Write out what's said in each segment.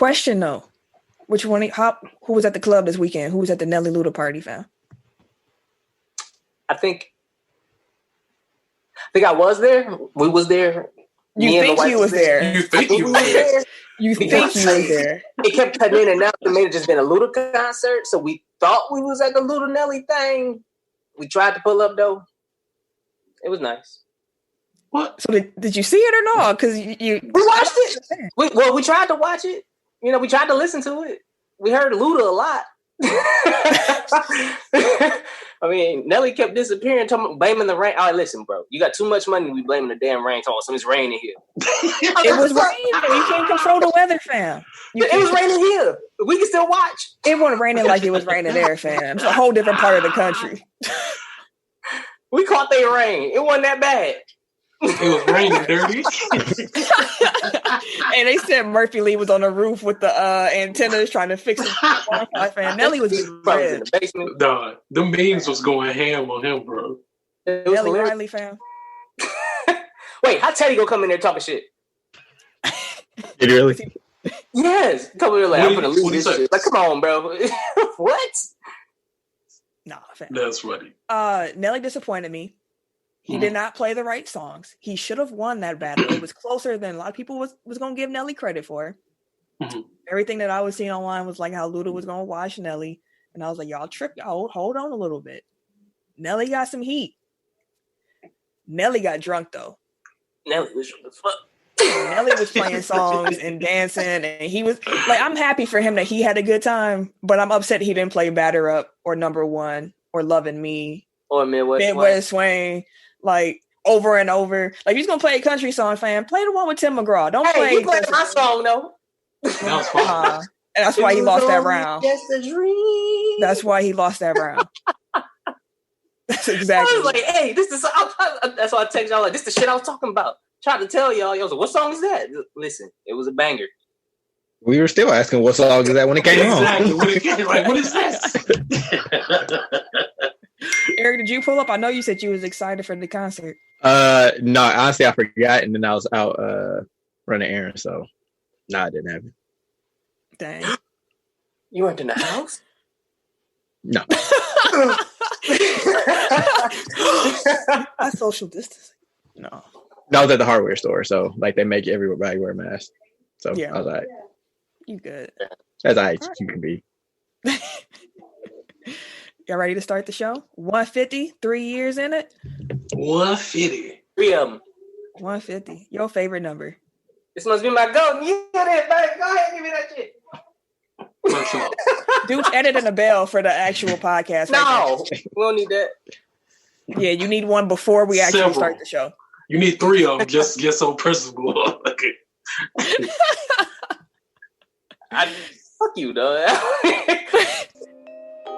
Question though, which one? Who was at the club this weekend? Who was at the Nelly Luda party, fam? I think I was there. We was there. You think you was there? You think you was there? You think you was there? It kept cutting in and out. It may have just been a Luda concert, so we thought we was at the Luda Nelly thing. We tried to pull up though. It was nice. What? So did you see it or no? Because we watched it. We tried to watch it. You know, we tried to listen to it. We heard Luda a lot. I mean, Nelly kept disappearing, blaming the rain. All right, listen, bro. You got too much money. We blaming the damn rain. It's raining here. It was raining. You can't control the weather, fam. It was raining here. We can still watch. It wasn't raining like it was raining there, fam. It's a whole different part of the country. We caught their rain. It wasn't that bad. It was raining dirty. And they said Murphy Lee was on the roof with the antennas trying to fix it. Fan. Nelly was in the basement. Dog, the memes was going ham on him, bro. Nelly Riley, fam. Wait, how Teddy gonna come in there talking shit? Did he really? Yes. Come in like, I'm gonna lose this shit. Like, come on, bro. What? Nah, fam. That's funny. Nelly disappointed me. He did not play the right songs. He should have won that battle. It was closer than a lot of people was going to give Nelly credit for. Mm-hmm. Everything that I was seeing online was like how Luda was going to watch Nelly. And I was like, y'all trip. Y'all hold on a little bit. Nelly got some heat. Nelly got drunk, though. Nelly was drunk as fuck. Nelly was playing songs and dancing. And he was like, I'm happy for him that he had a good time. But I'm upset he didn't play Batter Up or Number One or Lovin' Me. Or Midwest Swing. Like over and over. Like he's gonna play a country song, fam. Play the one with Tim McGraw. Don't play. You played my song though. And that's why he lost that round. Just a dream. That's why he lost that round. That's exactly. I was like, hey, this is. That's why I text y'all like, this is the shit I was talking about. Tried to tell y'all. Y'all was like, what song is that? Listen, it was a banger. We were still asking what song is that when it came on. Exactly. When it came, like, what is this? Eric, did you pull up? I know you said you was excited for the concert. No, honestly, I forgot, and then I was out running errands, so it didn't happen. Dang. You weren't in the house? No. That's social distancing. No. I was at the hardware store, so like they make everybody wear a mask. So yeah. I was like, you good. That's all right. You can be. Y'all ready to start the show? 150, 3 years in it? 150. 3 of them. 150. Your favorite number. This must be my goal. You get it, baby. Go ahead and give me that shit. Dude's editing a bell for the actual podcast. No, we don't need that. Yeah, you need one before we actually start the show. You need 3 of them just get so principle. Okay. Fuck you, dog.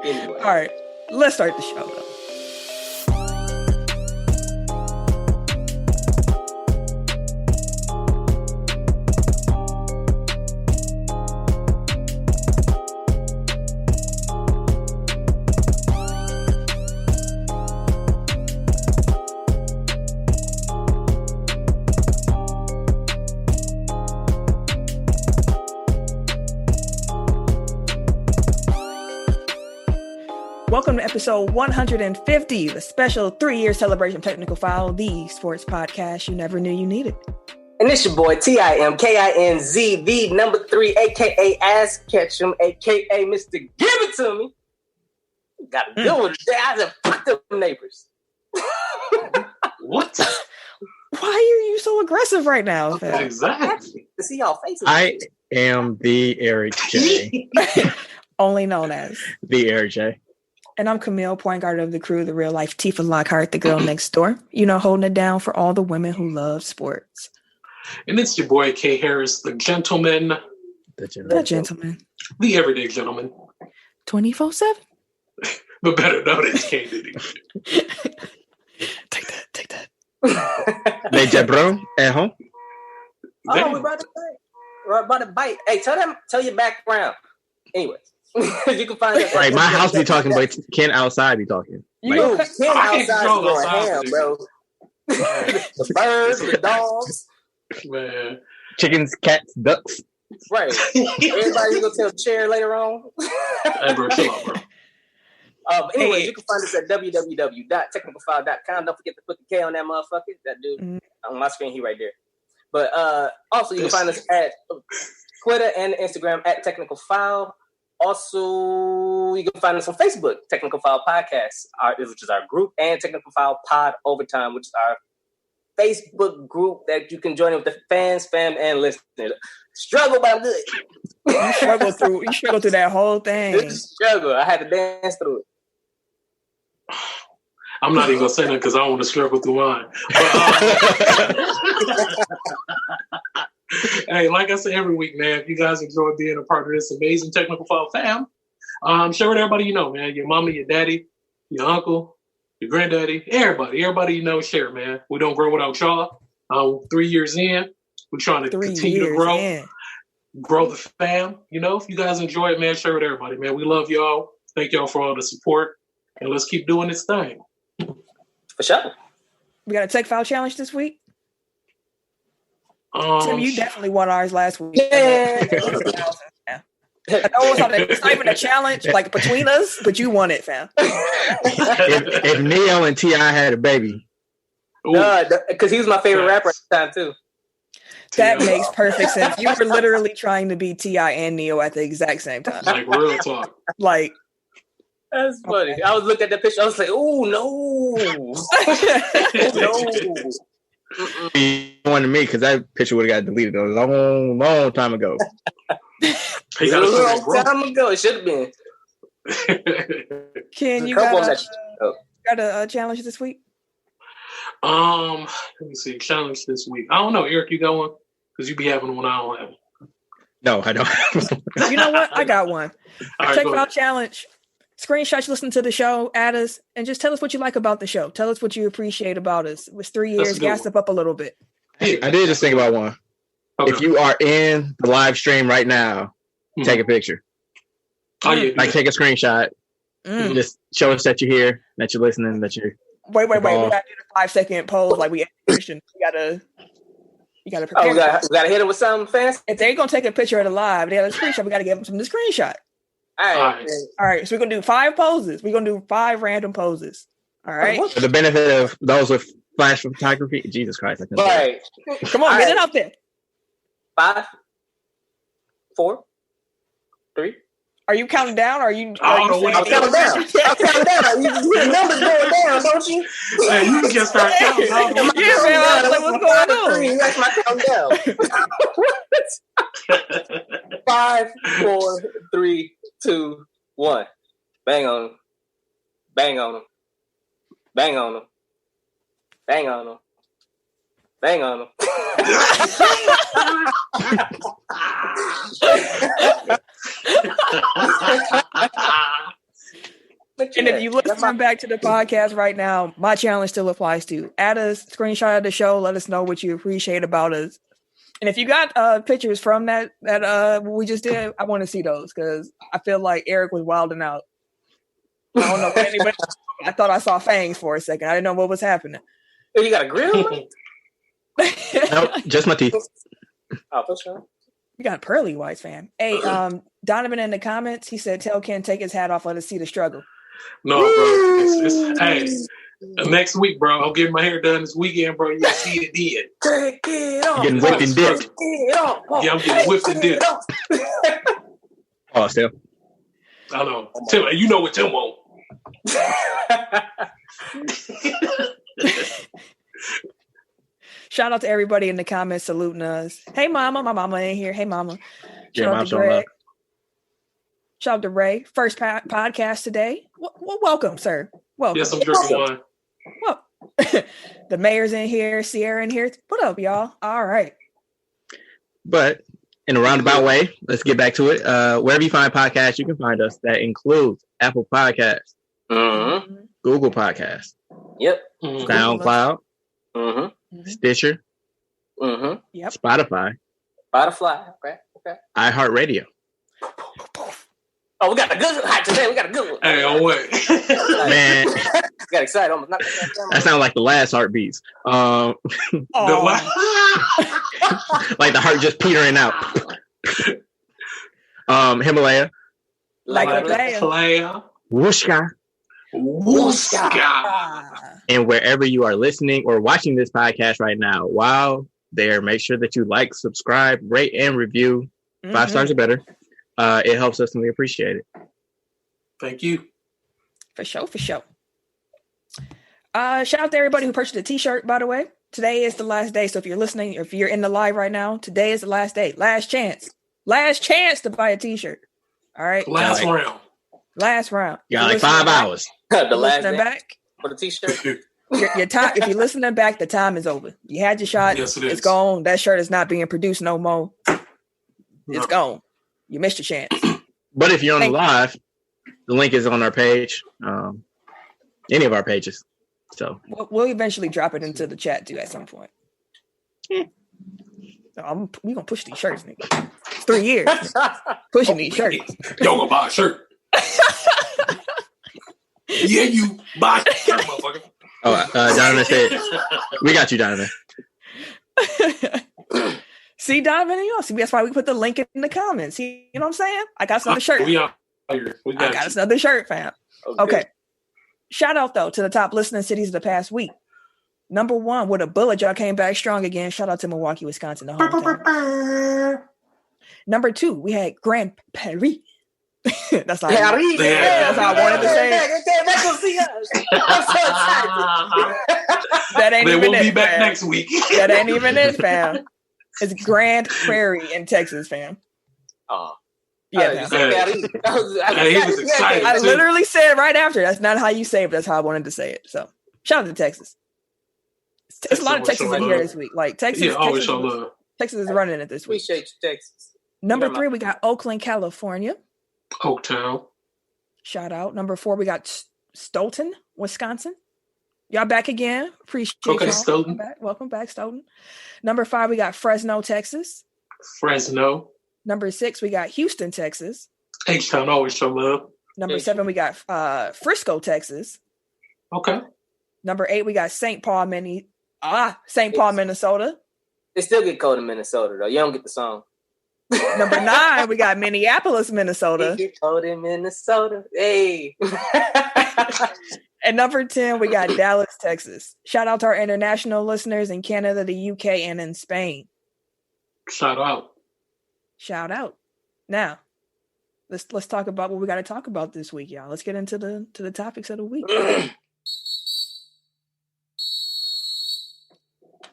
Anyway. All right, let's start the show, though. Welcome to episode 150, the special 3-year celebration of Technical Foul, the sports podcast you never knew you needed. And it's your boy, TIMKINZ, the number 3, a.k.a. Ass Ketchum, a.k.a. Mr. Give It To Me. Got to deal with it. I just fucked up neighbors. What? Why are you so aggressive right now? Exactly. To see y'all faces. I am the Eric J. Only known as the Eric J. And I'm Camille, point guard of the crew, the real life Tifa Lockhart, the girl next door. You know, holding it down for all the women who love sports. And it's your boy, K. Harris, the gentleman. The gentleman. The everyday gentleman. 24/7. But better known as K. Diddy. Take that. Les Jabron at home. Oh, we brought a bite. Hey, tell your background. Anyways. You can find it. Right, my house be talking, but Ken outside be talking. Ken outside going ham, bro. The birds, the dogs, man. Chickens, cats, ducks. Right. Everybody gonna tell Chair later on. Hey, bro, chill out, bro. Anyways, you can find us at www.technicalfile.com. Don't forget to put the K on that motherfucker. That dude on my screen, he right there. But also, you can find us at Twitter and Instagram at Technical File. Also, you can find us on Facebook, Technical File Podcast, which is our group, and Technical File Pod Overtime, which is our Facebook group that you can join with the fans, fam, and listeners. Struggle, but I'm good. You struggled through that whole thing. It's a struggle. I had to dance through it. I'm not even gonna say that because I don't want to struggle through mine. But, hey, like I say every week, man, if you guys enjoy being a part of this amazing Technical File fam, share with everybody you know, man. Your mama, your daddy, your uncle, your granddaddy, everybody you know, share, man. We don't grow without y'all. 3 years in, we're trying to continue to grow the fam. You know, if you guys enjoy it, man, share with everybody, man. We love y'all. Thank y'all for all the support, and let's keep doing this thing. For sure. We got a Tech File challenge this week. Tim, you definitely won ours last week. Yeah. I know it's not even a challenge like between us, but you won it, fam. if Neo and T.I. had a baby. Because he was my favorite rapper at the time, too. That makes perfect sense. You were literally trying to be T.I. and Neo at the exact same time. Like, real talk. Like, that's funny. I was looking at the picture. I was like, "Oh no, no!" He wanted me because that picture would have got deleted a long time ago. He got a long time ago. It should have been. Ken, you got a challenge this week? Let me see. Challenge this week. I don't know, Eric. You got one? Because you be having one. I don't have. No, I don't. You know what? I got one. Right, Check out challenge. Screenshots, listen to the show, add us, and just tell us what you like about the show. Tell us what you appreciate about us. It was 3 years, gassed up a little bit. I did just think about one. Okay. If you are in the live stream right now, take a picture. Oh, yeah. Like, take a screenshot. Just show us that you're here, that you're listening, that you're... Wait. We gotta do the 5-second pose like we had Christian. You gotta prepare. We gotta hit it with something fast. If they're gonna take a picture of the live, they have a screenshot. We gotta give them the screenshot. All right. So we're gonna do 5 poses. We're gonna do 5 random poses. All right. For the benefit of those with flash photography, Jesus Christ! Right. Come on, get it out there. 5, 4, 3. Are you counting down? Or are you? I'm counting down. I'm counting down. You hear the numbers going down, don't you? Hey, you can start counting. Yeah, man. I was like, what's going on? That's my countdown. 5, 4, 3, 2, 1. Bang on them. Bang on them. Bang on them. Bang on them. Bang on them. And if you listen back to the podcast right now, my challenge still applies to add a screenshot of the show. Let us know what you appreciate about us. And if you got pictures from that we just did, I want to see those because I feel like Eric was wilding out. I don't know if anybody. I thought I saw fangs for a second. I didn't know what was happening. Oh, you got a grill? Nope, just my teeth. Oh, for sure. You got pearly whites, fam. Hey, Donovan in the comments, he said, "Tell Ken take his hat off. Let us see the struggle." No, bro. Hey, next week, bro. I'm getting my hair done this weekend, bro. You'll see it then. Take it off. Getting whipped and dipped. Yeah, I'm getting whipped and dipped. Oh, still. I know. Tim, you know what Tim want. Shout out to everybody in the comments saluting us. Hey, mama. My mama in here. Hey, mama. Yeah, Shout out to Greg. Shout out to Ray. First podcast today. Well, welcome, sir. Welcome. Yes, I'm drinking wine. Well, the mayor's in here. Sierra in here. What up, y'all? All right. But in a roundabout way, let's get back to it. Wherever you find podcasts, you can find us. That includes Apple Podcasts, Google Podcasts, SoundCloud, Stitcher, Spotify, okay. iHeartRadio. Oh, we got a good one today. We got a good one. Hey, on what? Man, got excited. Almost that sounds like the last heartbeats. The what? Like the heart just petering out. Himalaya. Like a player. Wooshka. And wherever you are listening or watching this podcast right now, while there, make sure that you like, subscribe, rate, and review. 5 stars or better. It helps us and we appreciate it. Thank you. For sure. Shout out to everybody who purchased a t-shirt, by the way. Today is the last day. So if you're listening, or if you're in the live right now, today is the last day. Last chance to buy a t-shirt. All right. Last round. You got like 5 hours. The last day back for the t-shirt. Your time. If you're listening back, the time is over. You had your shot. Yes, it's gone. That shirt is not being produced no more. It's gone. You missed your chance. But if you're on the live, the link is on our page. Any of our pages. So we'll eventually drop it into the chat too at some point. We're gonna push these shirts, nigga. It's 3 years pushing these shirts. Y'all gonna buy a shirt? Yeah, you buy a shirt, motherfucker. Donovan said, "We got you, Donovan." See, Donovan, see, that's why we put the link in the comments. See, you know what I'm saying? I got another shirt. We got another shirt, fam. Okay. Shout out though to the top listening cities of the past week. Number 1, with a bullet, y'all came back strong again. Shout out to Milwaukee, Wisconsin, the hometown. Number 2, we had Grand Paris. That's how I wanted to say it. I'm so excited. That ain't even it. We'll be back next week. That ain't even it, fam. It's Grand Prairie in Texas, fam. Yeah, he was excited. I literally said right after. That's not how you say it, but that's how I wanted to say it. So, shout out to Texas. It's a lot of Texas in here this week. Like Texas, Texas is running it this week. Appreciate you, Texas. Number 3, we got Oakland, California. Oaktown. Shout out. Number 4, we got Stoughton, Wisconsin. Y'all back again. Appreciate y'all. Stoughton. Welcome back, Stoughton. Number 5, we got Fresno, Texas. Fresno. Number 6, we got Houston, Texas. H-Town always show love. Number 7, we got Frisco, Texas. Okay. Number 8, we got St. Paul, Minnesota. They still get cold in Minnesota, though. You don't get the song. Number 9, we got Minneapolis, Minnesota. It get cold in Minnesota. Hey. And number 10, we got Dallas, Texas. Shout out to our international listeners in Canada, the UK, and in Spain. Shout out. Now, let's talk about what we got to talk about this week, y'all. Let's get into the topics of the week.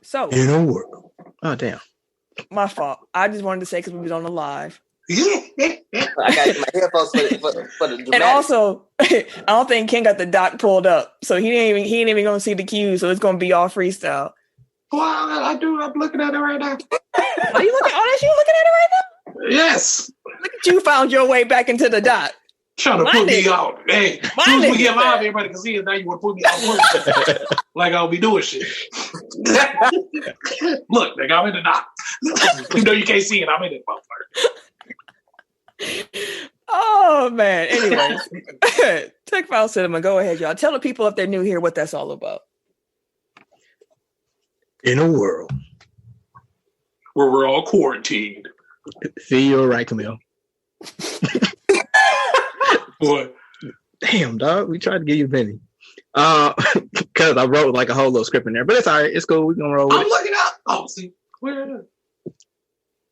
So, oh damn, my fault. I just wanted to say because we was on the live. I got my headphones for the dramatic. And also, I don't think Ken got the doc pulled up, so he ain't even gonna see the cues, so it's gonna be all freestyle. Well, I do. I'm looking at it right now. Are you looking? Oh, that's you looking at it right now? Yes. Look at you, found your way back into the doc. Trying to put me out. Hey, as soon as we get live, everybody can see it. Now you want to put me out like I'll be doing shit. Look, nigga, I'm in the doc. You know you can't see it. I'm in it, motherfucker. Oh man. Anyways, Tech File Cinema. Go ahead, y'all. Tell the people if they're new here what that's all about. In a world where we're all quarantined. See, you're right, Camille. What? Damn, dog. We tried to give you Benny. Because I wrote like a whole little script in there. But it's all right. It's cool. We're going to roll with it. I'm looking up. Oh, see. Where?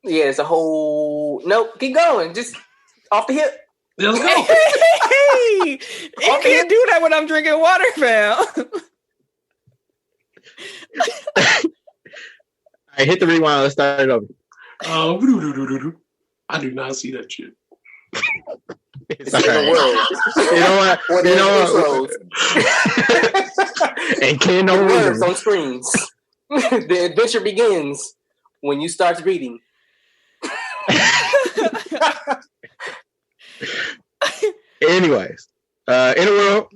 Yeah, it's a whole... Nope, keep going. Just off the hip. Let's go. Hey, you can't do that when I'm drinking water, fam. I hit the rewind. Let's start it over. I do not see that shit. It's in the world. You know what? And Ken don't words on screens. The adventure begins when you start reading. Anyways, in a world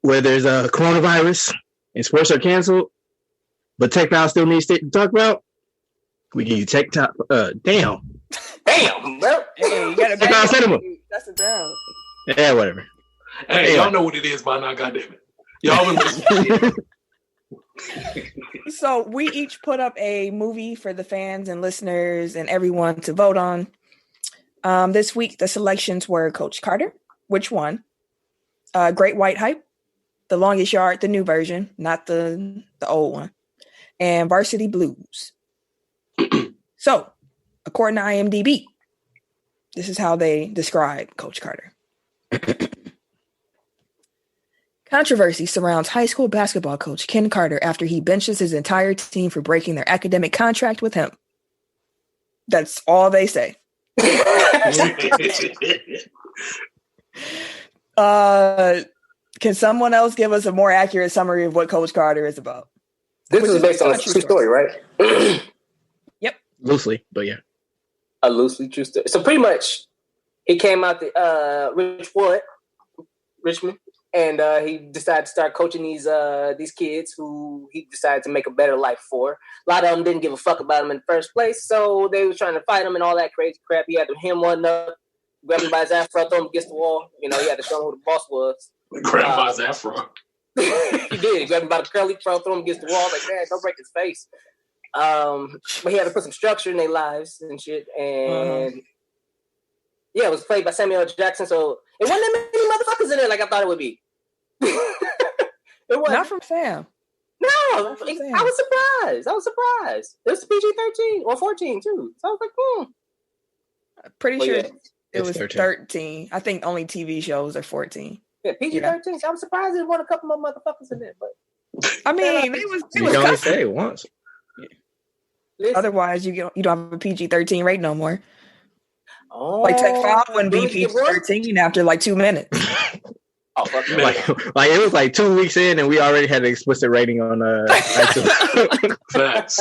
where there's a coronavirus and sports are canceled, but Tech File still needs to talk about, we give you Tech Top. Damn, bro. Hey, you gotta Tech File Cinema. That's a down. Yeah, whatever. Hey, y'all know what it is by now, goddammit. Y'all been listening. So we each put up a movie for the fans and listeners and everyone to vote on. This week, the selections were Coach Carter, which one? Great White Hype, The Longest Yard, the new version, not the old one, and Varsity Blues. So, according to IMDb, this is how they describe Coach Carter. Controversy surrounds high school basketball coach Ken Carter after he benches his entire team for breaking their academic contract with him. That's all they say. Can someone else give us a more accurate summary of what Coach Carter is about? This is based on a true story, right? Yep. Loosely, but yeah. A loosely true story. So pretty much, he came out to Richmond, and he decided to start coaching these kids who he decided to make a better life for. A lot of them didn't give a fuck about him in the first place, so they was trying to fight him and all that crazy crap. He had to hem one up, grab him by his afro, throw him against the wall. You know, he had to show him who the boss was. Grab him by his afro. He did. He grabbed him by the curly fro, threw him against the wall. Like, man, don't break his face. But he had to put some structure in their lives and shit. And yeah, it was played by Samuel L. Jackson, so it wasn't that many motherfuckers in there like I thought it would be. It wasn't. Not from Sam. No, I was surprised. It was PG-13 or 14 too. So I was like, Pretty sure it was 13. I think only TV shows are 14. Yeah, PG-13. Yeah. So I'm surprised there weren't a couple more motherfuckers in there. But I mean, it was. You can only say it once. Listen. Otherwise, you don't have a PG-13 rate no more. Oh, like Tech 5 wouldn't be PG-13 after like 2 minutes. Oh, fuck like it was like 2 weeks in, and we already had an explicit rating on iTunes. Facts.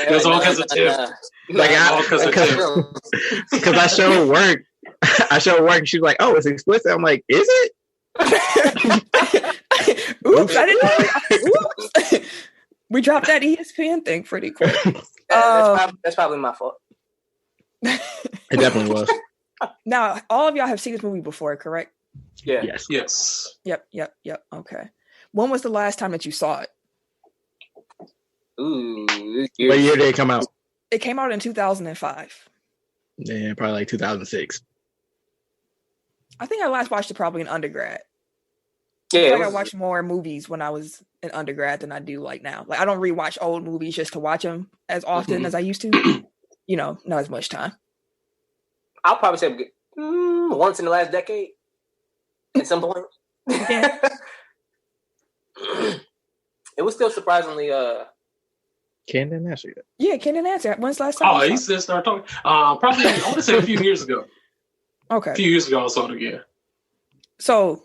There's all kinds of tips. Because I showed work. And she's like, "Oh, it's explicit." I'm like, "Is it?" Oops, I didn't know. Oops. We dropped that ESPN thing pretty quick. That's probably my fault. It definitely was. Now, all of y'all have seen this movie before, correct? Yeah. Yes. Yep. Okay. When was the last time that you saw it? Ooh. What year did it come out? It came out in 2005. Yeah, probably like 2006. I think I last watched it probably in undergrad. Yeah. I watched more movies when I was in undergrad than I do like now. Like I don't rewatch old movies just to watch them as often as I used to. You know, not as much time. I'll probably say once in the last decade at some point. Yeah. It was still surprisingly Ken didn't answer yet. Yeah, Ken didn't answer. When's the last time? Oh, he said start talking. Probably I want to say a few years ago. Okay. A few years ago I saw it again. So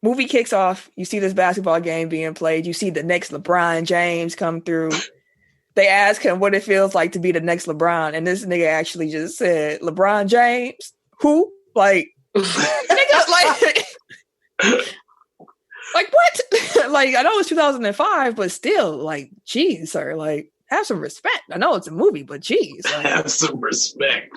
movie kicks off, you see this basketball game being played, you see the next LeBron James come through. They ask him what it feels like to be the next LeBron, and this nigga actually just said, "LeBron James? Who? Like, nigga, like what? Like, I know it's 2005, but still, like, geez, sir, like, have some respect. I know it's a movie, but geez, like, have some respect.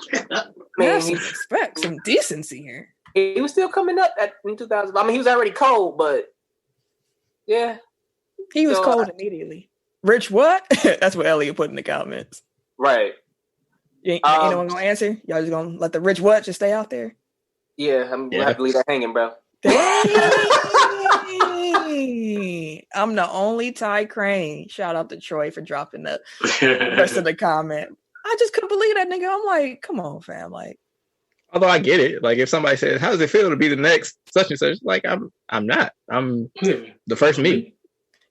Have some respect, some decency here." He was still coming up in 2000. I mean, he was already cold, but yeah, he was cold immediately. Rich, what? That's what Elliot put in the comments. Right. Ain't no one gonna answer? Y'all just gonna let the rich what just stay out there? Yeah, I'm gonna have to leave that hanging, bro. I'm the only Ty Crane. Shout out to Troy for dropping the rest of the comment. I just couldn't believe that nigga. I'm like, come on, fam. Like, although I get it. Like, if somebody says, "How does it feel to be the next such and such?" Like, I'm not. I'm the first me.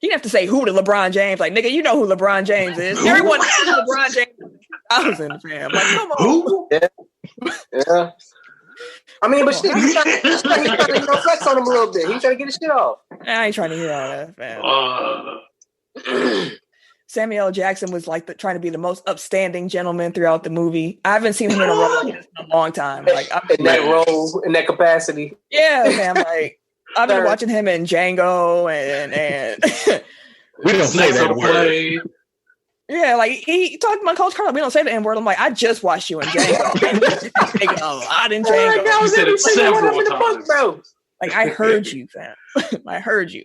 You didn't have to say who to LeBron James. Like, nigga, you know who LeBron James is. Everyone knows who LeBron James is. 1,000, fam. Like, come on. Who? Yeah. I mean, but shit, he's trying to flex on him a little bit. He's trying to get his shit off. I ain't trying to hear all that, fam. Samuel L. Jackson was like trying to be the most upstanding gentleman throughout the movie. I haven't seen him in a role like this in a long time. Like, in that role, in that capacity. Yeah, man. Like, I've been watching him in Django and we don't say that word. Yeah, like he talked about Coach Carter. We don't say the N-word. I'm like, I just watched you in Django. A lot in Django. You said it several times, bro. Like, I heard you, fam. I heard you.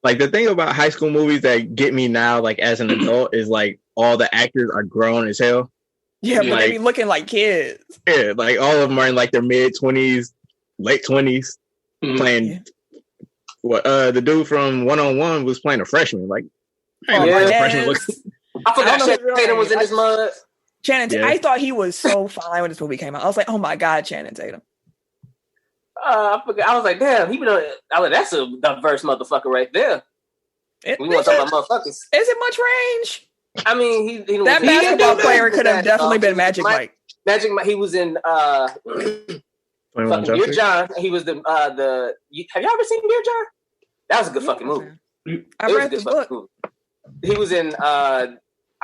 Like, the thing about high school movies that get me now, like as an adult, is like all the actors are grown as hell. Yeah, but they be looking like kids. Yeah, like all of them are in like their mid-20s, late 20s, playing. Yeah. What the dude from One on One was playing a freshman. Like, freshman looking. I forgot Channing Tatum was in his mud. I thought he was so fine when this movie came out. I was like, oh my God, Channing Tatum. I forgot. I was like, damn, that's a diverse motherfucker right there. We want to talk about motherfuckers. Is it much range? I mean, that basketball player could have definitely been Magic Mike. Magic Mike. He was in fucking Dear John. He was the. Have you ever seen Dear John? That was a good fucking movie. I read the book. Movie. He was in. I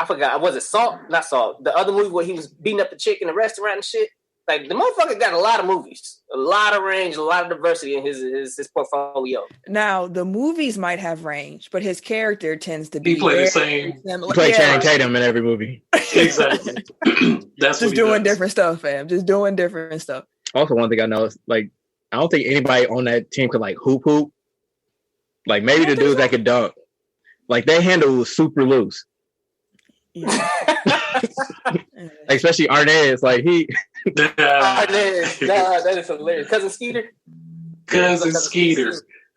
forgot. Was it Salt? Not Salt. The other movie where he was beating up the chick in the restaurant and shit. Like, the motherfucker got a lot of movies, a lot of range, a lot of diversity in his portfolio. Now, the movies might have range, but his character tends to be... He played the same. He played Channing Tatum in every movie. Exactly. That's just doing different stuff, fam. Just doing different stuff. Also, one thing I know is, like, I don't think anybody on that team could, like, hoop. Like, maybe the dudes that could dunk. Like, they handle was super loose. Yeah. Especially Arnaz, like he. Arnaz, that is hilarious. Cousin Skeeter.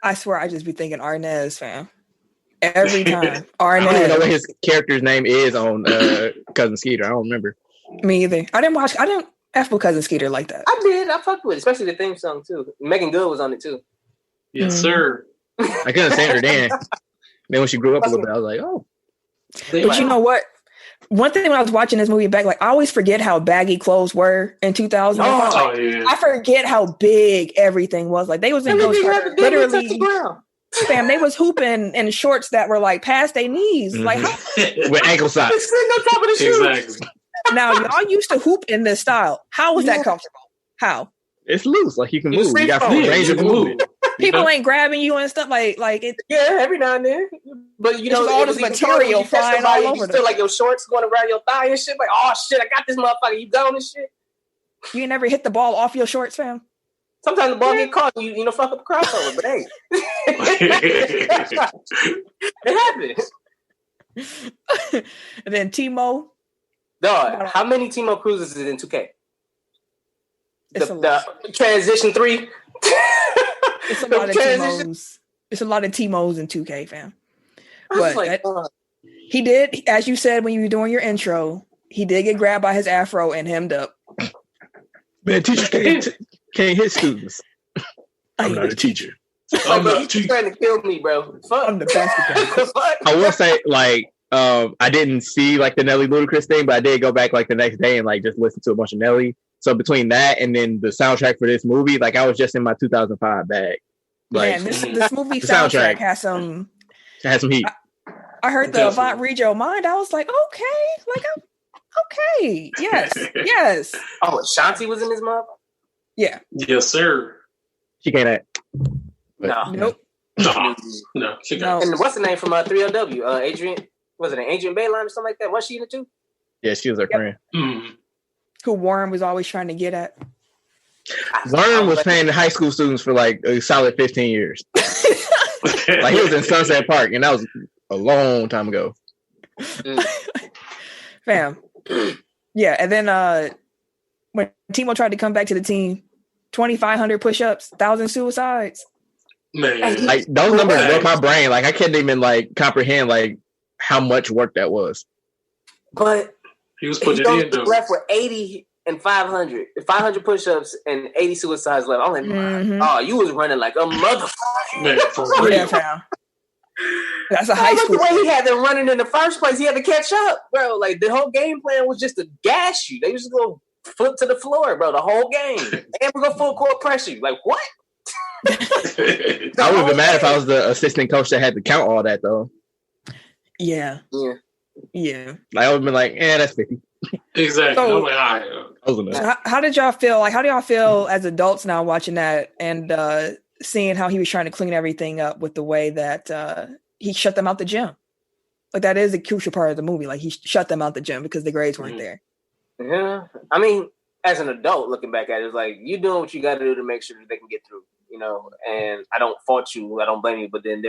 I swear, I just be thinking Arnaz, fam. Every time, Arnaz. I don't even know what his character's name is on Cousin Skeeter. I don't remember. Me either. I didn't F with Cousin Skeeter like that. I did. I fucked with it, especially the theme song too. Megan Good was on it too. Yes, sir. I couldn't stand her then. Then when she grew up a little bit, I was like, oh. But you know what? One thing when I was watching this movie back, like I always forget how baggy clothes were in 2000. I forget how big everything was. Like they was in those literally, fam. They was hooping in shorts that were like past their knees, like with ankle socks. On top of the shoes. Exactly. Now y'all used to hoop in this style. How was that comfortable? How? It's loose, like you can move. You got free range of movement. People ain't grabbing you and stuff like it. Yeah, every now and then. But you know, all this material flying all over. You still like your shorts going around your thigh and shit. Like, oh shit, I got this motherfucker. You going and shit. You never hit the ball off your shorts, fam. Sometimes the ball get caught. You know, fuck up the crossover. But hey, it happens. And then Timo. Dog, how many Timo Cruises is in 2K? The transition 3. It's a lot of Timos. It's a lot of Timos in 2K, fam. But he did, as you said when you were doing your intro, he did get grabbed by his afro and hemmed up. Man, teachers can't hit students. I'm not a teacher. I'm not a teacher. Trying to kill me, bro. Fuck. I'm the basketball. I will say, like, I didn't see like the Nelly Ludacris thing, but I did go back like the next day and like just listen to a bunch of Nelly. So between that and then the soundtrack for this movie, like I was just in my 2005 bag. Like, man, this movie soundtrack has some heat. I heard the Avant Read Your Mind. I was like, okay, yes. Oh, Shanti was in this mother? Yeah. Yes, sir. She can't act. Nope. No, she can't. And what's the name from 3LW? Adrian, was it an Adrian Bayline or something like that? Was she in it too? Yeah, she was her friend. Mm. Who Warren was always trying to get at. Warren was paying high school students for like a solid 15 years. Like he was in Sunset Park, and that was a long time ago. Fam. Yeah, and then when Timo tried to come back to the team, 2,500 push-ups, 1,000 suicides. Man, like those numbers broke my brain. Like I can't even like comprehend like how much work that was. But he was putting it in. Left with 80 and 500 push-ups and 80 suicides left. I'm like, oh, you was running like a motherfucker. Man, for real. Yeah, fam. That's a high school. The way he had them running in the first place, he had to catch up, bro. Like the whole game plan was just to gas you. They was just go flip to the floor, bro. The whole game, and we're gonna full court press you. Like what? I would have been mad if I was the assistant coach that had to count all that, though. Yeah. Like I would have been like, that's 50. Exactly. So, I'm like, all right. So how did y'all feel? Like, how do y'all feel as adults now watching that and seeing how he was trying to clean everything up with the way that he shut them out the gym? Like that is a crucial part of the movie. Like he shut them out the gym because the grades weren't there. Yeah, I mean, as an adult looking back at it, it's like you doing what you got to do to make sure that they can get through. You know, and I don't fault you. I don't blame you. But then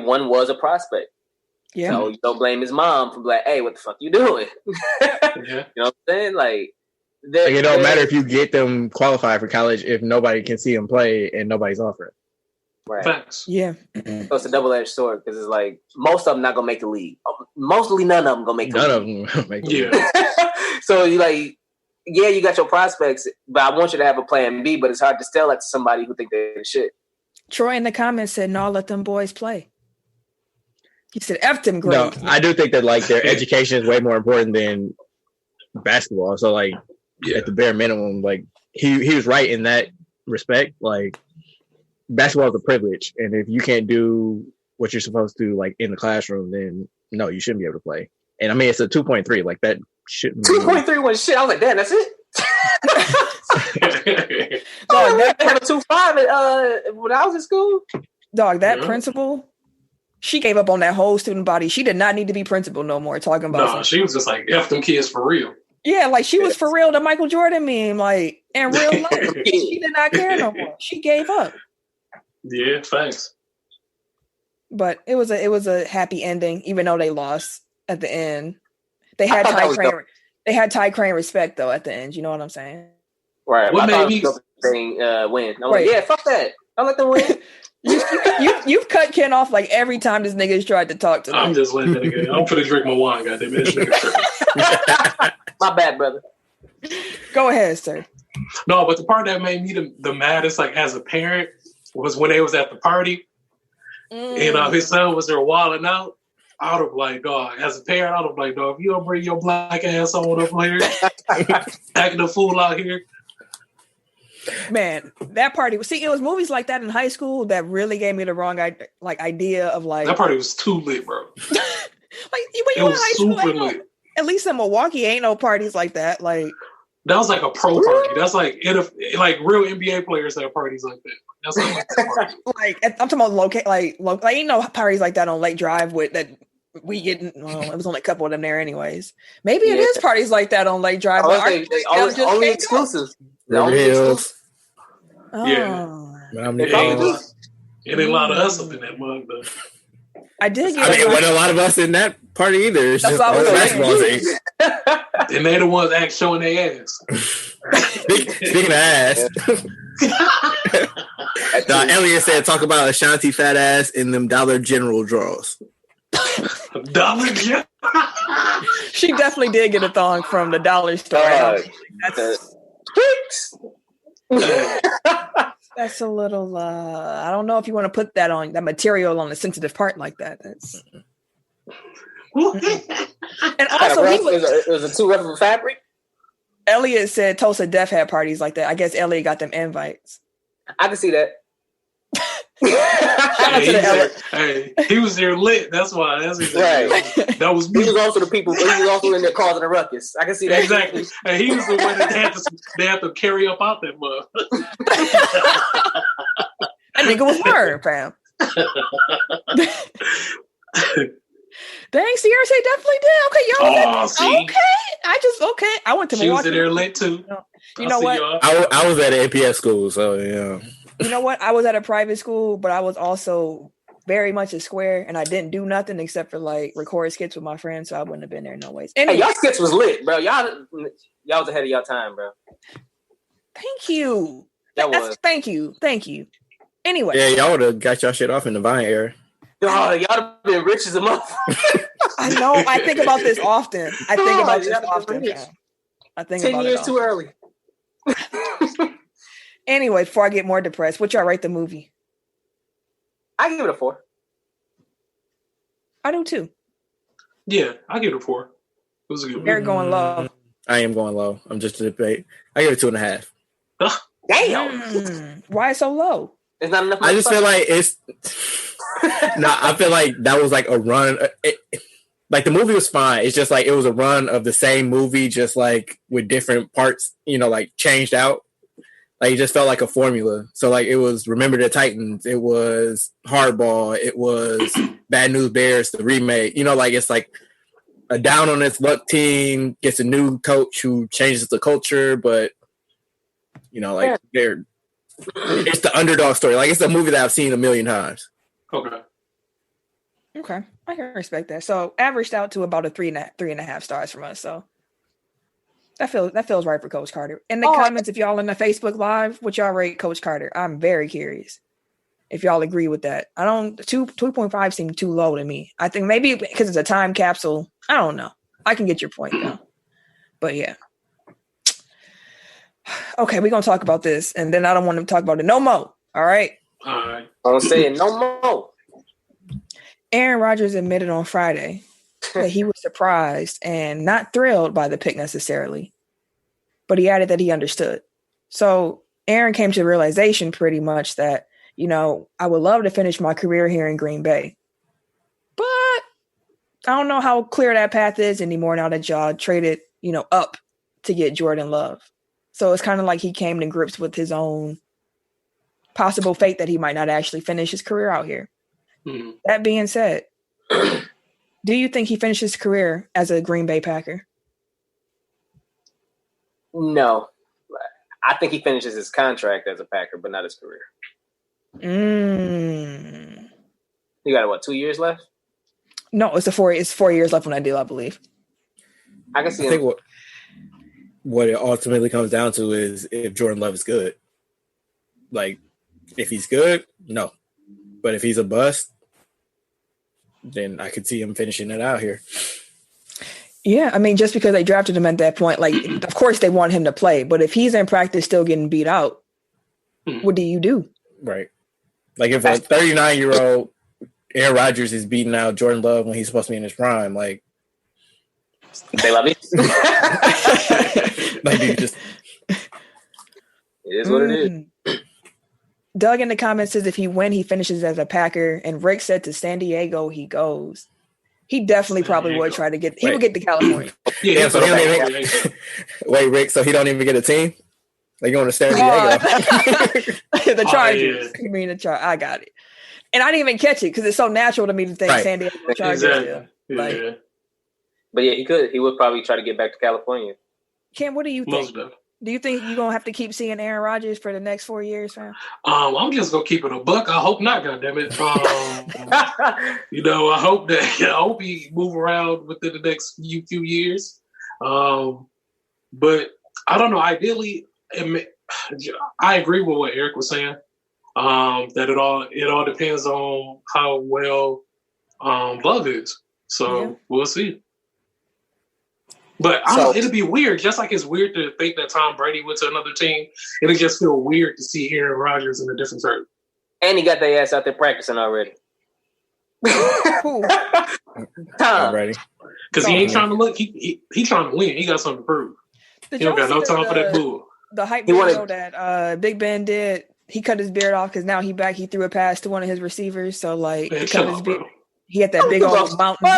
one was a prospect. Yeah. So you don't blame his mom for like, hey, what the fuck you doing? Yeah. You know what I'm saying? Like it don't matter if you get them qualified for college if nobody can see them play and nobody's offering. Right. Facts. Yeah. So it's a double-edged sword because it's like most of them not gonna make the league. Mostly none of them gonna make the league. None of them gonna make the league. So you like, yeah, you got your prospects, but I want you to have a plan B. But it's hard to tell that to somebody who think they're the shit. Troy in the comments said, "No, let them boys play." He said, "F them grades." No, I do think that like their education is way more important than basketball. So like at the bare minimum, like he was right in that respect. Like basketball is a privilege, and if you can't do what you're supposed to like in the classroom, then no, you shouldn't be able to play. And I mean, it's a 2.3. Like that shouldn't. 2.3 was shit. I was like, damn, that's it. Dog, that had a 2.5 when I was in school. Dog, that principal, she gave up on that whole student body. She did not need to be principal no more. Talking about, no, she was just like, F them kids for real. Yeah, like she was for real. The Michael Jordan meme, like in real life, she did not care no more. She gave up. Yeah, thanks. But it was a happy ending, even though they lost at the end. They had Ty Crane. They had Ty Crane respect though at the end. You know what I'm saying? Right. What made me win? I'm like, yeah, fuck that. Don't let them win. You've cut Ken off like every time this nigga's tried to talk to them. I'm just letting it again. I'm finna drink my wine, goddamn it. My bad, brother. Go ahead, sir. No, but the part that made me the maddest, like as a parent, was when they was at the party and his son was there wilding out. I would have like, dog, as a parent, I would have like, dog, if you don't bring your black ass on up here, acting a fool out here. Man, that party. See, it was movies like that in high school that really gave me the wrong idea of like that party was too lit, bro. Like when you in high school, at least in Milwaukee, ain't no parties like that. Like that was like a pro party. That's like like real NBA players have parties like that. That's like that party. Like I'm talking about like ain't no parties like that on Lake Drive with that. We getting it was only a couple of them there, anyways. Maybe it is parties like that on Lake Drive. Only exclusives. Hills. Oh. Yeah. It ain't a lot of us up in that mug though. I did get. I mean, it wasn't a lot of us in that party either. It's just all basketball things. And they the ones showing their ass. Speaking of ass. Elliot said, talk about Ashanti fat ass in them Dollar General drawers. Dollar General? She definitely did get a thong from the dollar store. That's a little, I don't know if you want to put that on, that material on a sensitive part like that. That's... And also, it was a 2 rough of fabric. Elliot said Tulsa Def had parties like that. I guess Elliot got them invites. I can see that. Hey, he was there lit. That's why. That's right. That was me. He was also the people. He was also in there causing a ruckus. I can see that exactly. And he was the one that they had to carry up out that mug. That nigga was hard, fam. Dang, Sierra said definitely did. Okay, y'all. Okay. I went to Milwaukee. She was there late too. You know what? I was at an APS school, so yeah. You know what? I was at a private school, but I was also very much a square, and I didn't do nothing except for like record skits with my friends, so I wouldn't have been there no ways. Anyway, hey, y'all skits was lit, bro. Y'all was ahead of y'all time, bro. Thank you. Thank you. Anyway. Yeah, y'all would have got y'all shit off in the Vine era. Oh, y'all have been rich as a motherfucker. I know. I think about this often. I think about this often. I think 10 about years it too early. Anyway, before I get more depressed, what y'all rate the movie? I give it a 4. I do too. Yeah, I give it a 4. It was a good movie. They're going low. I am going low. I'm just a debate. I give it 2.5. Damn. Why so low? It's not enough. I just feel like it's. I feel like that was like a run. Like the movie was fine. It's just like it was a run of the same movie, just like with different parts, like changed out. Like it just felt like a formula. So like it was Remember the Titans, it was Hardball, it was Bad News Bears, the remake. Like it's like a down on its luck team gets a new coach who changes the culture, but like it's the underdog story. Like it's a movie that I've seen a million times. Okay. Okay, I can respect that. So averaged out to about a 3.5 stars from us. So that feels right for Coach Carter. In the comments, if y'all in the Facebook Live, what y'all rate Coach Carter? I'm very curious if y'all agree with that. I don't 2.5 seem too low to me. I think maybe because it's a time capsule. I don't know. I can get your point though. But yeah. Okay, we're gonna talk about this, and then I don't want to talk about it no more. All right. All right. Don't say it no more. Aaron Rodgers admitted on Friday that he was surprised and not thrilled by the pick necessarily, but he added that he understood. So Aaron came to the realization pretty much that, you know, I would love to finish my career here in Green Bay, but I don't know how clear that path is anymore now that y'all traded, you know, up to get Jordan Love. So it's kind of like he came to grips with his own possible fate that he might not actually finish his career out here. Mm-hmm. That being said, do you think he finishes his career as a Green Bay Packer? No. I think he finishes his contract as a Packer, but not his career. You got, what, 2 years left? No, it's 4 years left on that deal, I believe. I can see him. I think what it ultimately comes down to is if Jordan Love is good. Like, if he's good, no. But if he's a bust, then I could see him finishing it out here. Yeah, I mean, just because they drafted him at that point, like, of course they want him to play. But if he's in practice still getting beat out, what do you do? Right. Like, if a 39-year-old Aaron Rodgers is beating out Jordan Love when he's supposed to be in his prime, like... They love me. Like, you just... It is what it is. Doug in the comments says if he finishes as a Packer, and Rick said to San Diego he goes. He definitely probably would try to get. He would get to California. Yeah, so he don't even, wait, Rick. So he don't even get a team. Like going to San Diego. The Chargers. You mean the Chargers? I got it. And I didn't even catch it because it's so natural to me to think San Diego Chargers. Exactly. Like, yeah. But yeah, he could. He would probably try to get back to California. Cam, what do you think? Do you think you're gonna have to keep seeing Aaron Rodgers for the next 4 years, fam? I'm just gonna keep it a buck. I hope not, goddammit. You know, I hope he move around within the next few years. But I don't know. Ideally, I agree with what Eric was saying. That it all depends on how well Love is. So we'll see. But it'll be weird, just like it's weird to think that Tom Brady went to another team. It'll just feel weird to see Aaron Rodgers in a different shirt. And he got their ass out there practicing already. Tom Brady. Because he ain't trying to look. He trying to win. He got something to prove. He don't got no time for that bull. The hype video that Big Ben did, he cut his beard off because now he back. He threw a pass to one of his receivers. So, like, man, he cut his beard. He had that big old mountain.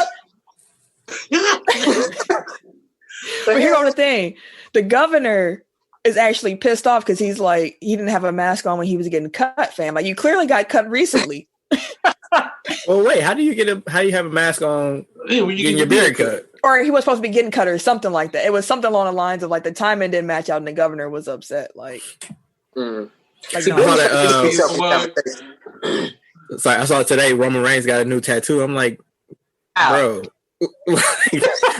But here's the thing. The governor is actually pissed off because he's like, he didn't have a mask on when he was getting cut, fam. Like, you clearly got cut recently. Well, wait, how do you have a mask on when you getting your beard cut? Or he was supposed to be getting cut or something like that. It was something along the lines of like the timing didn't match out and the governor was upset. Like, I saw it today. Roman Reigns got a new tattoo. I'm like, bro,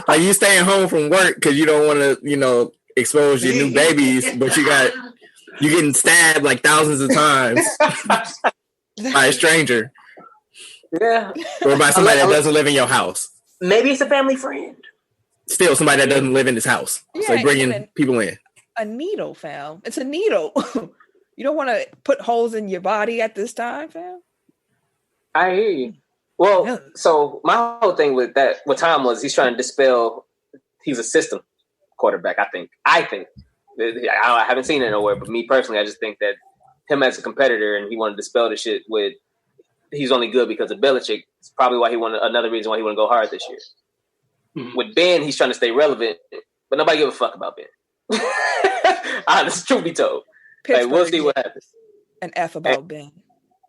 like you staying home from work because you don't want to, expose your new babies, but you getting stabbed like thousands of times by a stranger. Yeah. Or by somebody that doesn't live in your house. Maybe it's a family friend. Still somebody that doesn't live in this house. Yeah, so bringing people in. A needle, fam. It's a needle. You don't want to put holes in your body at this time, fam. I hear you. Well, so my whole thing with Tom was he's trying to dispel. He's a system quarterback. I think. I haven't seen it nowhere, but me personally, I just think that him as a competitor, and he wanted to dispel the shit with. He's only good because of Belichick. It's probably why another reason why he want to go hard this year. Mm-hmm. With Ben, he's trying to stay relevant, but nobody give a fuck about Ben. Honest, truth be told. Like, we'll see what happens. An F about Ben.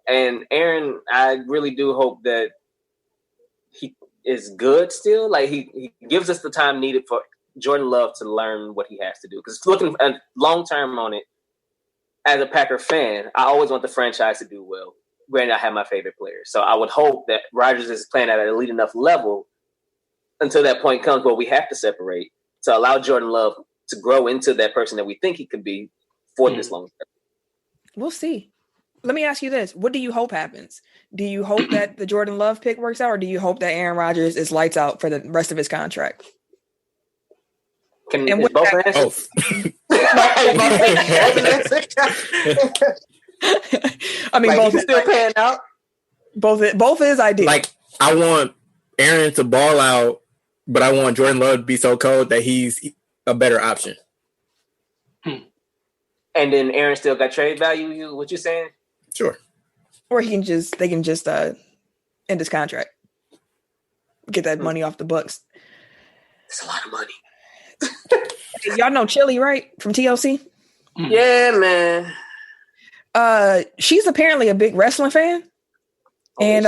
And Aaron, I really do hope that he is good still. Like, he gives us the time needed for Jordan Love to learn what he has to do. Because looking at long term on it, as a Packer fan, I always want the franchise to do well. granted, I have my favorite players. So I would hope that Rodgers is playing at an elite enough level until that point comes where we have to separate to allow Jordan Love to grow into that person that we think he could be for this long term. We'll see. Let me ask you this. What do you hope happens? Do you hope that the Jordan Love pick works out, or do you hope that Aaron Rodgers is lights out for the rest of his contract? Can both answers? I mean, both still paying out. Both is ideal. Like, I want Aaron to ball out, but I want Jordan Love to be so cold that he's a better option. And then Aaron still got trade value. What you saying? Sure. Or they can just end his contract, get that money off the books. It's a lot of money. Y'all know Chili, right? From TLC? Yeah, man. She's apparently a big wrestling fan. And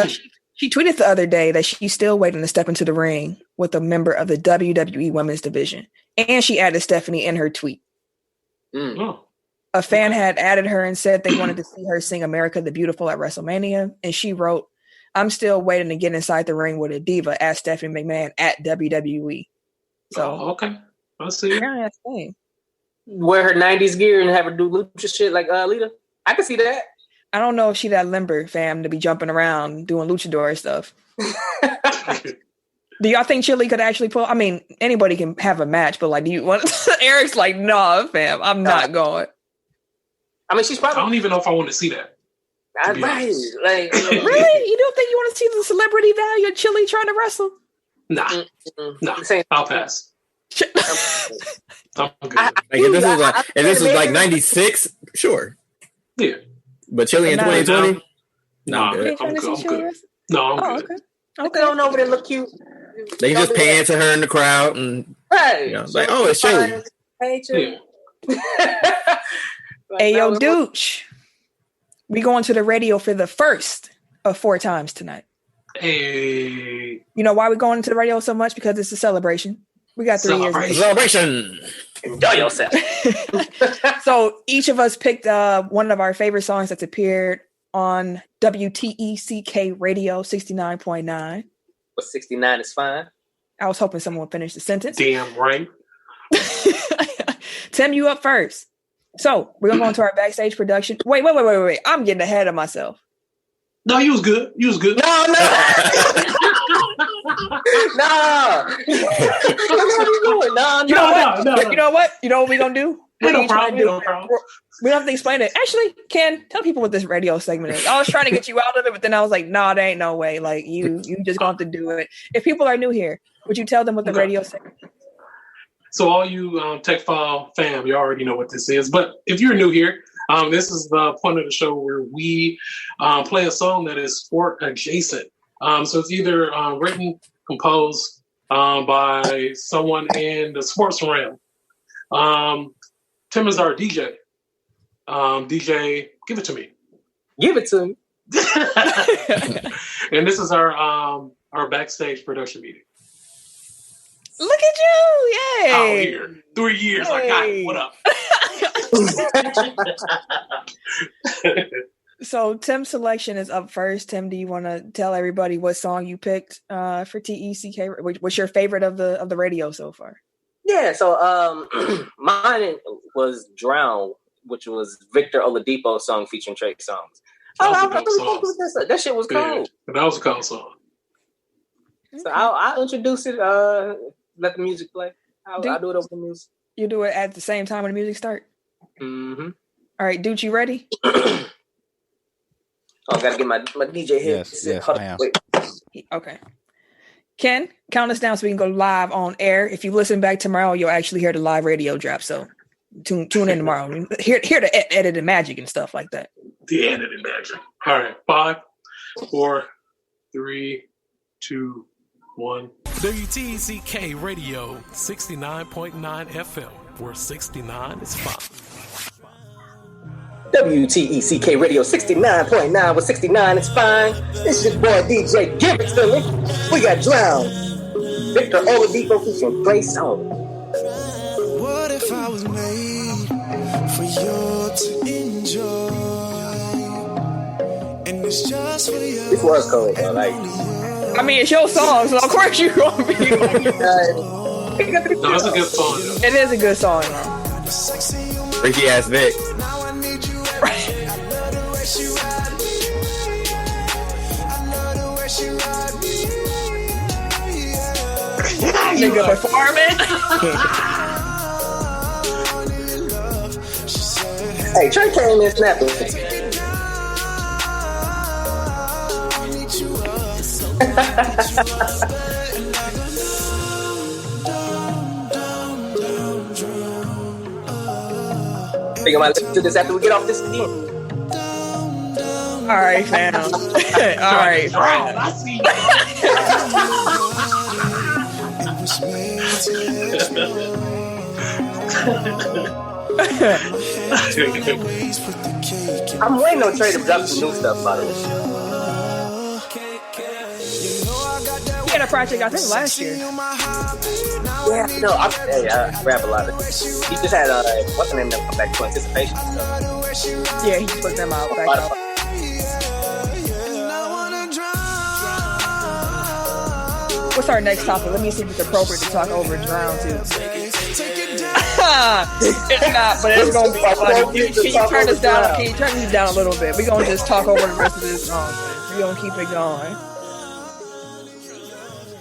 she tweeted the other day that she's still waiting to step into the ring with a member of the WWE Women's Division. And she added Stephanie in her tweet. A fan had added her and said they wanted to see her sing America the Beautiful at WrestleMania. And she wrote, "I'm still waiting to get inside the ring with a diva at Stephanie McMahon at WWE." So, okay. I see. Wear her 90s gear and have her do lucha shit like Lita. I can see that. I don't know if she that limber, fam, to be jumping around doing luchador stuff. Do y'all think Chili could actually pull? I mean, anybody can have a match, but like, do you want? Eric's like, nah, fam, I'm not going. I mean, she's probably. I don't even know if I want to see that. Really? You don't think you want to see the celebrity value of Chili trying to wrestle? Nah. I'll pass. I'm good. If this was like 96, sure. Yeah. But Chili in 2020? No, I'm good. No, I'm good. Okay. Going over there look cute. They can just pan to her in the crowd and like, oh, it's Chili. Hey, Chili. Hey, yo, Dooch. We going to the radio for the first of 4 times tonight. Hey. You know why we're going to the radio so much? Because it's a celebration. We got 3 years. Celebration. Enjoy yourself. So each of us picked one of our favorite songs that's appeared on WTECK Radio 69.9. But 69 is fine. I was hoping someone would finish the sentence. Damn right. Tim, you up first. So we're going to go into our backstage production. Wait. I'm getting ahead of myself. No, you was good. No. You know what? You know what we're going to do? No problem. We don't have to explain it. Actually, Ken, tell people what this radio segment is. I was trying to get you out of it, but then I was like, nah, there ain't no way. Like, you just going to have to do it. If people are new here, would you tell them what the radio segment is? So all you Tech File fam, you already know what this is. But if you're new here, this is the point of the show where we play a song that is sport adjacent. So it's either written, composed by someone in the sports realm. Tim is our DJ. DJ, give it to me. Give it to me. And this is our backstage production meeting. Look at you! Yay! Out here, 3 years. Yay. I got it. What up? So Tim's selection is up first. Tim, do you want to tell everybody what song you picked for TECK? What's your favorite of the radio so far? Yeah, so mine was "Drown," which was Victor Oladipo's song featuring Trey Songz. That shit was cold. Yeah, that was a cold song. So I'll introduce it. Let the music play. I'll do it over the music. You do it at the same time when the music starts? Mm-hmm. All right, dude, you ready? I gotta get my DJ here. Yes, I am. Wait. Okay. Ken, count us down so we can go live on air. If you listen back tomorrow, you'll actually hear the live radio drop. So tune in tomorrow. Hear the edited magic and stuff like that. The edited magic. All right. 5, 4, 3, 2, 1. WTECK Radio 69.9 FM, where 69 is fine. WTECK Radio 69.9 with 69 is fine. This is your boy DJ. Give it to me. We got Drown. Victor Oladipo featuring Trey Songz. What if I was made for you to enjoy? And the This was cold, though. Like, I mean, it's your song, so of course you're gonna be. No, it's a good song. Though. It is a good song, though. Ricky ass Vic. Nigga performing. Hey, Trey came in snapping. Think I might listen to this after we get off this again. All right, fam. All right, fam. I see. I'm waiting on Trey to drop some new stuff, by the way. He had a project, I think, last year. Yeah, no, I rap a lot of it. He just had, what's the name of them come back to Anticipation and stuff. Yeah, he just put them out. Back out. What's our next topic? Let me see if it's appropriate to talk over Drown too. It's not, but it's gonna be funny. Can you turn this down? Can you turn these down a little bit? We're gonna just talk over the rest of this song. We're gonna keep it going.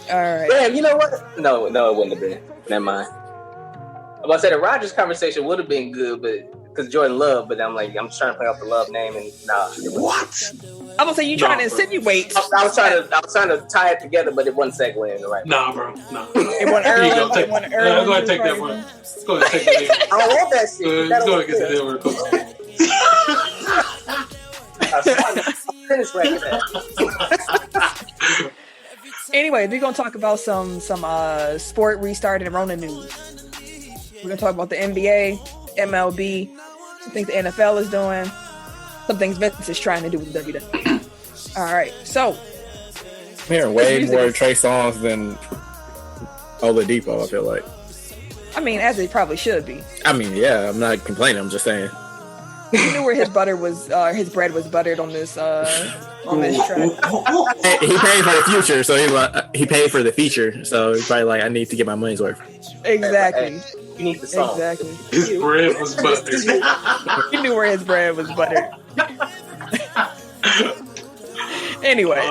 All right. Damn, you know what? No, it wouldn't have been. Never mind. I'm about to say the Rodgers conversation would have been good, but because Jordan Love, but I'm just trying to play off the Love name and nah. What? I'm gonna say you trying to insinuate. I was trying to tie it together, but it wasn't segueing the right. Nah, bro. Nah. It wasn't early. Go ahead and take that one. Go ahead and take that in. I don't want that shit. Go ahead and get that in real quick. Anyway, we're gonna talk about some sport restart and Rona news. We're gonna talk about the NBA, MLB, some things the NFL is doing, some things Vince is trying to do with WWE. All right, so I'm hearing way more Trey songs than Oladipo, I feel like. I mean, as it probably should be. I mean, yeah, I'm not complaining. I'm just saying. You knew where his bread was buttered on this track. He paid for the future, so he paid for the feature. So he's probably like, I need to get my money's worth. Exactly. You need the song. Exactly. His bread was buttered. You knew where his bread was buttered. Anyway,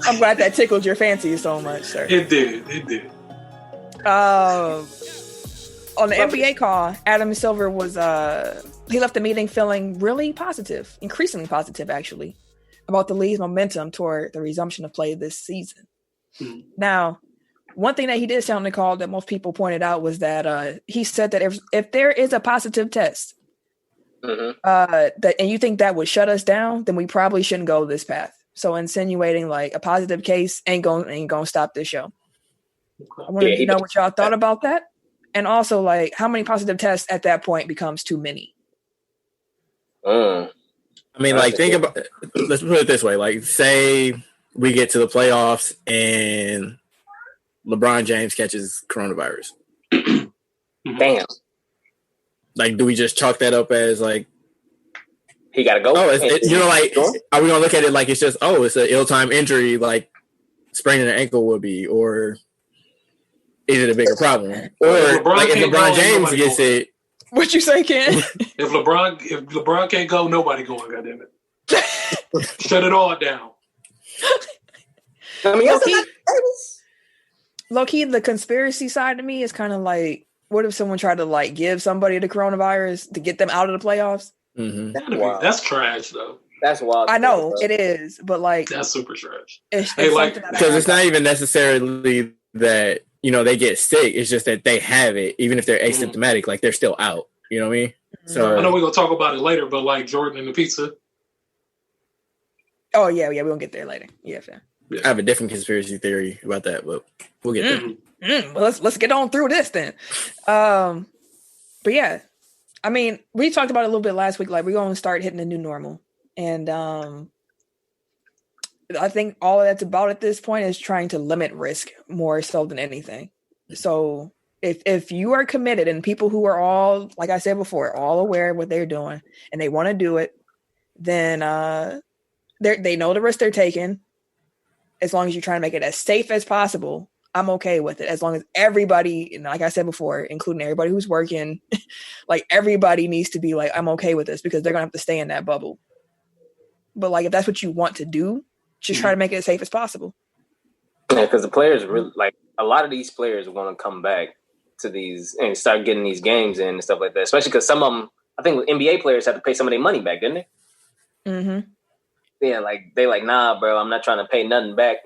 I'm glad that tickled your fancy so much, sir. It did. On the NBA call, Adam Silver was he left the meeting feeling really positive, increasingly positive actually, about the league's momentum toward the resumption of play this season. Mm-hmm. Now, one thing that he did say on the call that most people pointed out was that he said that if there is a positive test, and you think that would shut us down, then we probably shouldn't go this path. So insinuating like a positive case ain't gonna stop this show. I wanted to know what y'all thought about that. And also, like, how many positive tests at that point becomes too many? I mean, like, think about it. Let's put it this way. Like, say we get to the playoffs and LeBron James catches coronavirus. Damn. Like, do we just chalk that up as, like, he got to go? Oh, like, are we going to look at it like it's just, it's an ill-timed injury, like spraining an ankle would be, or is it a bigger problem? Or if LeBron James gets it. What you say, Ken? If LeBron can't go, nobody going, goddammit. Shut it all down. I mean, low-key, the conspiracy side of me is kind of like, what if someone tried to like give somebody the coronavirus to get them out of the playoffs? Mm-hmm. That's trash, though. That's wild. I know it is, but like that's super trash. It's because it's not even necessarily that they get sick. It's just that they have it, even if they're asymptomatic. Like they're still out. You know what I mean? So I know we're gonna talk about it later, but like Jordan and the pizza. Oh yeah, we're gonna get there later. Yeah, fair. I have a different conspiracy theory about that, but we'll get there. Well, let's get on through this then. But yeah, I mean, we talked about it a little bit last week. Like we're gonna start hitting a new normal, and I think all that's about at this point is trying to limit risk more so than anything. So if you are committed and people who are all, like I said before, all aware of what they're doing and they want to do it, then they know the risk they're taking. As long as you're trying to make it as safe as possible, I'm okay with it. As long as everybody, and like I said before, including everybody who's working, like everybody needs to be like, I'm okay with this because they're gonna have to stay in that bubble. But like, if that's what you want to do, just try to make it as safe as possible. Yeah, because the players really like a lot of these players want to come back to these and start getting these games in and stuff like that. Especially because some of them, I think NBA players had to pay some of their money back, didn't they? Mm-hmm. Yeah, like they like, nah, bro, I'm not trying to pay nothing back.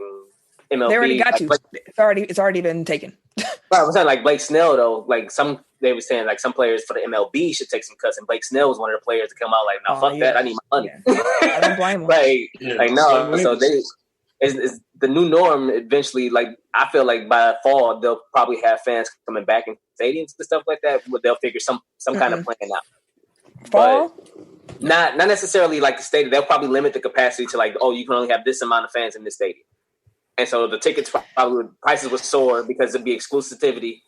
And MLB, they already got like, you. It's already been taken. Right, I'm saying like Blake Snell though, like they were saying like some players for the MLB should take some cuts, and Blake Snell was one of the players to come out like, no, fuck that, I need my money. Yeah. I don't blame him. like no, so it's the new norm. Eventually, like I feel like by fall they'll probably have fans coming back in stadiums and stuff like that. But they'll figure some kind of plan out. Fall. But not necessarily like the stadium. They'll probably limit the capacity to like, oh, you can only have this amount of fans in this stadium. And so the tickets prices would soar because it'd be exclusivity,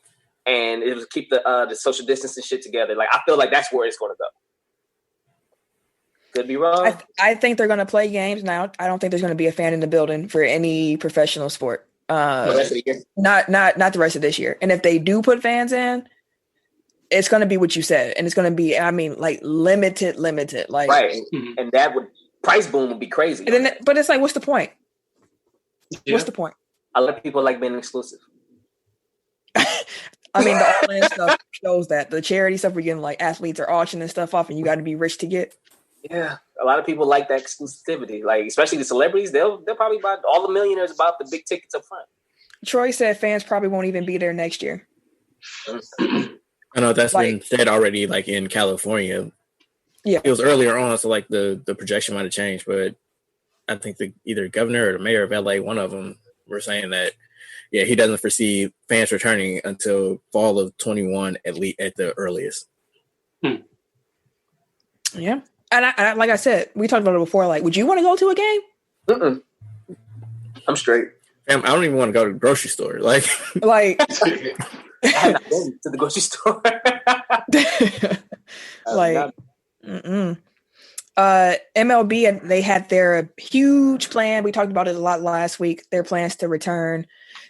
and it would keep the social distance and shit together. Like I feel like that's where it's going to go. Could be wrong. I think they're going to play games now. I don't think there's going to be a fan in the building for any professional sport. The rest of the year? Not the rest of this year. And if they do put fans in, it's going to be what you said, and it's going to be, I mean, like limited. Like right, and that would price boom would be crazy. And then, but it's like, what's the point? Yeah. What's the point? I let people like being exclusive. I mean, the all-in stuff shows that the charity stuff we're getting, like athletes are auctioning stuff off, and you got to be rich to get. Yeah, a lot of people like that exclusivity. Like, especially the celebrities, they'll probably buy all the millionaires about the big tickets up front. Troy said fans probably won't even be there next year. I know that's been said already, like in California. Yeah, it was earlier on, so like the projection might have changed, but I think either the governor or the mayor of LA, one of them, were saying that, yeah, he doesn't foresee fans returning until fall of 21 at least at the earliest. Yeah, and I like I said, we talked about it before. Like, would you want to go to a game? I'm straight. I don't even want to go to the grocery store. Like I have not been to the grocery store. MLB, and they had their huge plan. We talked about it a lot last week. Their plans to return.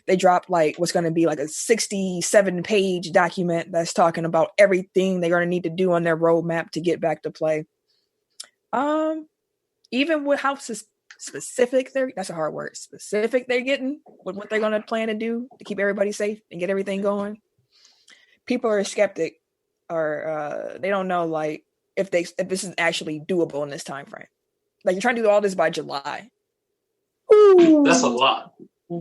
They dropped like what's going to be like a 67-page document that's talking about everything they're going to need to do on their roadmap to get back to play. Even with how specific that's a hard word. Specific they're getting with what they're going to plan to do to keep everybody safe and get everything going. People are skeptic, or they don't know like if this is actually doable in this time frame. Like, you're trying to do all this by July. Ooh. That's a lot.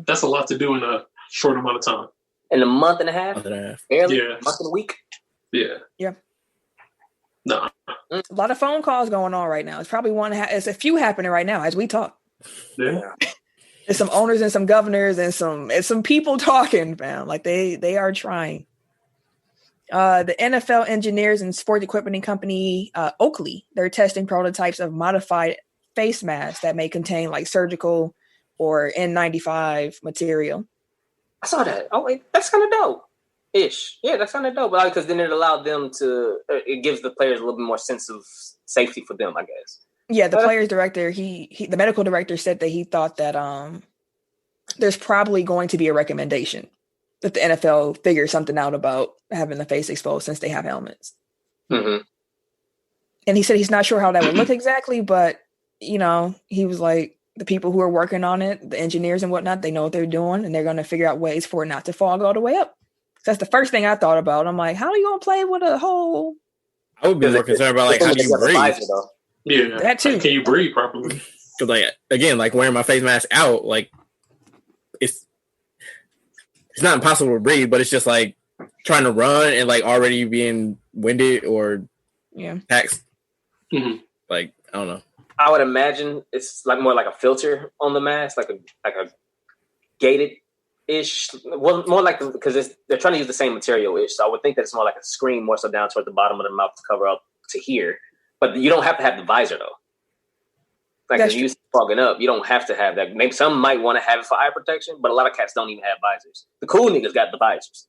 That's a lot to do in a short amount of time. In a month and a half? Barely? Yeah. A month and a week? Yeah. Yeah. No. A lot of phone calls going on right now. It's probably it's a few happening right now as we talk. Yeah. There's some owners and some governors and some people talking, man. Like they are trying. The NFL engineers and sports equipment company Oakley, they're testing prototypes of modified face masks that may contain like surgical or N95 material. I saw that. Oh, wait, that's kind of dope-ish. Yeah, that's kind of dope. But because then it allowed them to, it gives the players a little bit more sense of safety for them, I guess. Yeah, the players director, the medical director said that he thought that there's probably going to be a recommendation that the NFL figure something out about having the face exposed since they have helmets. Mm-hmm. And he said he's not sure how that would look exactly, but, you know, he was like, the people who are working on it, the engineers and whatnot, they know what they're doing, and they're going to figure out ways for it not to fog all the way up. So that's the first thing I thought about. I'm like, how are you going to play with a whole... I would be more concerned about, like, how do you breathe? Yeah, that too. Can you breathe properly? Because, like, again, like, wearing my face mask out, like, it's not impossible to breathe, but it's just, like, trying to run and, like, already being winded or taxed. Mm-hmm. Like, I don't know. I would imagine it's like more like a filter on the mask, like a gated-ish. Well, more like because they're trying to use the same material-ish. So I would think that it's more like a screen, more so down toward the bottom of the mouth to cover up to here. But you don't have to have the visor though. Like if you fogging up, you don't have to have that. Maybe some might want to have it for eye protection, but a lot of cats don't even have visors. The cool niggas got the visors.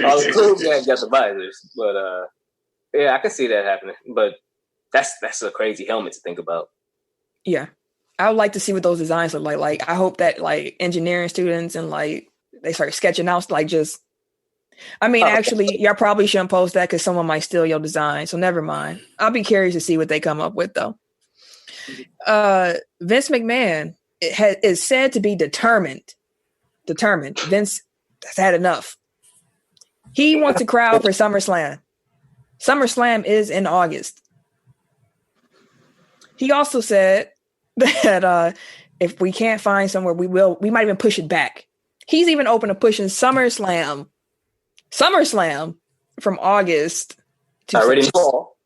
All the cool guys got the visors, but yeah, I can see that happening. But That's a crazy helmet to think about. Yeah. I would like to see what those designs look like. Like, I hope that like engineering students and like they start sketching out like just. I mean, actually, y'all probably shouldn't post that because someone might steal your design. So never mind. I'll be curious to see what they come up with, though. Vince McMahon is said to be determined. Vince has had enough. He wants a crowd for SummerSlam. SummerSlam is in August. He also said that if we can't find somewhere, we might even push it back. He's even open to pushing SummerSlam from August to already fall.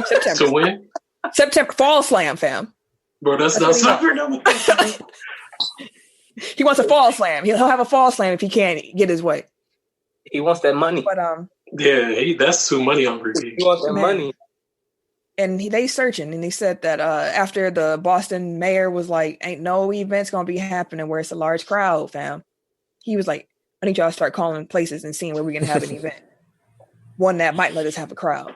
September. To when? September. Fallslam, fam. Bro, that's not summer number. He wants a Fallslam. He'll have a Fallslam if he can't get his way. He wants that money. But yeah, that's too money hungry. He wants that money. And they searching, and they said that after the Boston mayor was like, "Ain't no events gonna be happening where it's a large crowd, fam." He was like, "I need y'all to start calling places and seeing where we can have an event. One that might let us have a crowd."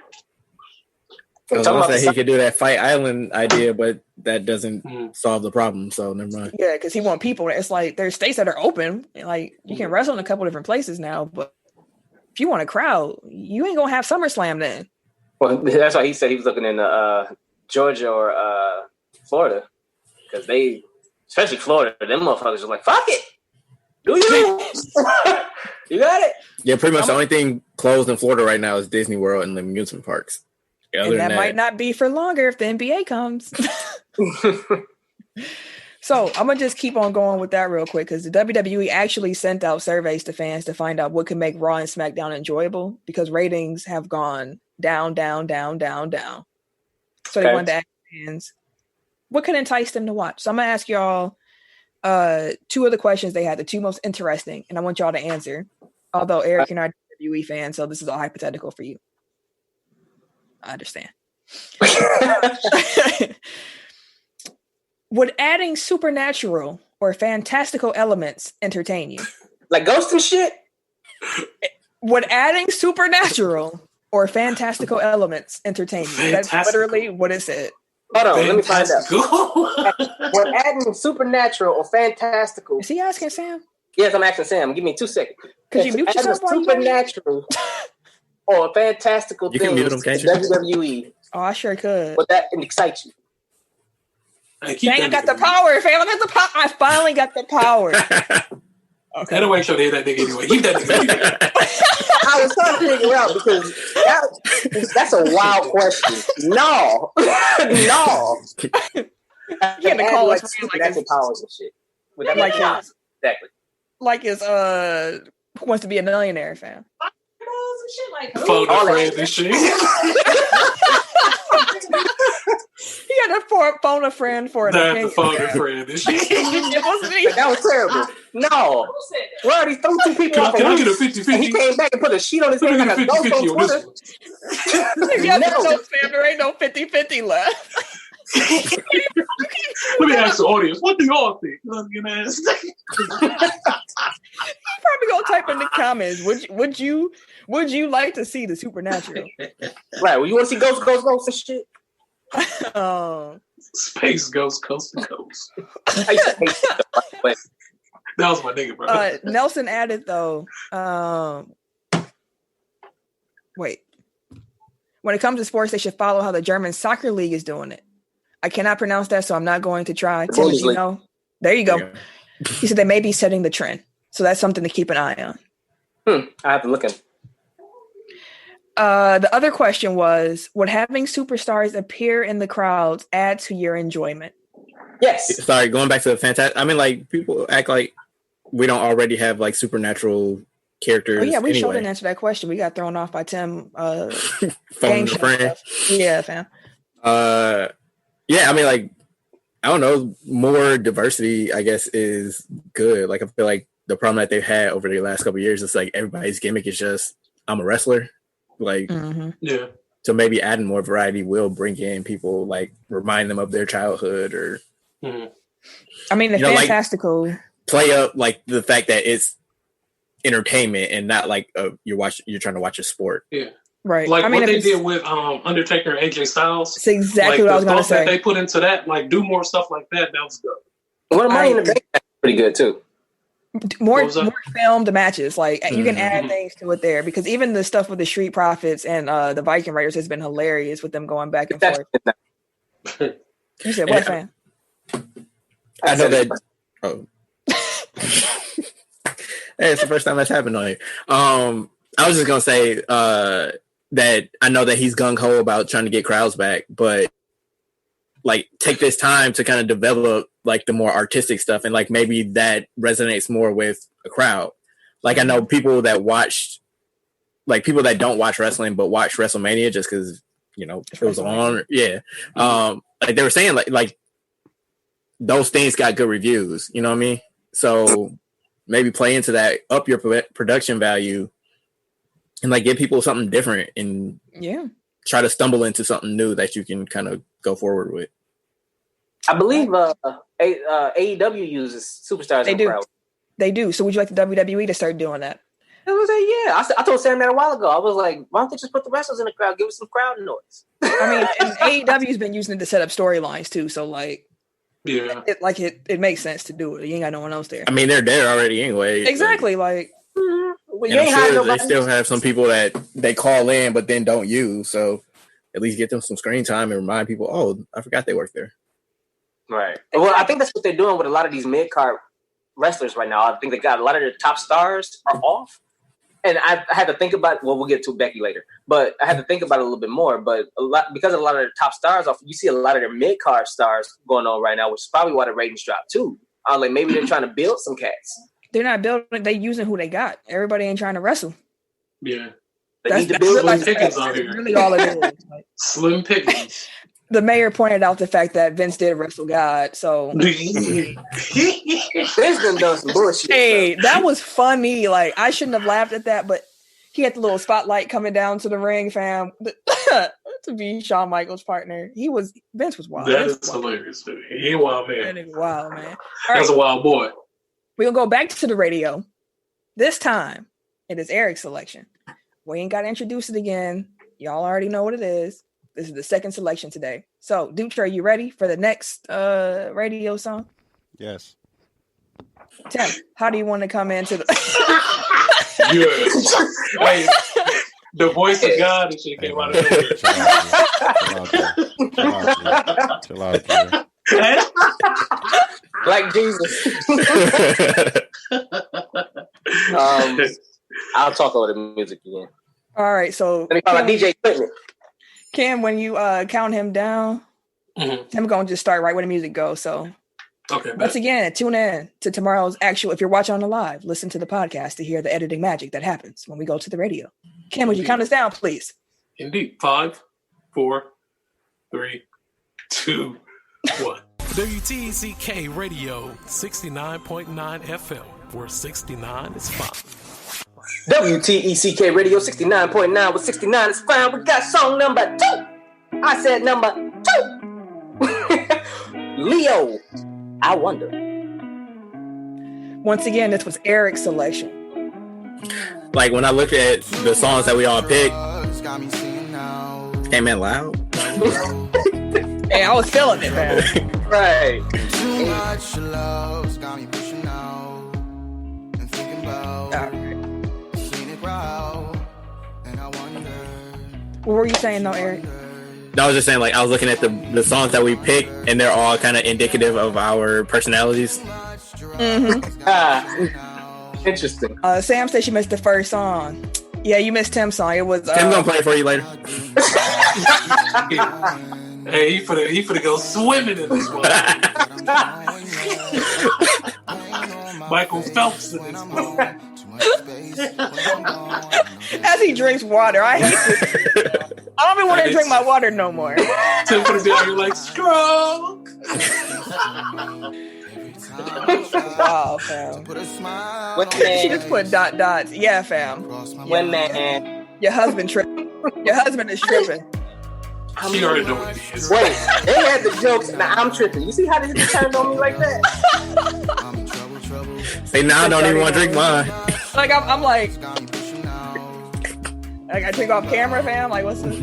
I was gonna say he could do that Fight Island idea, but that doesn't solve the problem. So never mind. Yeah, because he want people. It's like there's states that are open. Like you can wrestle in a couple different places now, but if you want a crowd, you ain't gonna have SummerSlam then. Well, that's why he said he was looking in Georgia or Florida, because they, especially Florida, them motherfuckers are like, "Fuck it, do you? You got it." Yeah, pretty much the only thing closed in Florida right now is Disney World and the amusement parks. And that might not be for longer if the NBA comes. So I'm going to just keep on going with that real quick because the WWE actually sent out surveys to fans to find out what could make Raw and SmackDown enjoyable because ratings have gone down. So they wanted to ask fans, what could entice them to watch? So I'm going to ask y'all two of the questions they had, the two most interesting, and I want y'all to answer. Although, Eric, you're not a WWE fan, so this is all hypothetical for you. I understand. Would adding supernatural or fantastical elements entertain you? Like ghosts and shit? Would adding supernatural or fantastical elements entertain you? That's literally what it said. Hold on, let me find out. Would adding supernatural or fantastical... Is he asking Sam? Yes, I'm asking Sam. Give me 2 seconds. Could you mute yourself while you supernatural or a fantastical thing in WWE. Oh, I sure could. But that excites you. Dang, I got the power, fam. I finally got the power. Okay. Anyway, show that nigga anyway. Keep that nigga. I was trying to figure out because that's a wild question. No. You had to call us supernatural powers and shit. With that like exactly. Like it's Who Wants to Be a Millionaire, fam. Phone a friend and shit. He had to phone a friend for an opinion. Phone a friend and shit. It wasn't me. That was terrible. No. We already threw 2 people off. Can I get a 50-50? He came back and put a sheet on his head like a ghost on Twitter. There ain't no 50-50 left. Let me ask the audience, what do y'all think? He's probably gonna type in the comments. Would you like to see the supernatural? Right. Well, you want to see ghosts and shit? Space Ghost, Coast to Coast. That was my nigga, bro. Nelson added though. Wait. When it comes to sports, they should follow how the German soccer league is doing it. I cannot pronounce that, so I'm not going to try. Tim, you know? There you go. Yeah. He said they may be setting the trend. So that's something to keep an eye on. I have to look at. The other question was, would having superstars appear in the crowds add to your enjoyment? Yes. Sorry, going back to the fantastic. I mean, like, people act like we don't already have, like, supernatural characters. Oh, yeah, we anyway. sure didn't answer that question. We got thrown off by Tim. Phone a friend. Yeah, fam. Yeah, I mean, like, I don't know, more diversity, I guess, is good. Like, I feel like the problem that they've had over the last couple of years is, like, everybody's gimmick is just, I'm a wrestler. Like, yeah. So maybe adding more variety will bring in people, like, remind them of their childhood or... I mean, the fantastical... Like, play up, like, the fact that it's entertainment and not, like, you're trying to watch a sport. Yeah. Right. Like what they did with Undertaker and AJ Styles. That's exactly what I was going to say. That they put into that, like do more stuff like that. That was good. Well, Money in the Bank is pretty good too. More filmed matches. Like you can add things to it there because even the stuff with the Street Profits and the Viking Raiders has been hilarious with them going back and forth. You said what, fan? I know that. Oh. Hey, it's the first time that's happened on here. I was just gonna say that I know that he's gung ho about trying to get crowds back, but like take this time to kind of develop like the more artistic stuff, and like maybe that resonates more with a crowd. Like I know people that watched, like people that don't watch wrestling but watch WrestleMania just because you know it was on. Yeah, like they were saying like those things got good reviews. You know what I mean? So maybe play into that, up your production value, and like give people something different, and try to stumble into something new that you can kind of go forward with. I believe AEW uses superstars. They do. So would you like the WWE to start doing that? I was like, yeah. I told Sam that a while ago. I was like, why don't they just put the wrestlers in the crowd? Give us some crowd noise. I mean, and AEW's been using it to set up storylines too. So like, it makes sense to do it. You ain't got no one else there. I mean, they're there already anyway. Exactly. Like, well, you ain't sure they still have some people that they call in but then don't use. So at least get them some screen time and remind people, oh, I forgot they work there. Right. Well, I think that's what they're doing with a lot of these mid-card wrestlers right now. I think they got a lot of their top stars are off. And I had to think about, well, we'll get to Becky later, but I had to think about it a little bit more. But because a lot of their top stars off, you see a lot of their mid-card stars going on right now, which is probably why the ratings dropped too. Like maybe they're trying to build some cats. They're not building, they're using who they got. Everybody ain't trying to wrestle. Yeah. They need to build Slim Pickens out here. Really all it is. Like, Slim Pickens. The mayor pointed out the fact that Vince did wrestle God, so Vince done done some bullshit. Hey, that was funny. Like I shouldn't have laughed at that, but he had the little spotlight coming down to the ring, fam, to be Shawn Michaels' partner. Vince was wild. That is hilarious, dude. He ain't wild, man. That is wild, man. That's a wild boy. We're gonna go back to the radio. This time, it is Eric's selection. We ain't got to introduce it again. Y'all already know what it is. This is the second selection today. So, Dutra, are you ready for the next radio song? Yes. Tim, how do you want to come into the... Hey, the voice of God and shit came out of nowhere. Chill out, man. Like Jesus. I'll talk over the music again. All right, so... Let me call my DJ equipment. Kim, when you count him down, I'm going to just start right where the music goes. So, once again, tune in to tomorrow's actual. If you're watching on the live, listen to the podcast to hear the editing magic that happens when we go to the radio. Kim, would you count us down, please? Indeed. 5, 4, 3, 2, 1. WTECK Radio 69.9 FM, where 69 is fine. WTECK Radio 69.9 with 69 is fine. We got song number 2. I said number 2. Leo, I Wonder. Once again, this was Eric's selection. Like when I look at the songs that we all picked, came in loud. Hey, I was feeling it, man. Right. Too much love got me pushing out and thinking about. What were you saying though, Eric? I was just saying, like, I was looking at the songs that we picked, and they're all kind of indicative of our personalities. Interesting. Sam said she missed the first song. Yeah, you missed Tim's song. It was. Tim's gonna play it for you later. Hey, he finna go swimming in this one. Michael Phelps in this one. As he drinks water, I hate this. I don't even want to drink my water no more. Tim put it down, you're like, stroke. Wow, fam. She just put dots. Yeah, fam. When man. Your husband tripping. Your husband is tripping. She already know what it is. Wait, they had the jokes, now I'm tripping. You see how they just turned on me like that? Say, nah, I don't even want to drink mine. Like, I'm like... I got to take off camera, fam. Like, what's up?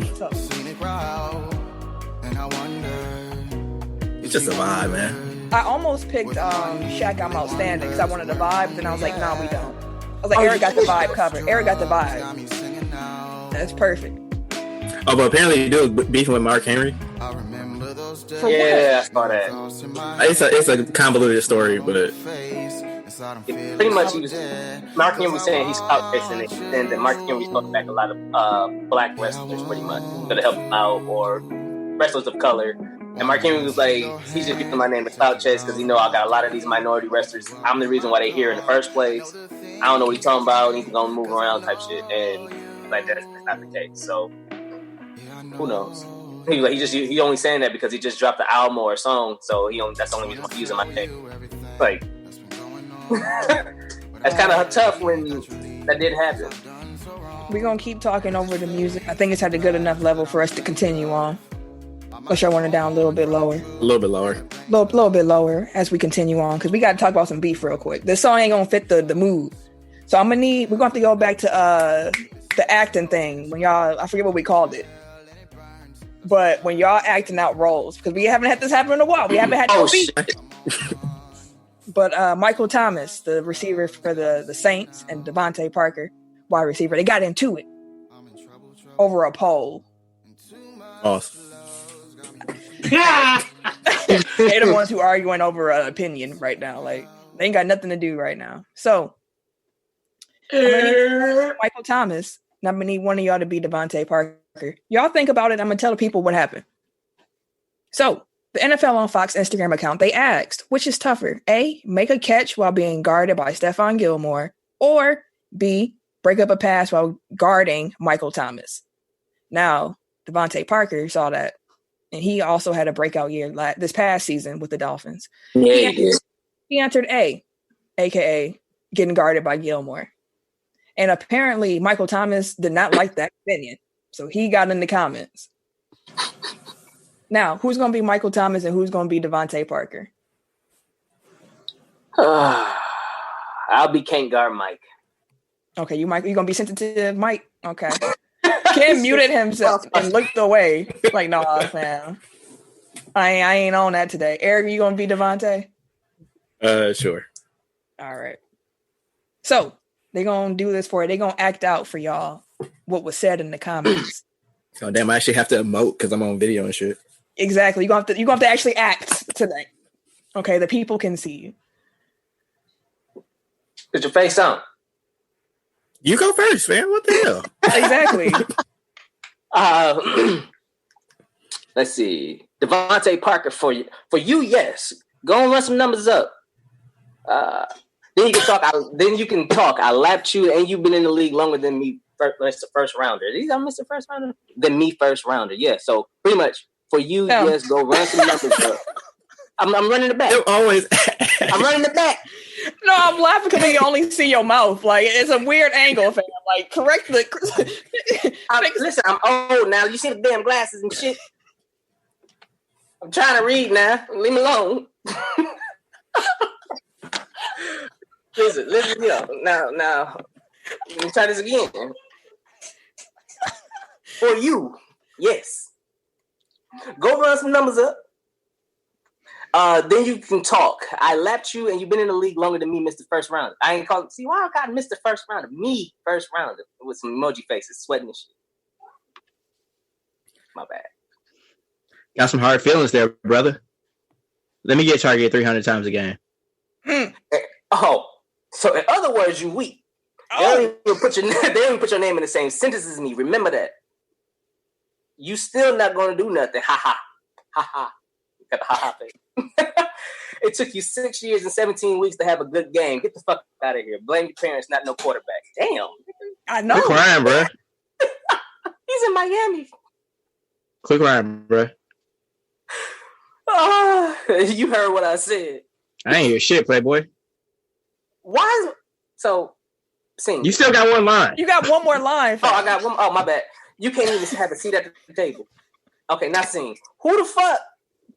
It's just a vibe, man. I almost picked Shaq I'm Outstanding because I wanted the vibe, but then I was like, nah, we don't. I was like, Eric got the vibe covered. Eric got the vibe. That's perfect. Oh, but apparently you do beefing with Mark Henry. Yeah, I saw that. It's a convoluted story, but pretty much Mark Henry was saying he's out racing it, and then Mark Henry talking back a lot of black wrestlers, pretty much, to help him out, or wrestlers of color. And Mark Henry was like, he's just using my name to clout chase because I got a lot of these minority wrestlers. I'm the reason why they're here in the first place. I don't know what he's talking about. He's gonna move around type shit, and like that's not the case. So who knows? He only saying that because he just dropped the album or a song, so that's the only reason why he's using my name. Like that's kind of tough when that didn't happen. We're gonna keep talking over the music. I think it's at a good enough level for us to continue on. Unless I want it down a little bit lower. A little bit lower. Little bit lower as we continue on, because we got to talk about some beef real quick. This song ain't gonna fit the mood, so we're gonna have to go back to the acting thing when y'all, I forget what we called it, but when y'all acting out roles, because we haven't had this happen in a while. We haven't had no beef. But Michael Thomas, the receiver for the Saints, and Devontae Parker, wide receiver, they got into it over a pole. Awesome. They're the ones who are arguing over an opinion right now. Like, they ain't got nothing to do right now. So, Michael Thomas, and I'm gonna need one of y'all to be Devontae Parker. Y'all think about it. I'm gonna tell the people what happened. So, the NFL on Fox Instagram account, they asked, which is tougher? A, make a catch while being guarded by Stephon Gilmore, or B, break up a pass while guarding Michael Thomas. Now, Devontae Parker saw that, and he also had a breakout year this past season with the Dolphins. Yeah, he answered A, a.k.a. getting guarded by Gilmore. And apparently, Michael Thomas did not like that opinion, so he got in the comments. Now, who's going to be Michael Thomas and who's going to be Devontae Parker? I'll be can't guard Mike. Okay, you going to be sensitive, Mike? Okay. Ken muted himself and looked away. Like, nah, fam. I ain't on that today. Eric, you going to be Devontae? Sure. All right. So, they going to do this for you. They going to act out for y'all what was said in the comments. Oh, damn, I actually have to emote because I'm on video and shit. Exactly. You're going to have to actually act today. Okay, the people can see you. Put your face on. You go first, man. What the hell? Exactly. Let's see. Devontae Parker for you, yes. Go and run some numbers up. Then you can talk. I lapped you, and you've been in the league longer than me. Mr. First Rounder. These are Mr. First Rounder? Than me, First Rounder. Yeah. So pretty much for you, yes. Go run some numbers up. I'm running the back. Always. I'm running the back. No, I'm laughing because you only see your mouth. Like, it's a weird angle, fam. Like, correct the. Listen, I'm old now. You see the damn glasses and shit. I'm trying to read now. Leave me alone. Listen here. Now. Let me try this again. For you, yes. Go run some numbers up. Then you can talk. I lapped you, and you've been in the league longer than me, Mr. First Rounder. I ain't called. See why I got Mr. First Rounder? Me, First Rounder, with some emoji faces, sweating and shit. My bad. Got some hard feelings there, brother. Let me get targeted 300 times a game. Oh, so in other words, you weak. They don't even put your name in the same sentence as me. Remember that. You still not going to do nothing. Ha ha. Ha ha. You got the ha ha thing. It took you 6 years and 17 weeks to have a good game. Get the fuck out of here. Blame your parents, not no quarterback. Damn. I know. Quit crying, bro. He's in Miami. Quit crying, bro. You heard what I said. I ain't hear shit, Playboy. Why? So, sing. You still got one line. You got one more line. Oh, I got one. Oh, my bad. You can't even have a seat at the table. Okay, now sing. Who the fuck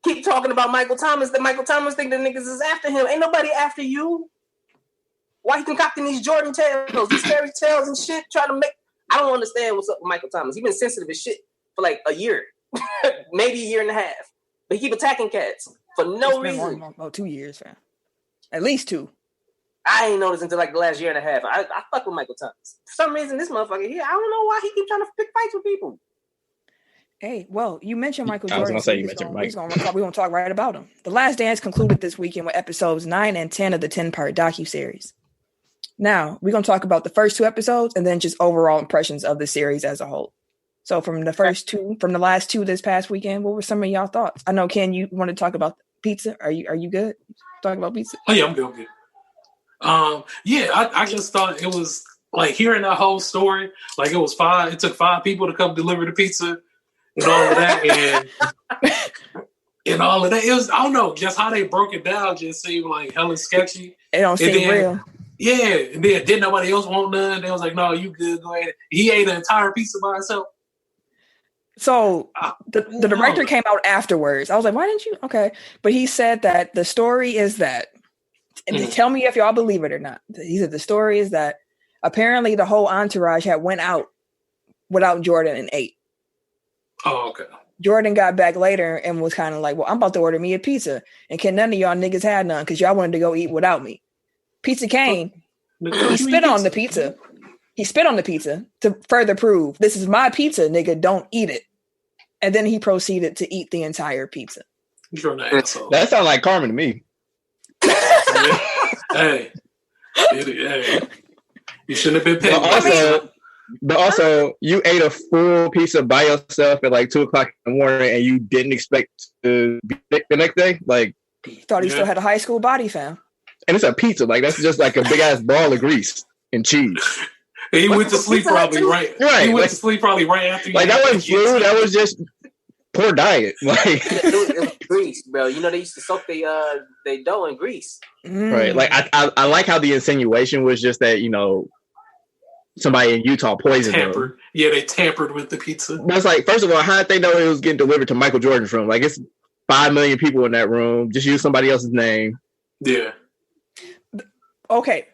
keep talking about Michael Thomas? That Michael Thomas think the niggas is after him. Ain't nobody after you. Why he concocting these Jordan tales, these fairy tales and shit, trying to make I don't understand what's up with Michael Thomas. He's been sensitive as shit for like a year, maybe a year and a half. But he keep attacking cats for no reason. About 2 years, man. At least 2. I ain't noticed until like the last year and a half. I fuck with Michael Thomas. For some reason, this motherfucker here, I don't know why he keep trying to pick fights with people. Hey, well, you mentioned Michael Jordan. I was going to say you mentioned Mike. We're going to talk right about him. The Last Dance concluded this weekend with episodes 9 and 10 of the 10-part docuseries. Now, we're going to talk about the first 2 episodes and then just overall impressions of the series as a whole. So from the last 2 this past weekend, what were some of y'all thoughts? I know, Ken, you want to talk about pizza? Are you good? Talking about pizza? Oh, yeah, I'm good. I just thought it was like hearing that whole story, like it took 5 people to come deliver the pizza and all of that, and all of that. It was, I don't know, just how they broke it down just seemed like hella sketchy. It don't seem real. Yeah, and then didn't nobody else want none. They was like, no, you good, go ahead. He ate an entire pizza by himself. So the director came out afterwards. I was like, why didn't you? Okay. But he said that the story is that, and tell me if y'all believe it or not. He said the story is that apparently the whole entourage had went out without Jordan and ate. Oh, okay. Jordan got back later and was kind of like, well, I'm about to order me a pizza. And can none of y'all niggas had none because y'all wanted to go eat without me. Pizza came. He spit on the pizza. He spit on the pizza to further prove this is my pizza, nigga. Don't eat it. And then he proceeded to eat the entire pizza. You're an asshole. That sounds like karma to me. Hey, you shouldn't have been paying. But also, you ate a full pizza by yourself at like 2:00 in the morning, and you didn't expect to be sick the next day. Like, thought he still had a high school body, fam. And it's a pizza. Like, that's just like a big ass ball of grease and cheese. And he went to sleep probably right. He went to sleep probably right after. Like, that wasn't food. That was just poor diet. Like, it was grease, bro. You know they used to soak they dough in grease. Right. Like, I like how the insinuation was just that, you know, somebody in Utah poisoned them. Yeah, they tampered with the pizza. But it's like, first of all, how did they know it was getting delivered to Michael Jordan's room? Like, it's 5 million people in that room. Just use somebody else's name. Yeah. Okay.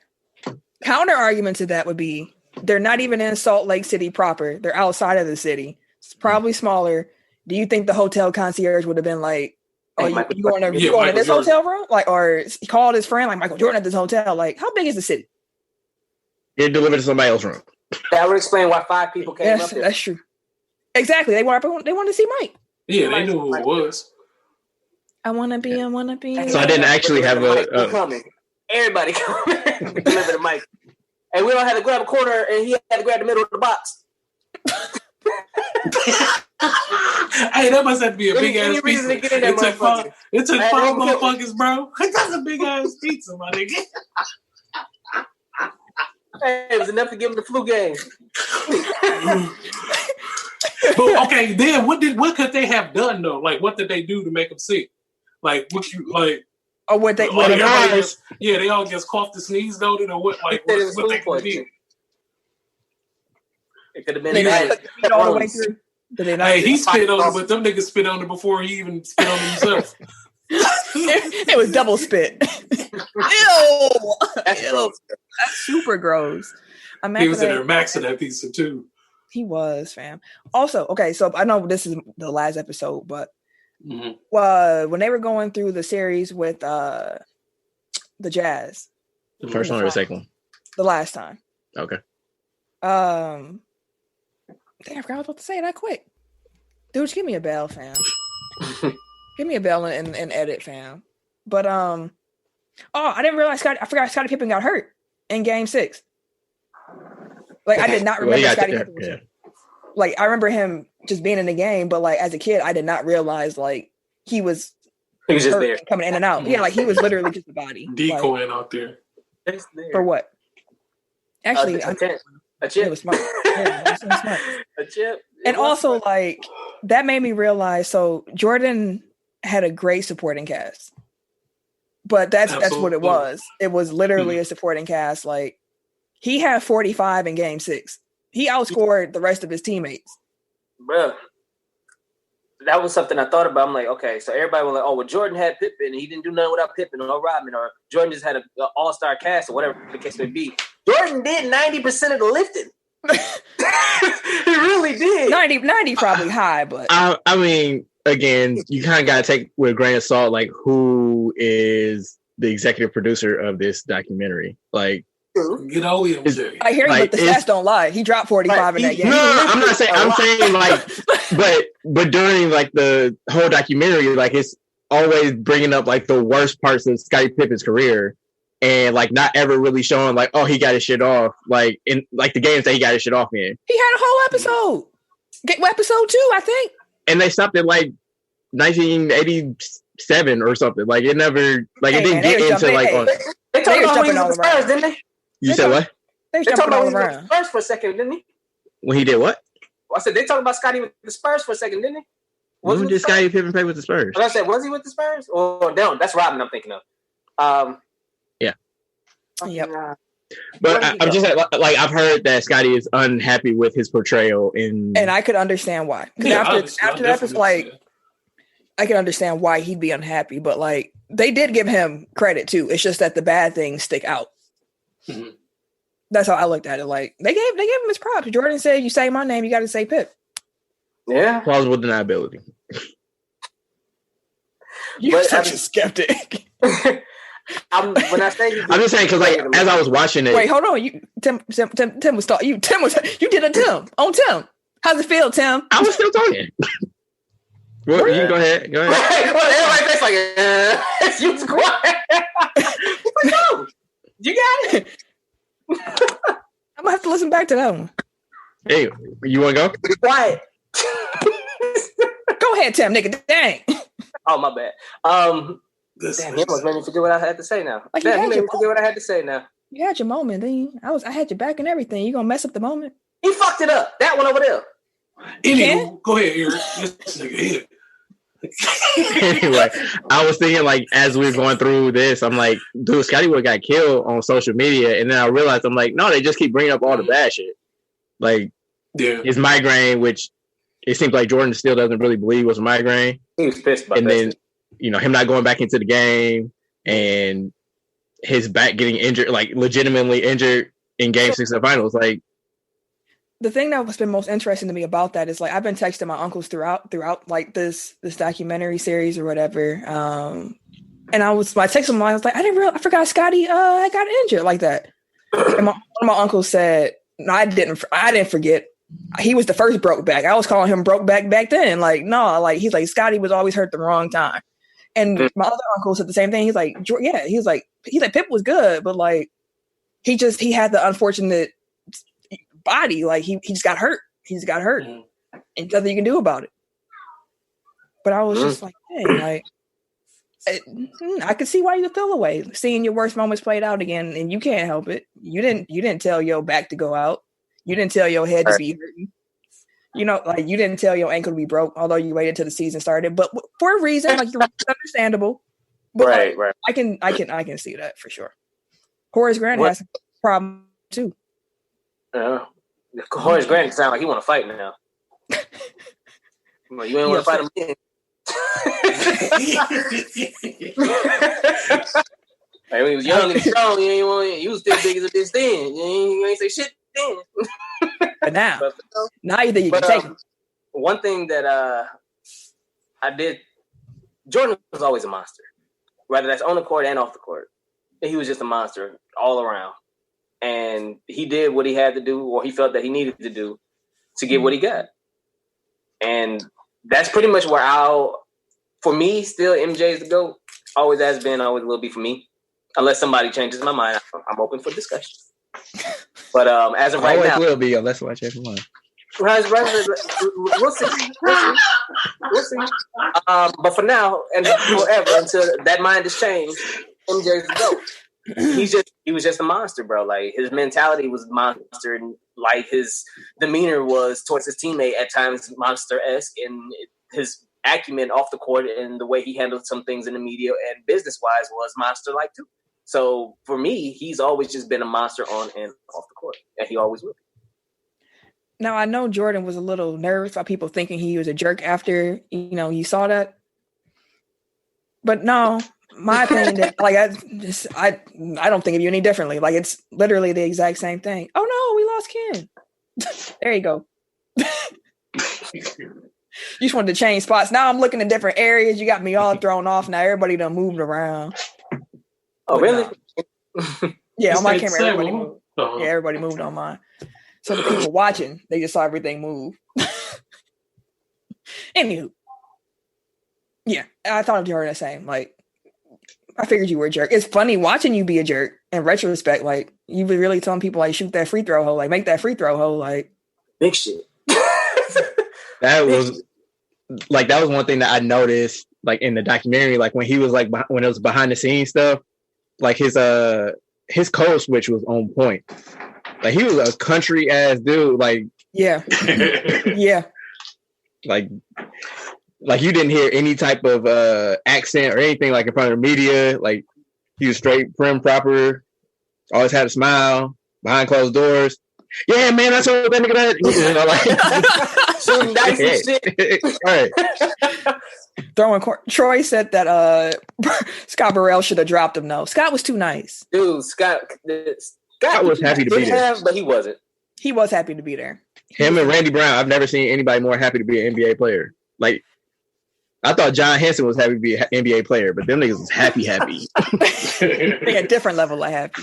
Counter argument to that would be they're not even in Salt Lake City proper. They're outside of the city. It's probably smaller. Do you think the hotel concierge would have been like, "Oh, you going to this hotel room?" Like, or he called his friend like Michael Jordan at this hotel. Like, how big is the city? It delivered to somebody else's room. That would explain why 5 people came up there. That's true. Exactly. They wanted to see Mike. Yeah, they knew who it was. I want to be. So I didn't actually have coming. Everybody coming. Deliver the mic. And we don't have to grab a corner, and he had to grab the middle of the box. Hey, that must have to be a big ass pizza. It took 5 motherfuckers, bro. That's a big ass pizza, my nigga. Hey, it was enough to give him the flu game. But okay, then what could they have done though? Like, what did they do to make him sick? Like, or what they? They all just coughed and sneezed though. Or what? Like, what they could be? It could have been all the way through. Hey, he spit on it, but them niggas spit on it before he even spit on himself. It was double spit. Ew. That's super gross. He was in there maxing that pizza too. He was, fam. Also, okay, so I know this is the last episode, but when they were going through the series with the Jazz, the first one or the second one? The last time. Okay. Damn, I forgot what I was about to say that quick. Dude, just give me a bell, fam. Give me a bell and edit, fam. But I didn't realize I forgot Scottie Pippen got hurt in Game 6. Like, I did not remember Scottie Pippen was hurt. Like, I remember him just being in the game, but like as a kid, I did not realize like he was just there coming in and out. Yeah, like he was literally just a body decoying out there. For what? Actually, a chip. It was smart. Yeah, it was smart. A chip. And also, like, that made me realize. So Jordan had a great supporting cast, but that's what it was. It was literally a supporting cast. Like, he had 45 in Game 6. He outscored the rest of his teammates. Bro, that was something I thought about. I'm like, okay, so everybody was like, oh, well, Jordan had Pippen. He didn't do nothing without Pippen or Rodman, or Jordan just had an all-star cast or whatever the case may be. Jordan did 90% of the lifting. He really did. 90 probably high, but I mean, again, you kind of got to take with a grain of salt, like who is the executive producer of this documentary? Like, get all in, Jerry. I hear you, like, but the stats don't lie. He dropped 45 in that game. No, I'm not saying. I'm saying like, but during like the whole documentary, like it's always bringing up like the worst parts of Scottie Pippen's career, and like not ever really showing like, oh, he got his shit off, like in like the games that he got his shit off in. He had a whole episode, episode 2, I think, and they stopped at like 1987 or something. Like it never, like it didn't get into like. They talked about when he was with the Spurs, didn't they? You said what? They talked about when he was with the Spurs for a second, didn't he? When he did what? Well, I said they talked about Scottie with the Spurs for a second, didn't he? When did Scottie Pippen play with the Spurs? Well, I said, was he with the Spurs? Or no, that's Robin I'm thinking of. Yeah. Yep. But I'm just like I've heard that Scottie is unhappy with his portrayal in, and I could understand why. Yeah, after that was like, I can understand why he'd be unhappy, but like they did give him credit too. It's just that the bad things stick out. Mm-hmm. That's how I looked at it. Like they gave him his props. Jordan said, "You say my name, you got to say Pip." Yeah, plausible deniability. You're such a skeptic. I'm just saying because like as I was watching it. Wait, hold on. Tim was talking. You did a Tim on Tim. How's it feel, Tim? I was still talking. Well, you can go ahead. Go ahead. Everybody's like, you was quiet. No, you got it. I'm gonna have to listen back to that one. Hey, you want to go? Be quiet. Go ahead, Tim, nigga. Dang. Oh, my bad. Damn, he almost made me forget what I had to say now. Like, he made me forget what I had to say now. You had your moment, then I had your back and everything. You gonna mess up the moment? He fucked it up. That one over there. Anywho, go ahead, Aaron. This nigga here. Anyway, I was thinking like as we were going through this, I'm like, dude, Scottie would got killed on social media, and then I realized I'm like, no, they just keep bringing up all the bad shit, like his migraine, which it seems like Jordan still doesn't really believe was a migraine. He was pissed about and that. Then him not going back into the game and his back getting injured, like legitimately injured in Game 6 of the finals, like. The thing that has been most interesting to me about that is like I've been texting my uncles throughout like this documentary series or whatever. And I texted them, I was like, I forgot Scottie got injured like that. And one of my uncles said, no, I didn't forget. He was the first broke back. I was calling him broke back then. Like, no, like he's like Scottie was always hurt the wrong time. And my other uncle said the same thing. He's like, yeah, he's like Pip was good, but like he had the unfortunate body, like he just got hurt. And nothing you can do about it. But I was just like, hey, like I could see why you feel away seeing your worst moments played out again, and you can't help it. You didn't tell your back to go out. You didn't tell your head to be hurting. Like you didn't tell your ankle to be broke, although you waited till the season started. But for a reason, like you're understandable. But right. I can see that for sure. Horace Grant has a problem too. Horace Grant sound like he want to fight now. You ain't want to fight him again. Like when he was young and strong, he was still big as a bitch then. You ain't say shit then. But now either you can take him. One thing that I did, Jordan was always a monster, whether that's on the court and off the court. He was just a monster all around. And he did what he had to do, or he felt that he needed to do to get what he got. And that's pretty much where for me, still MJ is the GOAT. Always has been, always will be for me. Unless somebody changes my mind, I'm open for discussion. But as of right always now, will be unless somebody changes my mind. We'll see. But for now and forever, until that mind is changed, MJ is the GOAT. He was just a monster, bro. Like his mentality was monster, and like his demeanor was towards his teammate at times monster-esque, and his acumen off the court and the way he handled some things in the media and business-wise was monster-like too. So for me, he's always just been a monster on and off the court, and he always will be. Now I know Jordan was a little nervous by people thinking he was a jerk after he saw that, but no. My opinion, like I don't think of you any differently. Like it's literally the exact same thing. Oh no, we lost Ken. There you go. You just wanted to change spots. Now I'm looking at different areas. You got me all thrown off. Now everybody done moved around. Oh, really? Yeah, on my camera, everybody moved. Yeah, everybody moved on mine. So the people watching, they just saw everything move. Anywho. Yeah, I thought of Jordan the same. Like, I figured you were a jerk. It's funny watching you be a jerk in retrospect. Like, you were really telling people, like, shoot that free throw hole. Like, make that free throw hole. Like, big shit. That was one thing that I noticed, like, in the documentary, like, when he was, like, when it was behind the scenes stuff, like, his code switch was on point. Like, he was a country ass dude. Like, yeah. Yeah. Like you didn't hear any type of accent or anything like in front of the media. Like he was straight, prim, proper. Always had a smile behind closed doors. Yeah, man, that's what that nigga did. You know, like shooting dice and shit. Right. Throwing. Troy said that Scott Burrell should have dropped him. No, Scott was too nice. Dude, Scott was happy to be there, but he wasn't. He was happy to be there. Him and Randy Brown. I've never seen anybody more happy to be an NBA player. Like. I thought John Henson was happy to be an NBA player, but them niggas was happy. They had different level of happy.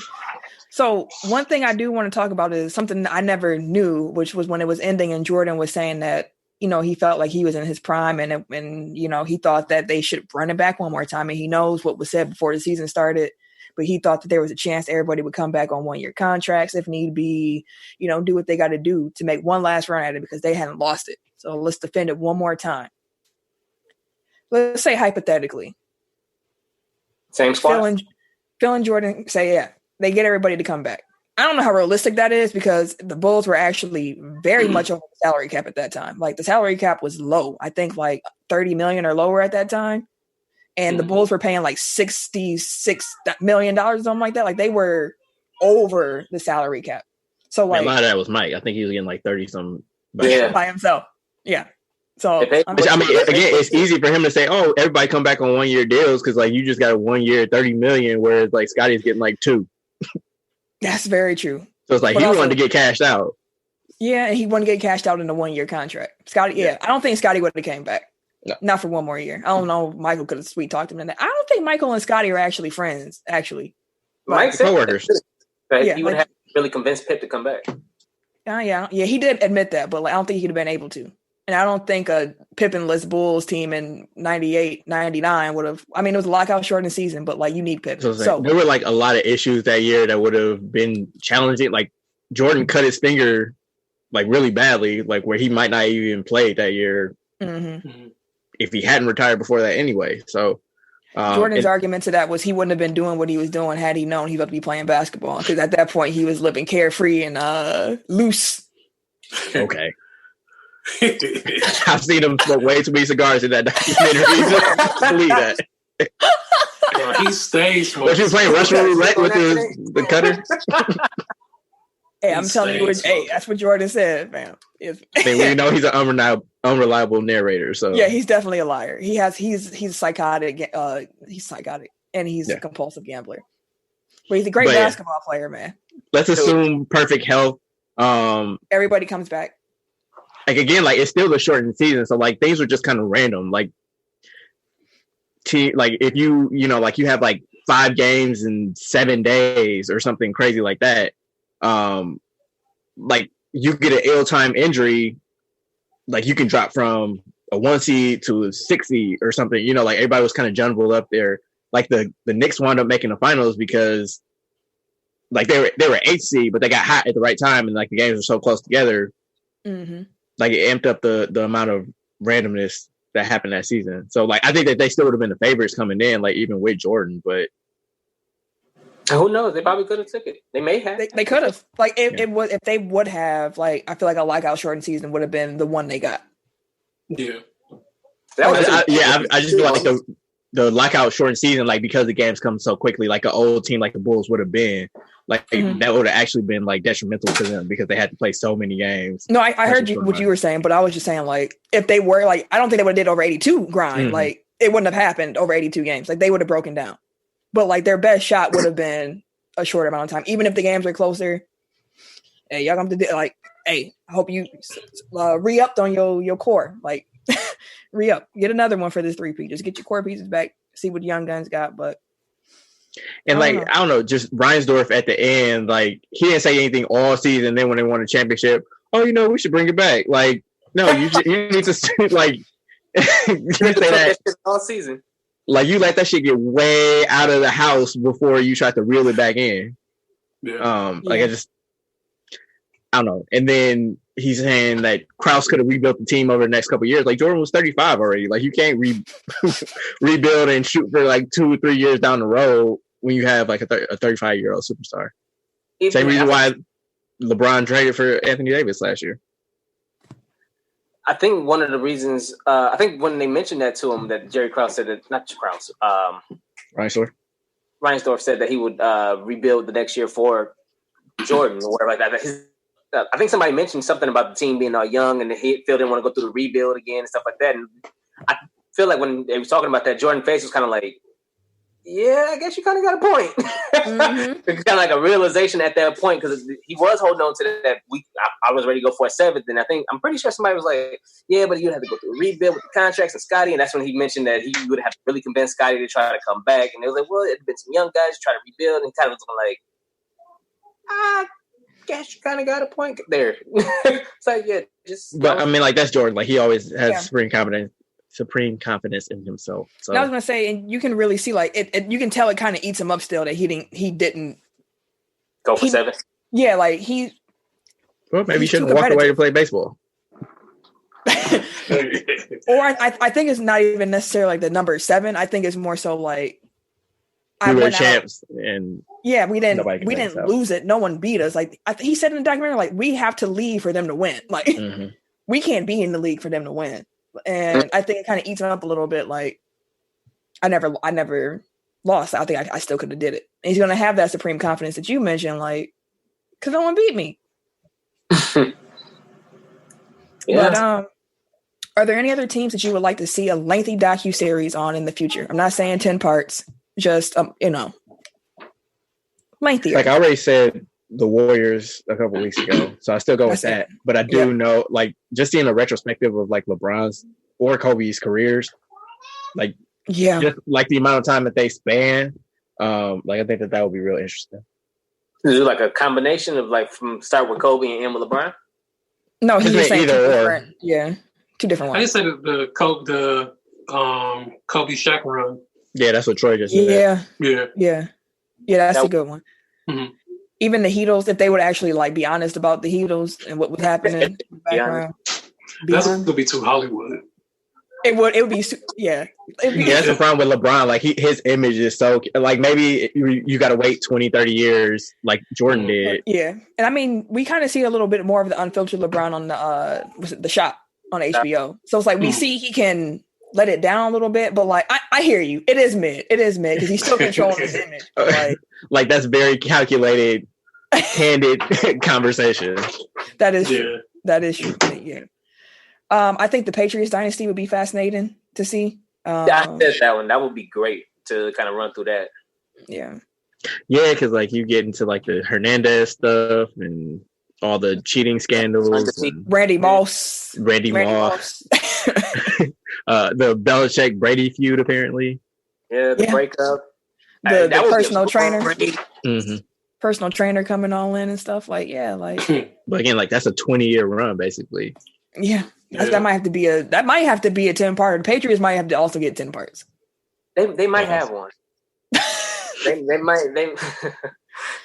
So one thing I do want to talk about is something I never knew, which was when it was ending and Jordan was saying that, you know, he felt like he was in his prime and you know, he thought that they should run it back one more time. And he knows what was said before the season started, but he thought that there was a chance everybody would come back on 1-year contracts if need be, you know, do what they got to do to make one last run at it because they hadn't lost it. So let's defend it one more time. Let's say hypothetically. Same spot. Phil and Jordan say, yeah, they get everybody to come back. I don't know how realistic that is because the Bulls were actually very much over the salary cap at that time. Like the salary cap was low. I think like $30 million or lower at that time. And the Bulls were paying like $66 million or something like that. Like they were over the salary cap. So like a lot of that was Mike. I think he was getting like 30 something by himself. Yeah. So again, it's easy for him to say, "Oh, everybody come back on 1-year deals," because like you just got a 1 year, $30 million, whereas like Scotty's getting like 2. That's very true. So it's like he wanted to get cashed out. Yeah, and he wanted to get cashed out in a 1-year contract. Scotty, I don't think Scotty would have came back. No. Not for one more year. I don't know. Michael could have sweet talked him in that. I don't think Michael and Scotty are actually friends. Actually, Mike said coworkers. He would have really convinced Pip to come back. Yeah. He did admit that, but like, I don't think he'd have been able to. And I don't think a Pippen-less Bulls team in 98, 99 would have. I mean, it was a lockout shortened season, but like you need Pippen. So there were like a lot of issues that year that would have been challenging. Like Jordan cut his finger like really badly, like where he might not even play that year if he hadn't retired before that anyway. So Jordan's argument to that was he wouldn't have been doing what he was doing had he known he was going to be playing basketball because at that point he was living carefree and loose. Okay. I've seen him smoke way too many cigars in that documentary. Believe that. He stays smoking. Was he playing Russian roulette with the cutter? Hey, I'm telling you, that's what Jordan said, man. We know he's an unreliable narrator. So yeah, he's definitely a liar. He's psychotic. He's psychotic, and he's a compulsive gambler. But he's a great basketball player, man. Let's assume perfect health. Everybody comes back. Like again, like it's still the shortened season, so like things were just kind of random. Like, like if you like you have like 5 games in 7 days or something crazy like that, like you get an ill-time injury, like you can drop from a 1 seed to a 6 seed or something. You know, like everybody was kind of jumbled up there. Like the Knicks wound up making the finals because like they were 8th seed, but they got hot at the right time, and like the games were so close together. Mm-hmm. Like it amped up the amount of randomness that happened that season. So like I think that they still would have been the favorites coming in, like even with Jordan, but who knows? They probably could have took it. They may have. They could have. Like if they would have, like I feel like a lockout shortened season would have been the one they got. Yeah. I just feel like the lockout shortened season, like because the games come so quickly, like an old team like the Bulls would have been, like that would have actually been like detrimental to them because they had to play so many games. No, I heard what you were saying, but I was just saying like if they were like, I don't think they would have did over 82 grind. Like it wouldn't have happened over 82 games. Like they would have broken down. But like their best shot would have been a short amount of time, even if the games were closer. Hey, y'all have to do like hey, I hope you re-upped on your core. Like, re-up. Get another one for this 3P. Just get your core pieces back. See what Young Guns got. But and I don't know, just Reinsdorf at the end, like he didn't say anything all season. Then when they won a championship, we should bring it back. Like, no, you need to like you say that all season. Like you let that shit get way out of the house before you try to reel it back in. Yeah. I don't know. And then he's saying that Krause could have rebuilt the team over the next couple of years. Like Jordan was 35 already. Like you can't rebuild and shoot for like 2 or 3 years down the road when you have like a 35-year-old superstar. Same reason why LeBron traded for Anthony Davis last year. I think one of the reasons, I think when they mentioned that to him, that Jerry Krause said that, not Krause, Reinsdorf said that he would rebuild the next year for Jordan or whatever like that. I think somebody mentioned something about the team being all young and the Phil didn't want to go through the rebuild again and stuff like that. And I feel like when they were talking about that, Jordan face was kind of like, yeah, I guess you kind of got a point. Mm-hmm. It's kind of like a realization at that point because he was holding on to that week. I was ready to go for a 7th, and I'm pretty sure somebody was like, "Yeah, but you'd have to go through a rebuild with the contracts and Scotty." And that's when he mentioned that he would have to really convince Scotty to try to come back. And it was like, "Well, it'd been some young guys trying to rebuild," and he kind of was like, "I guess you kind of got a point there." It's like, yeah, just. But I mean, like that's Jordan. Like he always has supreme confidence in himself. So I was gonna say, and you can really see like it you can tell it kind of eats him up still that he didn't go for 7. Yeah, like he. Well, maybe he shouldn't walk away to play baseball. Or I think it's not even necessarily like the number 7. I think it's more so like we were champs, and we didn't lose it. No one beat us. Like he said in the documentary, like we have to leave for them to win. Like we can't be in the league for them to win. And I think it kind of eats him up a little bit. Like I never lost. I think I still could have did it. And he's going to have that supreme confidence that you mentioned, like, because no one beat me. Yeah. But are there any other teams that you would like to see a lengthy docuseries on in the future? I'm not saying 10 parts, just lengthier. Like I already said, the Warriors a couple weeks ago, so I still go with that. But I do know, like, just seeing a retrospective of like LeBron's or Kobe's careers, like, just like the amount of time that they span, like I think that would be real interesting. Is it like a combination of like from start with Kobe and end with LeBron? No, he's just saying either or. Two different ones. I just said the Kobe Shaq run. Yeah, that's what Troy just said. Yeah, that's a good one. Mm-hmm. Even the Heatles, if they would actually like be honest about the Heatles and what was happening in the background. That's gonna be too Hollywood. It would be that's the problem with LeBron. Like his image is so like maybe you got to wait 20, 30 years like Jordan did. Yeah, and I mean we kind of see a little bit more of the unfiltered LeBron on the Shop on HBO. So it's like we see he can let it down a little bit, but like I hear you. It is mid because he's still controlling his image. Like that's very calculated, candid conversation. That is true. That is true. Yeah. I think the Patriots dynasty would be fascinating to see. I said that one. That would be great to kind of run through that. Yeah. Yeah, because like you get into like the Hernandez stuff and all the cheating scandals. Randy Moss. The Belichick Brady feud, apparently. Yeah, the breakup. The personal trainer. Mm-hmm. Personal trainer coming all in and stuff. Like, yeah, like. But again, like that's a 20-year run, basically. Yeah. That might have to be a 10-part. The Patriots might have to also get 10 parts. They might have one.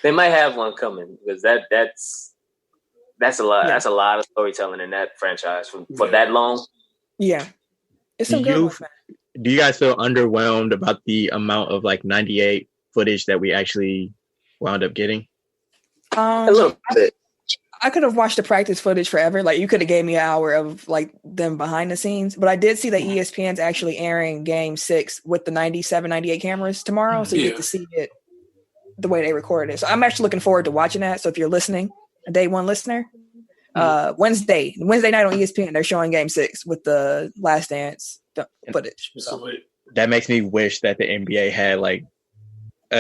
they might have one coming because that's a lot. Yeah. That's a lot of storytelling in that franchise for that long. Yeah, it's some good ones, man. Do you guys feel underwhelmed about the amount of like 98 footage that we actually wound up getting? A little bit. I could have watched the practice footage forever. Like you could have gave me an hour of like them behind the scenes, but I did see that ESPN's actually airing Game 6 with the 97, 98 cameras tomorrow. So you get to see it the way they recorded it. So I'm actually looking forward to watching that. So if you're listening, a day one listener, Wednesday night on ESPN, they're showing Game 6 with the Last Dance footage. So. That makes me wish that the NBA had like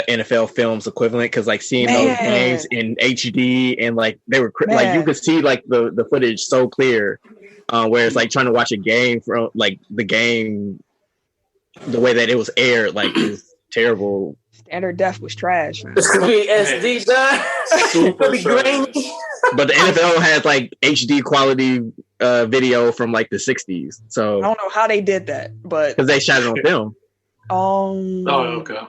NFL films equivalent, because like seeing those games in HD and like they were like you could see like the footage so clear, where it's like trying to watch a game from like the game, the way that it was aired, like it was terrible. Standard def was trash. It's gonna be SD done. Super green. But the NFL has like HD quality video from like the 60s. So I don't know how they did that, but because they shot it on film. Oh, okay.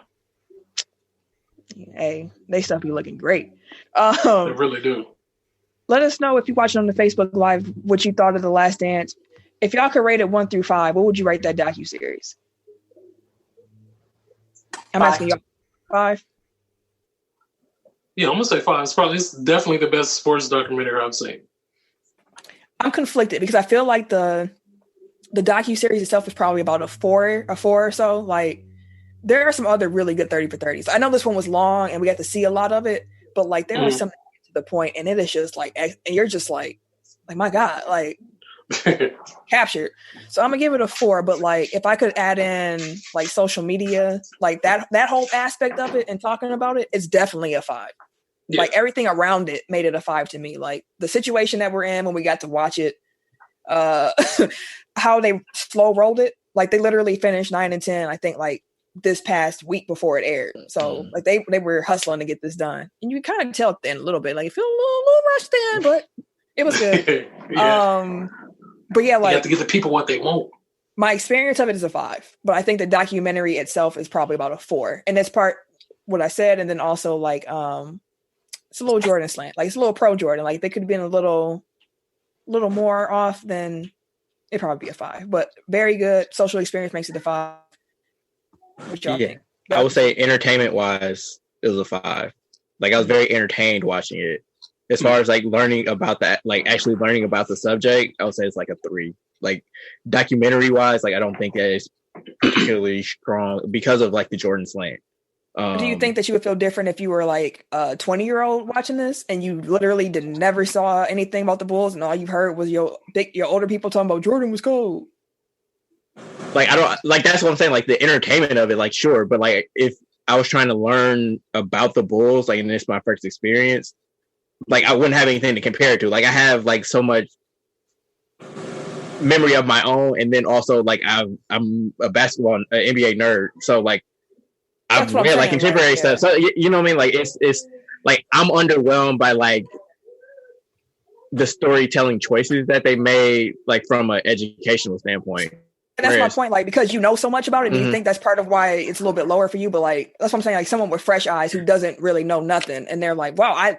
Hey, they stuff be looking great. They really do. Let us know if you watch it on the Facebook Live what you thought of The Last Dance. If y'all could rate it 1 through 5, what would you rate that docuseries? I'm asking y'all 5. Yeah, I'm gonna say 5. It's definitely the best sports documentary I've seen. I'm conflicted because I feel like the docuseries itself is probably about a 4 or so. Like there are some other really good 30 for 30s. I know this one was long and we got to see a lot of it, but like there was something to the point, and it is just like, and you're just like my God, like captured. So I'm gonna give it a 4. But like if I could add in like social media, like that whole aspect of it and talking about it, it's definitely a 5. Yeah. Like everything around it made it a 5 to me. Like the situation that we're in when we got to watch it, how they slow rolled it. Like they literally finished 9 and 10, I think, like this past week before it aired. So like they were hustling to get this done, and you kind of tell then a little bit, like it feel a little rushed in, but it was good. Yeah. But yeah, like you have to give the people what they want. My experience of it is a 5, but I think the documentary itself is probably about a 4, and that's part what I said, and then also like it's a little Jordan slant, like it's a little pro Jordan. Like they could have been a little more off, then it'd probably be a 5. But very good social experience makes it a 5. What y'all think? I would say entertainment wise, it was a 5. Like I was very entertained watching it. As far as like learning about that, like actually learning about the subject, I would say it's like a 3. Like documentary wise, like I don't think that is particularly strong because of like the Jordan slant. Do you think that you would feel different if you were like a 20-year-old watching this and you literally never saw anything about the Bulls and all you heard was your older people talking about Jordan was cold? Like I don't like that's what I'm saying. Like the entertainment of it, like sure, but like if I was trying to learn about the Bulls, like and this is my first experience, like I wouldn't have anything to compare it to. Like I have like so much memory of my own, and then also like I'm a basketball NBA nerd, so like I've read like contemporary stuff. So you know what I mean? Like it's like I'm underwhelmed by like the storytelling choices that they made, like from an educational standpoint. And that's my point, like because you know so much about it, and you think that's part of why it's a little bit lower for you. But like that's what I'm saying, like someone with fresh eyes who doesn't really know nothing, and they're like, "Wow, I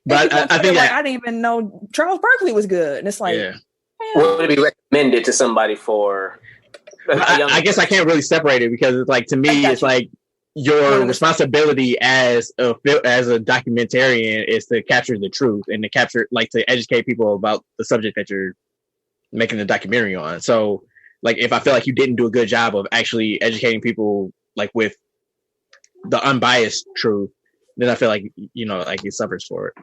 think that, I didn't even know Charles Barkley was good." And it's like, would it be recommended to somebody for? I guess I can't really separate it because it's like to me, it's like your responsibility as a documentarian is to capture the truth and to educate people about the subject that you're making the documentary on. So. Like, if I feel like you didn't do a good job of actually educating people, like, with the unbiased truth, then I feel like, you know, like, it suffers for it.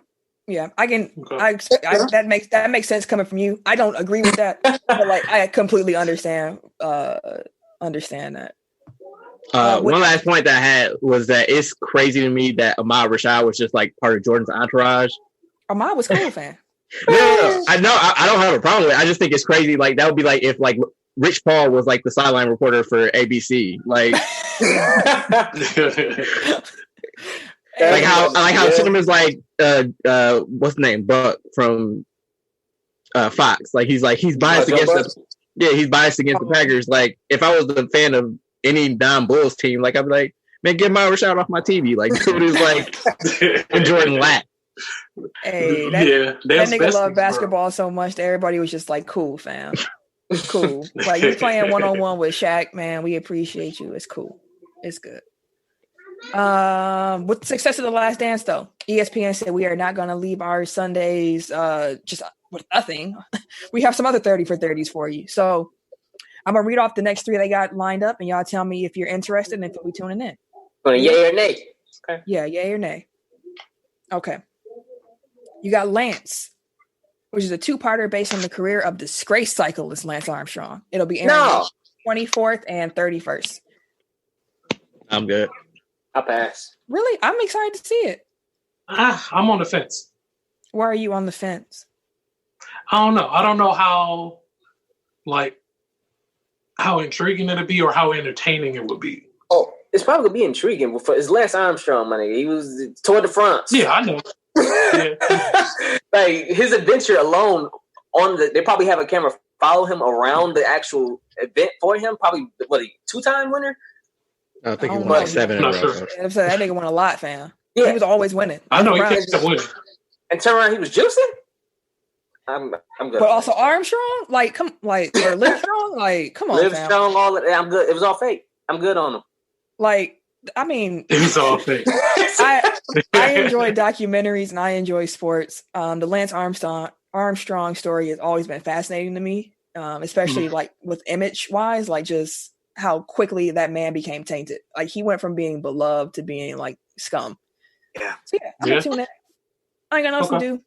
Yeah, that makes sense coming from you. I don't agree with that, but, like, I completely understand that. One last point that I had was that it's crazy to me that Ahmad Rashad was just, like, part of Jordan's entourage. Ahmad was cool, fan. No, I know. I don't have a problem with it. I just think it's crazy. Like, that would be like if, like, Rich Paul was like the sideline reporter for ABC. Like, how Cinema's like, what's the name? Buck from Fox. Like, he's biased against he's biased against the Packers. Like, if I was a fan of any non-Bulls team, like, I'd be like, man, get my Rashad off my TV. Like, dude is like Jordan Lack. Hey, that nigga loved basketball so much that everybody was just like, cool, fam. Cool. Like, you playing one-on-one with Shaq, man, we appreciate you. It's cool. It's good. With the success of The Last Dance, though, ESPN said we are not going to leave our Sundays just with nothing. We have some other 30 for 30s for you. So I'm going to read off the next 3 they got lined up, and y'all tell me if you're interested and if you'll be tuning in. Yay or nay? Okay. Yeah, yay or nay. Okay. You got Lance, which is a 2-parter based on the career of disgraced cyclist Lance Armstrong. It'll be airing 24th and 31st. I'm good. I pass. Really? I'm excited to see it. I'm on the fence. Why are you on the fence? I don't know. I don't know how intriguing it'd be or how entertaining it would be. Oh, it's probably gonna be intriguing. For it's Lance Armstrong, my nigga. He was Tour de France. Yeah, I know. Yeah. Like his adventure alone they probably have a camera follow him around the actual event for him. Probably a 2-time winner. I think he won like 7 in a row. Sure. That nigga won a lot, fam. Yeah. He was always winning. I know he kept winning. And turn around, he was juicing. I'm good. But also Armstrong, or Livestrong, come on, fam. Livestrong, all of that. I'm good. It was all fake. I'm good on him. Like, I mean, it was all fake. I enjoy documentaries and I enjoy sports. The Lance Armstrong story has always been fascinating to me, especially like with image wise, like just how quickly that man became tainted. Like he went from being beloved to being like scum. Yeah. So yeah, I'm gonna tune in. I ain't got nothing to do.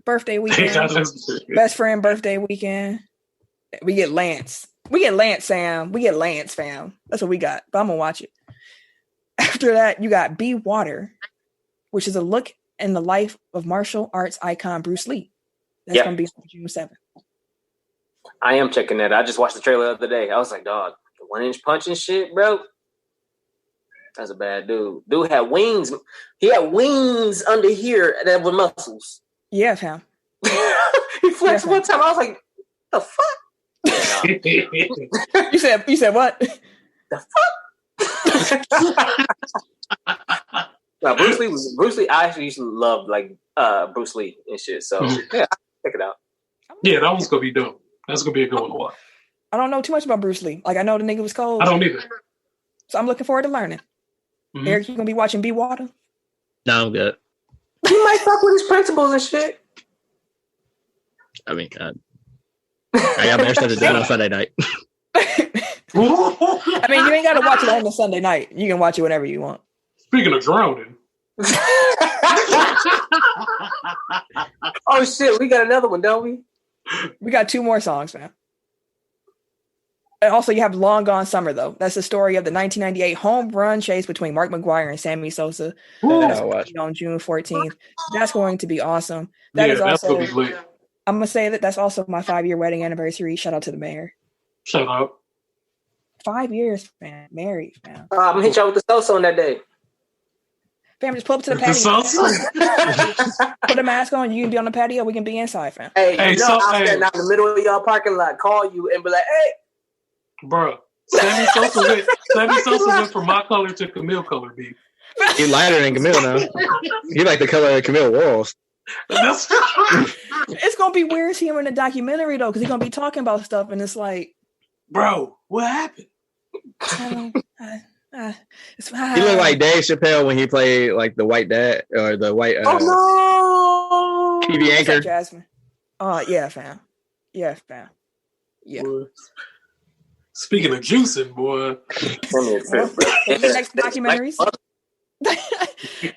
Birthday weekend. Best friend birthday weekend. We get Lance. Sam. We get Lance, fam. That's what we got. But I'm gonna watch it. After that, you got Be Water, which is a look in the life of martial arts icon Bruce Lee. That's gonna be on June 7th. I am checking that. I just watched the trailer the other day. I was like, dog, the 1-inch punch and shit, bro. That's a bad dude. Dude had wings. He had wings under here that were muscles. Yeah, fam. He flexed one time. I was like, the fuck? You said what? The fuck? No, Bruce Lee. I actually used to love like Bruce Lee and shit. So yeah, check it out. Yeah, that one's gonna be dope. That's gonna be a good one to watch. I don't know too much about Bruce Lee. Like I know the nigga was cold. I don't either. So I'm looking forward to learning. Mm-hmm. Eric, you gonna be watching Be Water? No, I'm good. He might fuck with his principles and shit. I mean, God. I got better stuff to do on Sunday night. I mean, you ain't got to watch it on the Sunday night. You can watch it whenever you want. Speaking of drowning. Oh, shit. We got another one, don't we? We got 2 more songs, man. And also, you have Long Gone Summer, though. That's the story of the 1998 home run chase between Mark McGwire and Sammy Sosa. That's on June 14th. That's going to be awesome. That's going to be lit. I'm going to say that's also my 5-year wedding anniversary. Shout out to the mayor. Shout out. 5 years, man. Married, man. I'm going to hit y'all with the Sosa on that day. Fam, just pull up to the patio. Put a mask on. You can be on the patio. We can be inside, fam. Hey, I'll stand out in the middle of y'all parking lot, call you, and be like, hey. Bro, Sammy Sosa went from my color to Camille color, B. He lighter than Camille now. He like the color of Camille Walls. It's gonna be weird seeing him in the documentary though, because he's gonna be talking about stuff, and it's like, bro, what happened? He looked like Dave Chappelle when he played like the white dad or the white TV anchor. Jasmine. Yeah, fam. Yeah, fam. Yeah. Boy. Speaking of juicing, boy. Next documentaries.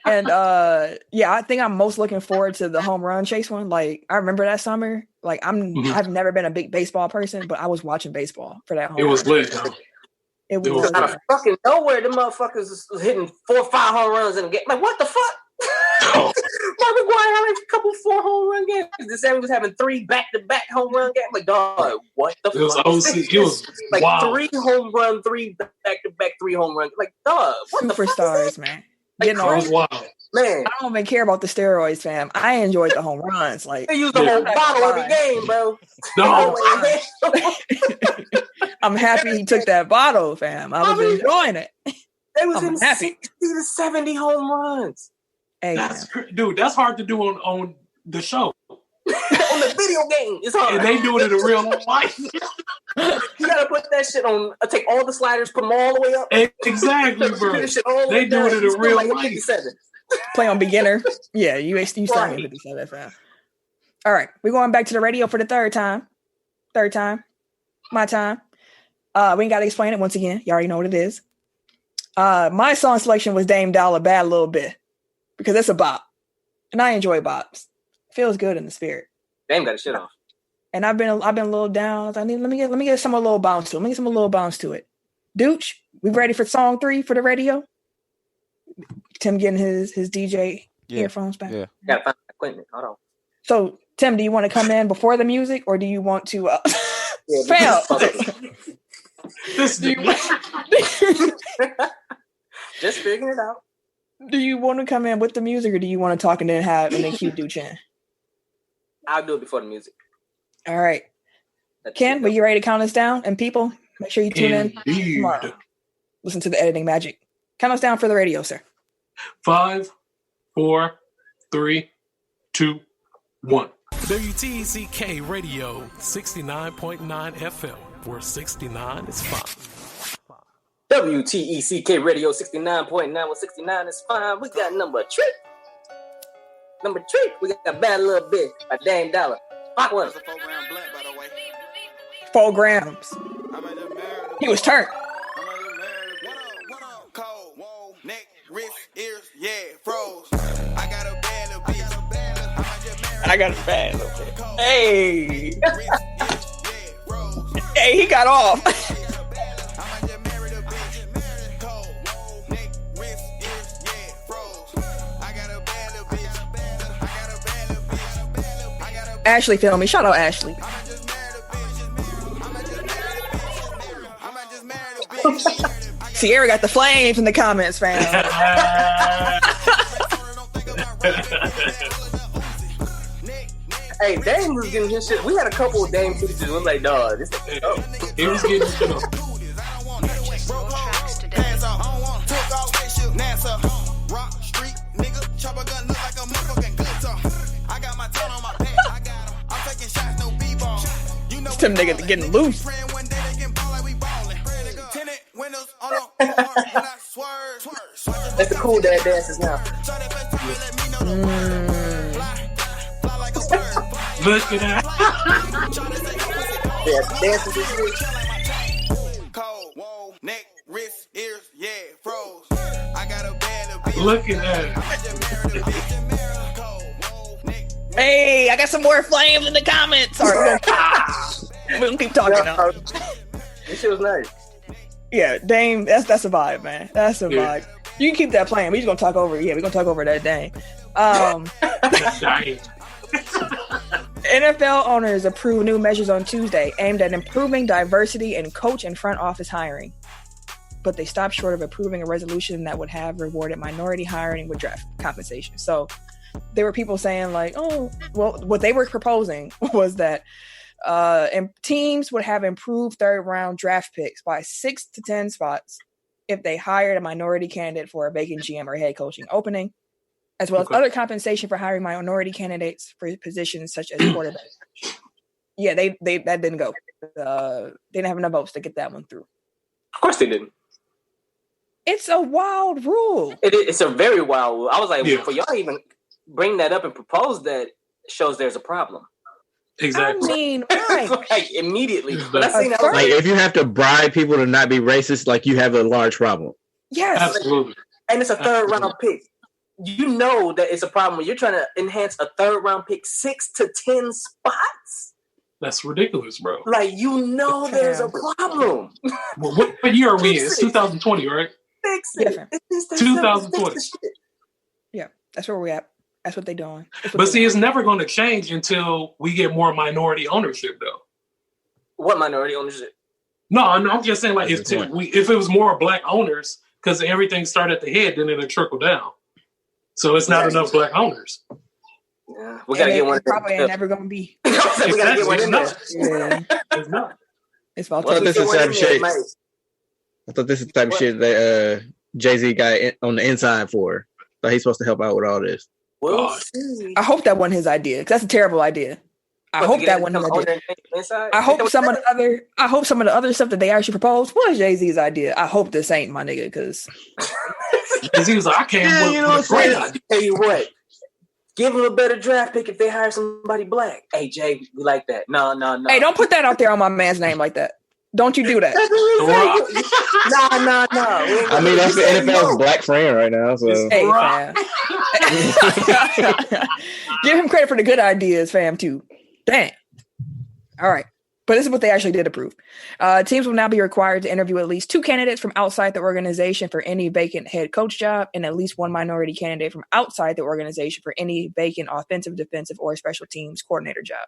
And I think I'm most looking forward to the home run chase one. Like I remember that summer. Like I've never been a big baseball person, but I was watching baseball for that home. It was lit. It was out of fucking nowhere. The motherfuckers was hitting 4 or 5 home runs in a game. Like what the fuck? Mark McGwire had like a couple 4 home run games. The Sammy was having 3 back-to-back home run games. Like dog, what the fuck? It was OC. It was like wild. 3 home run, 3 back-to-back, 3 home runs. Like dog, what superstars, the fuck? Man. Like, it was wild. Man, I don't even care about the steroids, fam. I enjoyed the home runs. Like they use the whole bottle every game, bro. No. I'm happy he took that bottle, fam. I was enjoying it. They was in 60 to 70 home runs. Hey, dude, that's hard to do on the show. On the video game, it's hard. And they do it in real life. You gotta put that shit on. Take all the sliders, put them all the way up. Exactly, bro. They do it in real life. Play on beginner. Yeah, you started with 57, fam. All right, we're going back to the radio for the third time. My time. We ain't got to explain it once again. You already know what it is. My song selection was Dame Dollar, Bad Little Bit, because it's a bop, and I enjoy bops. Feels good in the spirit. Dame got his shit off. And I've been a little down. Let me get some a little bounce to it. Let me get some a little bounce to it. Dooch, we ready for song 3 for the radio? Tim getting his DJ earphones back. Yeah. Gotta find equipment. Hold on. So, Tim, do you want to come in before the music, or do you want to? Fail. Just figuring it out. Do you want to come in with the music, or do you want to talk and then cue Do-Chan? I'll do it before the music. All right. Ken, are you ready to count us down? And people, make sure you tune in tomorrow. Listen to the editing magic. Count us down for the radio, sir. 5, 4, 3, 2, 1. WTECK Radio 69.9 FM, where 69 is fine. WTECK Radio 69.9, where 69 is fine. We got number 3. We got Bad Little Bit by Dame Dollar. Fuck one. 4 grams. He was turned. Neck, wrist, ears, yeah, froze. I got a bad little bitch. Hey. Hey, he got off. Ashley filmed me. Shout out Ashley. Sierra got the flames in the comments, fam. Hey, Dame was getting his shit. We had a couple of Dame pictures. We was like, dog, this is dope. He was getting shit up. Tim nigga getting loose. That's the cool dad dances now. Look at that. Yeah, dances this week. Cold, whoa, neck, wrist, ears, yeah, froze. I got a bad bitch. Look at that. Hey, I got some more flames in the comments. Sorry, we're gonna keep talking now. This shit was nice. Yeah, Dame, that's a vibe, man. That's a vibe. You can keep that playing. We're just gonna talk over. Yeah, we're gonna talk over that Dame. NFL owners approved new measures on Tuesday aimed at improving diversity in coach and front office hiring, but they stopped short of approving a resolution that would have rewarded minority hiring with draft compensation. So there were people saying like, oh, well, what they were proposing was that teams would have improved third-round draft picks by 6 to 10 spots if they hired a minority candidate for a vacant GM or head coaching opening, as well as other compensation for hiring minority candidates for positions such as quarterback. Yeah, they that didn't go. They didn't have enough votes to get that one through. Of course they didn't. It's a wild rule. It's a very wild rule. I was like, for y'all even bring that up and propose that shows there's a problem. Exactly. I mean, right. Like immediately. But I seen that like if you have to bribe people to not be racist, like you have a large problem. Yes, absolutely. And it's a third round pick. You know that it's a problem when you're trying to enhance a third round pick 6 to 10 spots. That's ridiculous, bro. Like there's a problem. Well, what year are we in? It's 2020, right? Fix it. Yeah, it's 2020. Yeah, that's where we're at. That's what they're doing. But see, it's never going to change until we get more minority ownership, though. What minority ownership? No, I'm just saying, like, if it was more black owners, because everything started at the head, then it'll trickle down. So it's not enough black owners. Yeah, we gotta get one. Probably ain't never gonna be. We gotta get one in there. Yeah. It's not. It's about I thought this is the type of shit. I thought this is the type of shit that Jay-Z got on the inside for. Thought he's supposed to help out with all this. Well, I hope that wasn't his idea, because that's a terrible idea. I hope that wasn't his idea. I hope some of the other stuff that they actually proposed was Jay-Z's idea. I hope this ain't, my nigga, because he was like, I can't. You know what I'm saying? Tell you what, give them a better draft pick if they hire somebody black. Hey Jay, we like that. No. Hey, don't put that out there on my man's name like that. Don't you do that? No. I mean, that's the NFL's black friend right now. So hey, fam. Give him credit for the good ideas, fam, too. Dang. All right. But this is what they actually did approve. Teams will now be required to interview at least 2 candidates from outside the organization for any vacant head coach job, and at least 1 minority candidate from outside the organization for any vacant offensive, defensive, or special teams coordinator job.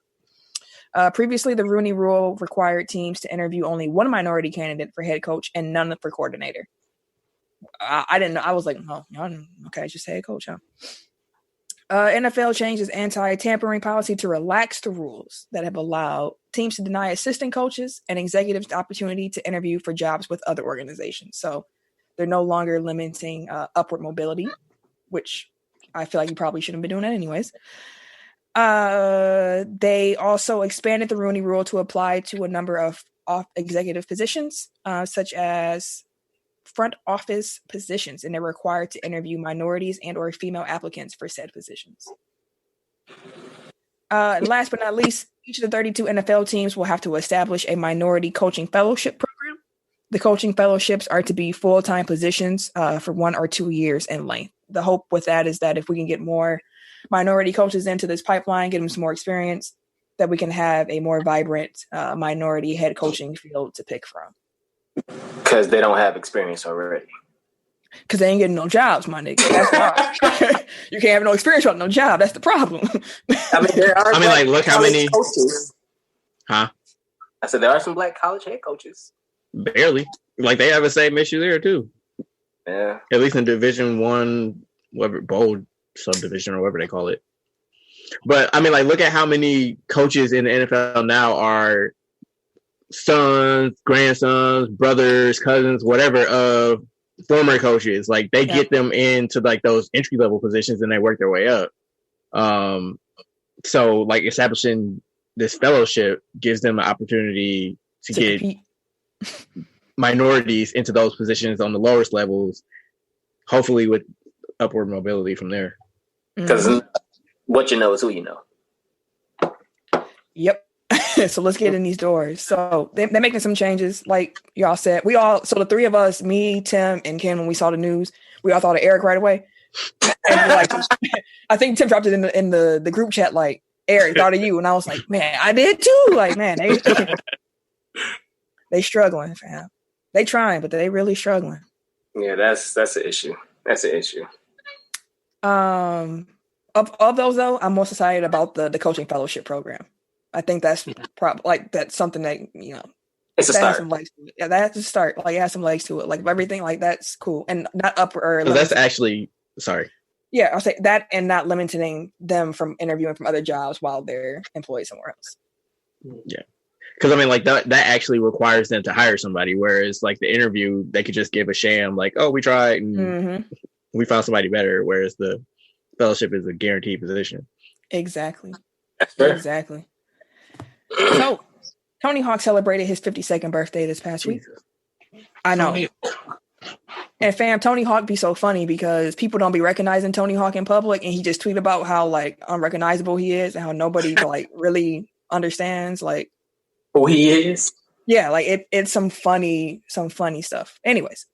Previously, the Rooney Rule required teams to interview only 1 minority candidate for head coach and none for coordinator. I didn't know. I was like, oh, okay, just head coach, huh? NFL changed its anti-tampering policy to relax the rules that have allowed teams to deny assistant coaches and executives the opportunity to interview for jobs with other organizations. So they're no longer limiting upward mobility, which I feel like you probably shouldn't be doing that anyways. They also expanded the Rooney Rule to apply to a number of executive positions, such as front office positions, and they're required to interview minorities and or female applicants for said positions. Last but not least, each of the 32 NFL teams will have to establish a minority coaching fellowship program. The coaching fellowships are to be full-time positions for 1 or 2 years in length. The hope with that is that if we can get more minority coaches into this pipeline, get them some more experience, that we can have a more vibrant minority head coaching field to pick from. Because they don't have experience already. Because they ain't getting no jobs, my nigga. That's why. You can't have no experience without no job. That's the problem. Look how many coaches. Huh? I said there are some black college head coaches. Barely. Like they have the same issue there too. Yeah. At least in Division 1, whatever bowl subdivision or whatever they call it. But look at how many coaches in the NFL now are sons, grandsons, brothers, cousins, whatever of former coaches. Like they get them into like those entry level positions and they work their way up. So like establishing this fellowship gives them an opportunity to get compete. Minorities into those positions on the lowest levels, hopefully with upward mobility from there. Because what you know is who you know. Yep. So let's get in these doors. So they're making some changes. Like y'all said, so the 3 of us, me, Tim, and Ken, when we saw the news, we all thought of Eric right away. And like, I think Tim dropped it in the group chat, like, Eric thought of you. And I was like, man, I did too. Like, man, they struggling, fam. They trying, but they really struggling. Yeah, that's an issue. That's an issue. Of those though, I'm most excited about the coaching fellowship program. I think that's that's something that, it's a start. Some legs to it. Yeah, that has to start. Like it has some legs to it. Like everything like that's cool. And not upper or so that's actually sorry. Yeah, I'll say that and not limiting them from interviewing from other jobs while they're employed somewhere else. Yeah. Because that actually requires them to hire somebody, whereas like the interview, they could just give a sham, like, oh, we tried and we found somebody better, whereas the fellowship is a guaranteed position. Exactly. That's fair. Exactly. So, Tony Hawk celebrated his 52nd birthday this past week. I know. And fam, Tony Hawk be so funny because people don't be recognizing Tony Hawk in public, and he just tweet about how like unrecognizable he is and how nobody like really understands like who he is. Yeah, like it's some funny stuff. Anyways,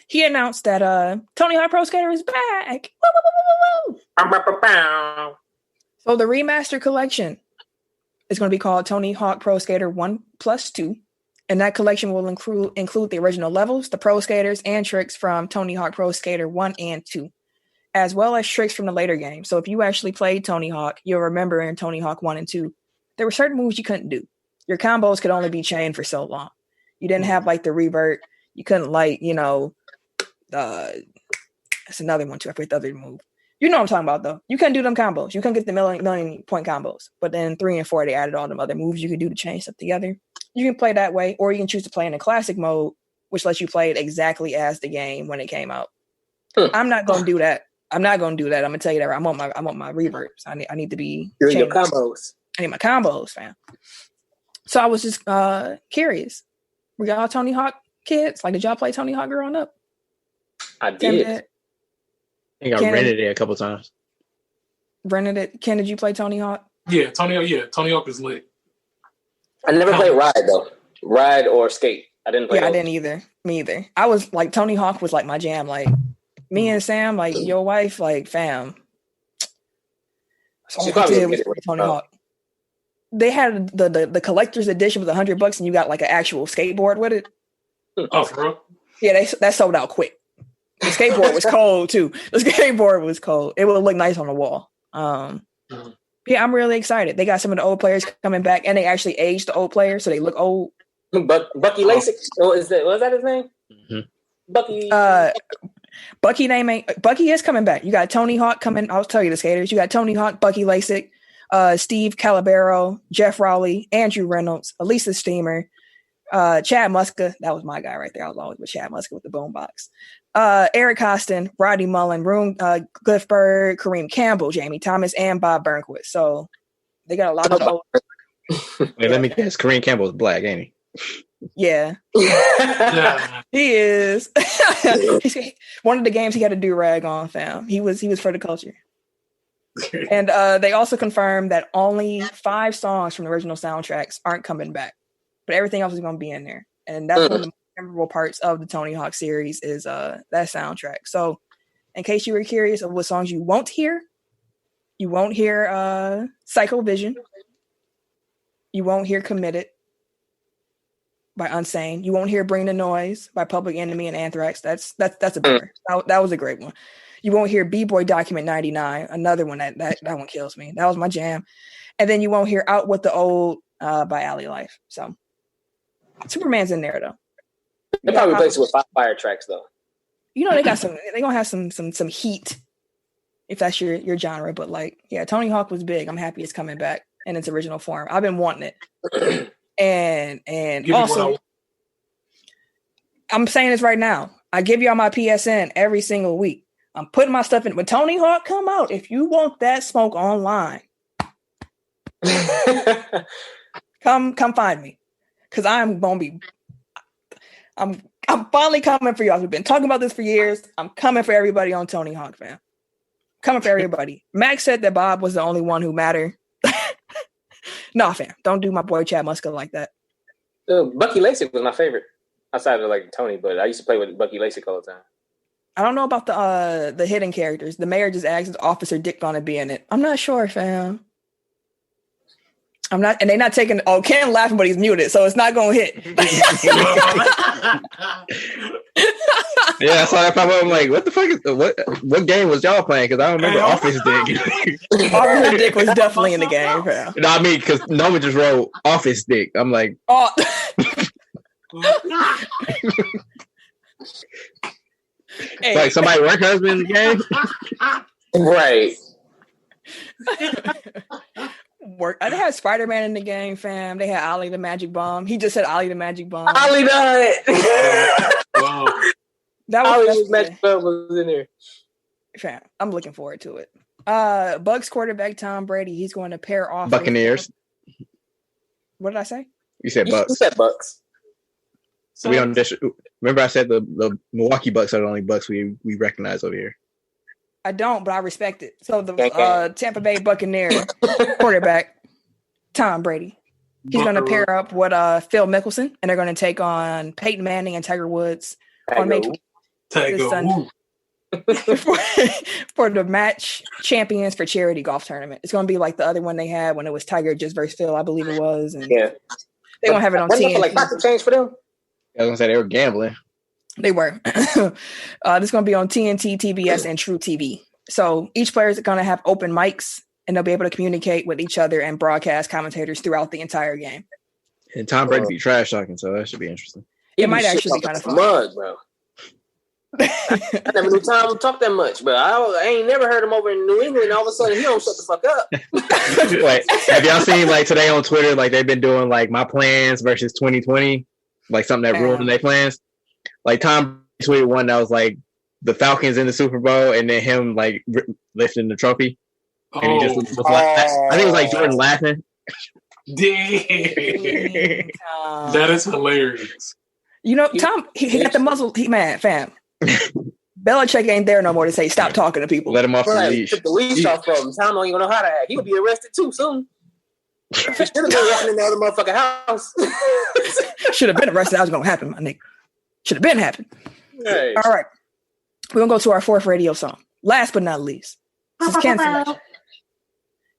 he announced that Tony Hawk Pro Skater is back. Woo, woo, woo, woo, woo. So the remaster collection is going to be called Tony Hawk Pro Skater 1+2. And that collection will include the original levels, the pro skaters, and tricks from Tony Hawk Pro Skater 1 and 2, as well as tricks from the later games. So if you actually played Tony Hawk, you'll remember in Tony Hawk 1 and 2, there were certain moves you couldn't do. Your combos could only be chained for so long. You didn't have like the revert. You couldn't like, that's another one too. I forget the other move. You know what I'm talking about though. You couldn't do them combos. You couldn't get the million point combos. But then 3 and 4, they added all them other moves you could do to chain stuff together. You can play that way, or you can choose to play in a classic mode, which lets you play it exactly as the game when it came out. I'm not going to do that. I'm not going to do that. I'm going to tell you that. I want my reverts. I need to be your combos. I need my combos, fam. So I was just curious. Were y'all Tony Hawk kids? Like, did y'all play Tony Hawk growing up? I did. I think I rented it a couple times. Rented it. Ken, did you play Tony Hawk? Yeah, Tony Hawk is lit. I never played Ride though. Ride or Skate. I didn't play. Yeah, I didn't either. Me either. I was like Tony Hawk was like my jam. Like me and Sam, like your wife, like fam. She probably did Tony Hawk. they had the collector's edition with $100 and you got like an actual skateboard with it. Oh, for real? Yeah, that sold out quick. The skateboard was cold too. The skateboard was cold. It would look nice on the wall. Yeah, I'm really excited. They got some of the old players coming back, and they actually aged the old players, so they look old. Bucky Lasik, was that his name? Mm-hmm. Bucky. Bucky is coming back. You got Tony Hawk coming. I'll tell you the skaters. You got Tony Hawk, Bucky Lasik, Steve Calabero, Jeff Rowley, Andrew Reynolds, Elisa Steamer, Chad Muska. That was my guy right there. I was always with Chad Muska with the boombox. Eric Costin, Rodney Mullen, Rune Clifford, Kareem Campbell, Jamie Thomas, and Bob Burnquist. So they got a lot of old. Wait, let me guess. Kareem Campbell's black, ain't he? Yeah. He is. One of the games he had a do-rag on, fam. He was for the culture. And they also confirmed that only 5 songs from the original soundtracks aren't coming back, but everything else is going to be in there. And that's one of the memorable parts of the Tony Hawk series is that soundtrack. So in case you were curious of what songs you won't hear Psycho Vision. You won't hear Committed by Unsane. You won't hear Bring the Noise by Public Enemy and Anthrax. That's a better. That was a great one. You won't hear B-Boy Document 99, another one that one kills me. That was my jam. And then you won't hear Out With the Old by Alley Life. So Superman's in there though. They probably replace it with fire tracks though. You know, they gonna have some heat if that's your genre. But like, yeah, Tony Hawk was big. I'm happy it's coming back in its original form. I've been wanting it. And also, I'm saying this right now. I give y'all my PSN every single week. I'm putting my stuff in. When Tony Hawk come out, if you want that smoke online, come find me, because I'm gonna be. I'm finally coming for y'all. We've been talking about this for years. I'm coming for everybody on Tony Hawk, fam. Coming for everybody. Max said that Bob was the only one who mattered. No, fam. Don't do my boy Chad Muska like that. Bucky Lasik was my favorite outside of like Tony, but I used to play with Bucky Lasik all the time. I don't know about the hidden characters. The mayor just asked Officer Dick gonna be in it. I'm not sure, fam. I'm not, and they're not taking. Oh, Ken laughing, but he's muted, so it's not gonna hit. Yeah, I saw that pop up. I'm like, what the fuck is what game was y'all playing? Because I don't remember Office Dick. Officer Dick was definitely in the game, fam. No, I mean, because Nova just wrote Office Dick. I'm like, oh. Hey. Like somebody work husband in the game, right? Work. They had Spider-Man in the game, fam. They had Ollie the Magic Bomb. He just said Ollie the Magic Bomb. Ollie done it. Wow. That was Ollie's Magic Bomb was in there. Fam, I'm looking forward to it. Bucks quarterback Tom Brady. He's going to pair off Buccaneers. What did I say? You said Bucks. You said Bucks. So we don't remember I said the Milwaukee Bucks are the only Bucks we recognize over here. I don't, but I respect it. So the Tampa Bay Buccaneer quarterback Tom Brady. He's going to pair up with Phil Mickelson, and they're going to take on Peyton Manning and Tiger Woods on May 20th for the match champions for charity golf tournament. It's going to be like the other one they had when it was Tiger just versus Phil, I believe it was. And yeah, they won't have it on TNT. Like pocket change for them. I was gonna say they were gambling. They were. This is going to be on TNT, TBS, and True TV. So each player is going to have open mics, and they'll be able to communicate with each other and broadcast commentators throughout the entire game. And Tom Brady be trash talking, so that should be interesting. It might actually be kind of fun. Mud, bro. I never knew Tom talk that much, bro. I ain't never heard him over in New England. All of a sudden, he don't shut the fuck up. Wait, have y'all seen like today on Twitter? Like they've been doing like my plans versus 2020, like something that ruined their plans. Like Tom tweeted one that was like the Falcons in the Super Bowl, and then him like lifting the trophy, and he just was I think it was like Jordan laughing. Dang. That is hilarious. You know, Tom, he got the muzzle. Man, fam. Belichick ain't there no more to say stop talking to people. Let him off the leash. Took the leash off of him. Tom don't even know how to act. He'll be arrested too soon. Should have been arrested in the other motherfucking house. Should have been arrested. That was gonna happen, my nigga. Should have been happened. Hey. All right, we're gonna go to our fourth radio song. Last but not least, this is Ken's selection.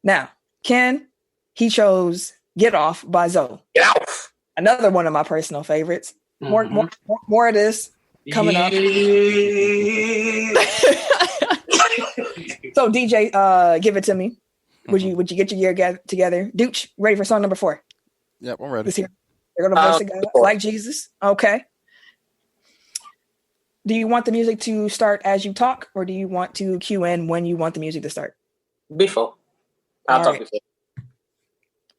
Now, Ken, he chose Get Off by Zoe. Get Off. Another one of my personal favorites. More of this coming up. So DJ, give it to me. Would you get your gear together? Dooch, ready for song number 4? Yep, I'm ready. Let's hear. They're gonna verse God like Jesus. Okay. Do you want the music to start as you talk, or do you want to cue in when you want the music to start? Before. I'll talk before.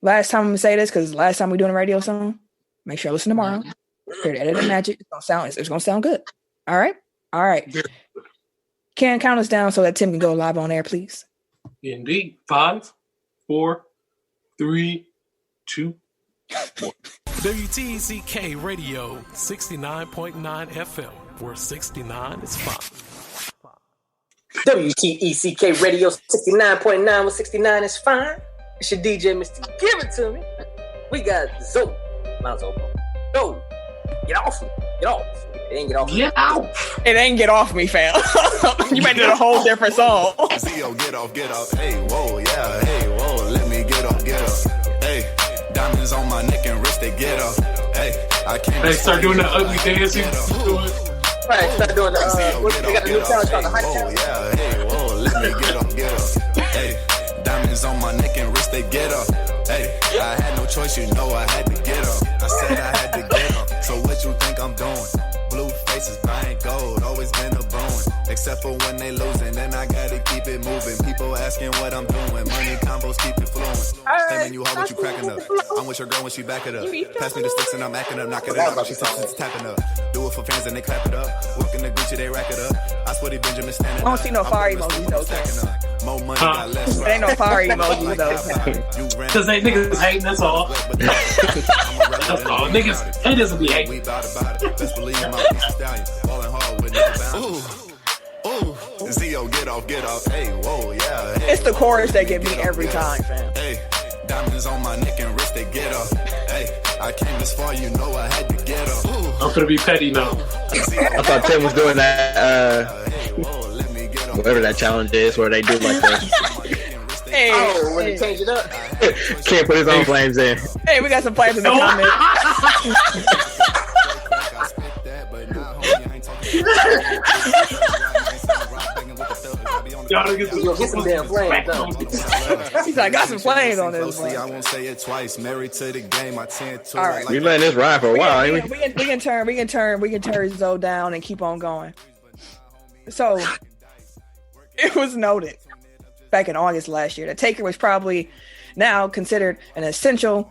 Last time I'm gonna say this, because last time we're doing a radio song, make sure I listen tomorrow. Here to edit and magic. It's gonna sound good. All right. Can count us down so that Tim can go live on air, please? Indeed. 5, 4, 3, 2, 1. WTECK Radio 69.9 FM, where 69 is fine. WTECK Radio 69.9 where 69 is fine. It's your DJ, Mr. Give It To Me. We got Zoe. Mine's open. Zoe. Get off me. Get off. It ain't get off me. Get out. It ain't get off me, fam. You might do a whole different song. CEO, get off, get off. Hey, whoa, yeah, hey, whoa, let me get off, get off. Hey, diamonds on my neck and wrist, they get off. Hey, I can't. They start doing the ugly dancing. Right, start doing the, they got a new challenge called the Hype Challenge. Yeah, hey, whoa, let me get off, get off. Hey, diamonds on my neck and wrist, they get off. Hey, I had no choice, you know I had to get off. I said I had to get off. So what you think I'm doing? Blue faces buying gold, always been a brewing. Except for when they losing, then I gotta keep it moving. People asking what I'm doing, money combos keep it flowing. Hey man, you hold what you cracking up. I'm with your girl when she back it up. Pass me the sticks and I'm acting up, knocking it up. She says tapping up. Do it for fans and they clap it up. Walking the Gucci, they rack it up. I swear Benjamin standing up. I don't see no fire emojis though. More money got less. There ain't no fire emojis though. Because they niggas hating, that's all. That's all. Niggas haters will be hating. We thought about it. Best believe my piece stallion. Falling hard with no bounds. Ooh, Zio, get off, get off. Hey, whoa, yeah. Hey, it's the chorus that get me every time, fam. Hey, diamonds on my neck and wrist, they get off. Hey, I came this far, you know I had to get off. I'm gonna be petty now. I thought Tim was doing that, whatever that challenge is, where they do like this. Hey, when they change it up. Can't put his own flames in. Hey, we got some flames in the comments. Y'all get some damn flames. He's like, got some flames on this one. I won't say it twice. Married to the game, I tend to. All right, we letting this ride for a while, ain't we? We can turn Zoe down and keep on going. So it was noted back in August last year that Taker was probably now considered an essential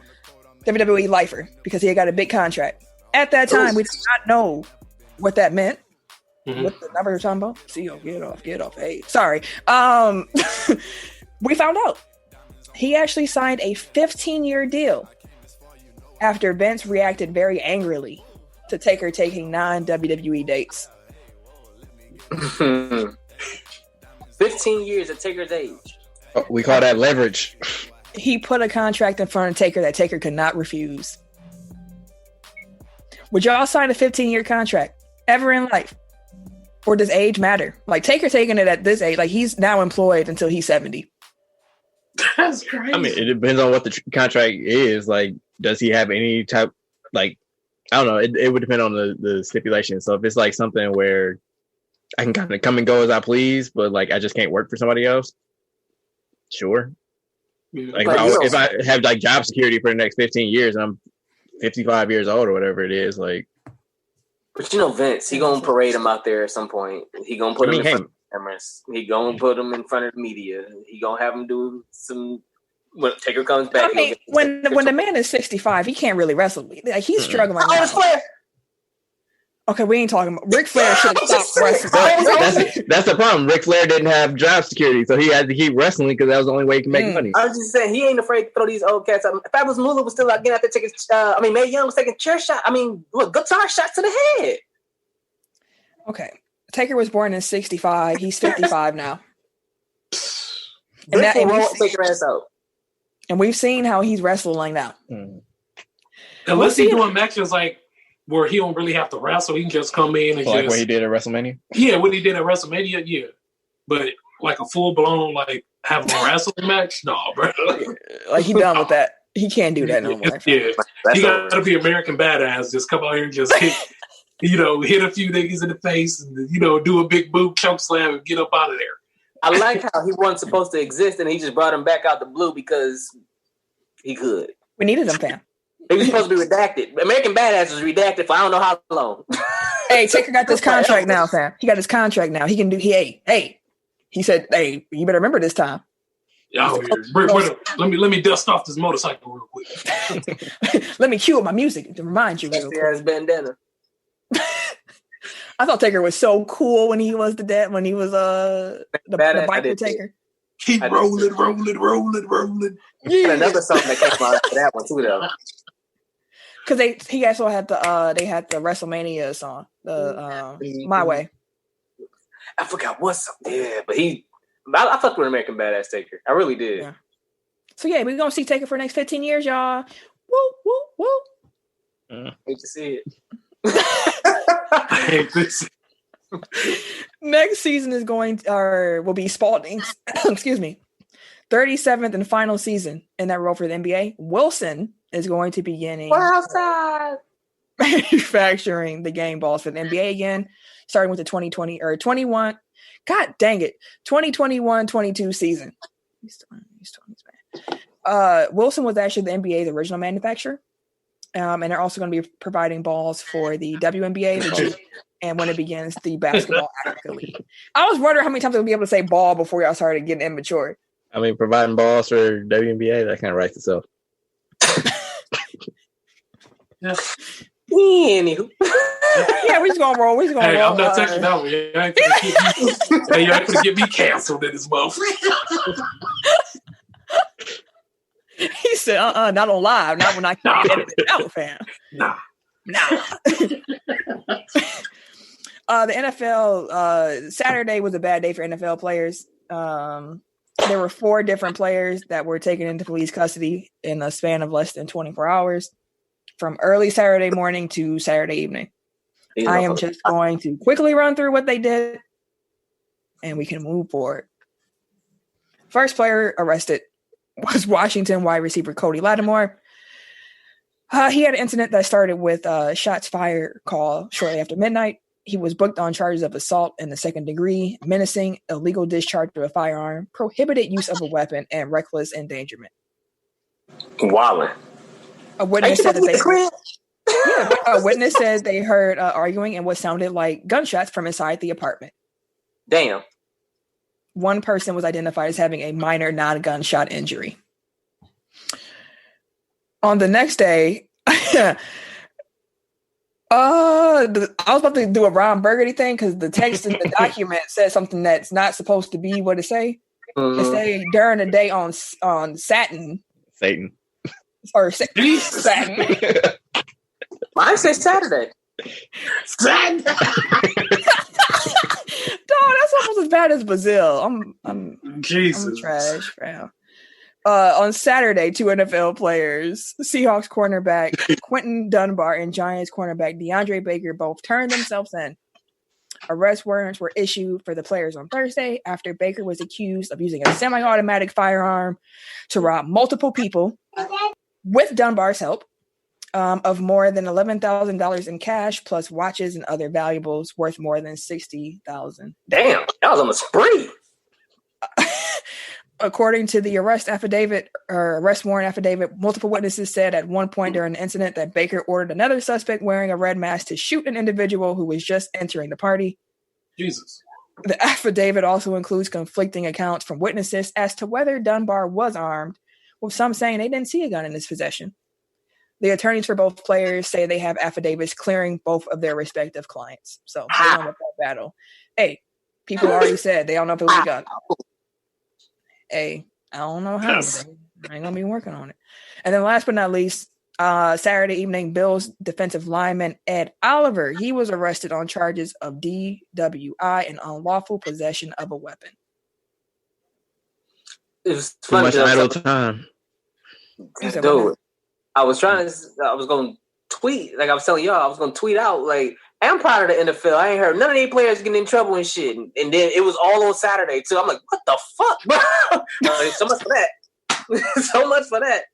WWE lifer because he had got a big contract. At that time, we did not know what that meant. What the number you're talking about? CEO, get off. Hey, sorry. We found out he actually signed a 15-year deal after Vince reacted very angrily to Taker taking non-WWE dates. 15 years at Taker's age. Oh, we call that leverage. He put a contract in front of Taker that Taker could not refuse. Would y'all sign a 15-year contract ever in life? Or does age matter? Like Taker taking it at this age, like he's now employed until he's 70. That's crazy. I mean, it depends on what the contract is. Like, does he have any type, like, I don't know. It would depend on the stipulation. So if it's like something where I can kind of come and go as I please, but like I just can't work for somebody else, sure. Like if I have like job security for the next 15 years and I'm 55 years old or whatever it is, like. But you know Vince, he gonna parade him out there at some point. He gonna put him in front of cameras. He gonna put him in front of the media. He gonna have him do some. When Taker comes back, I mean, when the man is 65, he can't really wrestle. Like he's struggling. Oh, it's Flair. Okay, we ain't talking about Ric Flair. Should have stopped wrestling. That's the problem. Ric Flair didn't have job security, so he had to keep wrestling because that was the only way he could make money. I was just saying he ain't afraid to throw these old cats out. Fabulous Moolah was still out getting out there taking. Mae Young was taking chair shot. Guitar shot to the head. Okay, Taker was born in 65. He's 55 now. Take your ass out. And we've seen how he's wrestling now. Unless he's doing matches like where he don't really have to wrestle, he can just come in and like what he did at WrestleMania. Yeah, what he did at WrestleMania, yeah. But like a full blown like having a wrestling match, no, bro. Like he done with that. He can't do that no more. Yeah, he got to be American Badass. Just come out here and just hit, hit a few niggas in the face, and do a big boot choke slam and get up out of there. I like how he wasn't supposed to exist, and he just brought him back out the blue because he could. We needed him, fam. He was supposed to be redacted. American Badass was redacted for I don't know how long. Hey, Taker got this contract now, fam. He got his contract now. He can do. He said, "Hey, you better remember this time." Y'all let me dust off this motorcycle real quick. Let me cue up my music to remind you. Ass bandana. I thought Taker was so cool when he was the the biker Taker. Keep rolling. Yeah. And another song that came out for that one too, though. Because he also had the WrestleMania song, My Way. I forgot what song. Yeah, but I fucked with American Badass Taker. I really did. Yeah. So yeah, we're gonna see Taker for the next 15 years, y'all. Woo, woo, woo. Hate to see it. I hate this. Next season will be Spalding's 37th and final season in that role for the NBA. Wilson is going to begin manufacturing the game balls for the NBA again, starting with the 2021-22 season. Wilson was actually the NBA's original manufacturer. And they're also going to be providing balls for the WNBA, the G, and when it begins, the Basketball Africa League. I was wondering how many times I'll be able to say ball before y'all started getting immature. I mean, providing balls for WNBA, that kind of writes itself. Anywho. Yeah, we're just going to roll. Roll. I'm not touching that one. You ain't going to get me canceled in this motherfucker. He said, not on live. Not when I can't edit it out, fam. Nah. The NFL, Saturday was a bad day for NFL players. There were 4 different players that were taken into police custody in a span of less than 24 hours from early Saturday morning to Saturday evening. I am just going to quickly run through what they did and we can move forward. First player arrested was Washington wide receiver Cody Lattimore. He had an incident that started with a shots fired call shortly after midnight. He was booked on charges of assault in the second degree, menacing, illegal discharge of a firearm, prohibited use of a weapon, and reckless endangerment. Wildin'. A witness said they heard arguing and what sounded like gunshots from inside the apartment. Damn. One person was identified as having a minor non-gunshot injury. On the next day, I was about to do a Ron Burgundy thing because the text in the document says something that's not supposed to be what it say. It say during the day on Satan. Or Satin. Mine says Saturday. Satin. Dog, that's almost as bad as Brazil. I'm trash, bro. On Saturday, 2 NFL players, Seahawks cornerback Quentin Dunbar and Giants cornerback DeAndre Baker, both turned themselves in. Arrest warrants were issued for the players on Thursday after Baker was accused of using a semi-automatic firearm to rob multiple people with Dunbar's help of more than $11,000 in cash plus watches and other valuables worth more than $60,000. Damn, that was on a spree. According to the arrest warrant affidavit, multiple witnesses said at one point during the incident that Baker ordered another suspect wearing a red mask to shoot an individual who was just entering the party. Jesus. The affidavit also includes conflicting accounts from witnesses as to whether Dunbar was armed, with some saying they didn't see a gun in his possession. The attorneys for both players say they have affidavits clearing both of their respective clients. So they don't know that battle. Hey, people already said they don't know if it was a gun. Hey, I don't know how. Yes. I ain't gonna be working on it. And then last but not least, Saturday evening, Bills defensive lineman Ed Oliver, he was arrested on charges of DWI and unlawful possession of a weapon. It was too much idle time. Dude, I was going to tweet, like I was telling y'all, I was going to tweet out, like, I'm proud of the NFL. I ain't heard none of these players getting in trouble and shit. And then it was all on Saturday, too. I'm like, what the fuck, bro? So much for that. So much for that.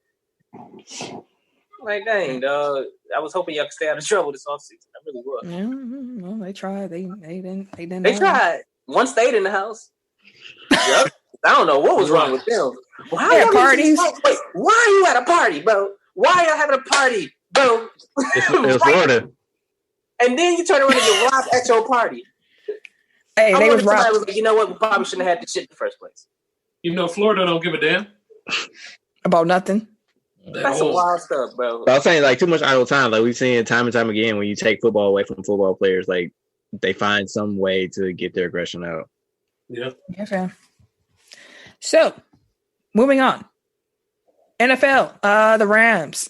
Like, dang, dog. I was hoping y'all could stay out of trouble this offseason. I really was. Yeah, well, they tried. They didn't. They tried. One stayed in the house. Yep. I don't know what was wrong with them. Well, how y'all parties? Wait, why are you at a party, bro? Why are y'all having a party, bro? It was Florida. And then you turn around and get robbed at your party. Hey, they was robbed. Was like, you know what? We probably shouldn't have had this shit in the first place. You know, Florida don't give a damn about nothing. That's some wild stuff, bro. But I was saying, like, too much idle time. Like, we've seen it time and time again when you take football away from football players, like, they find some way to get their aggression out. Yeah. Yeah, fam. So, moving on. NFL, the Rams.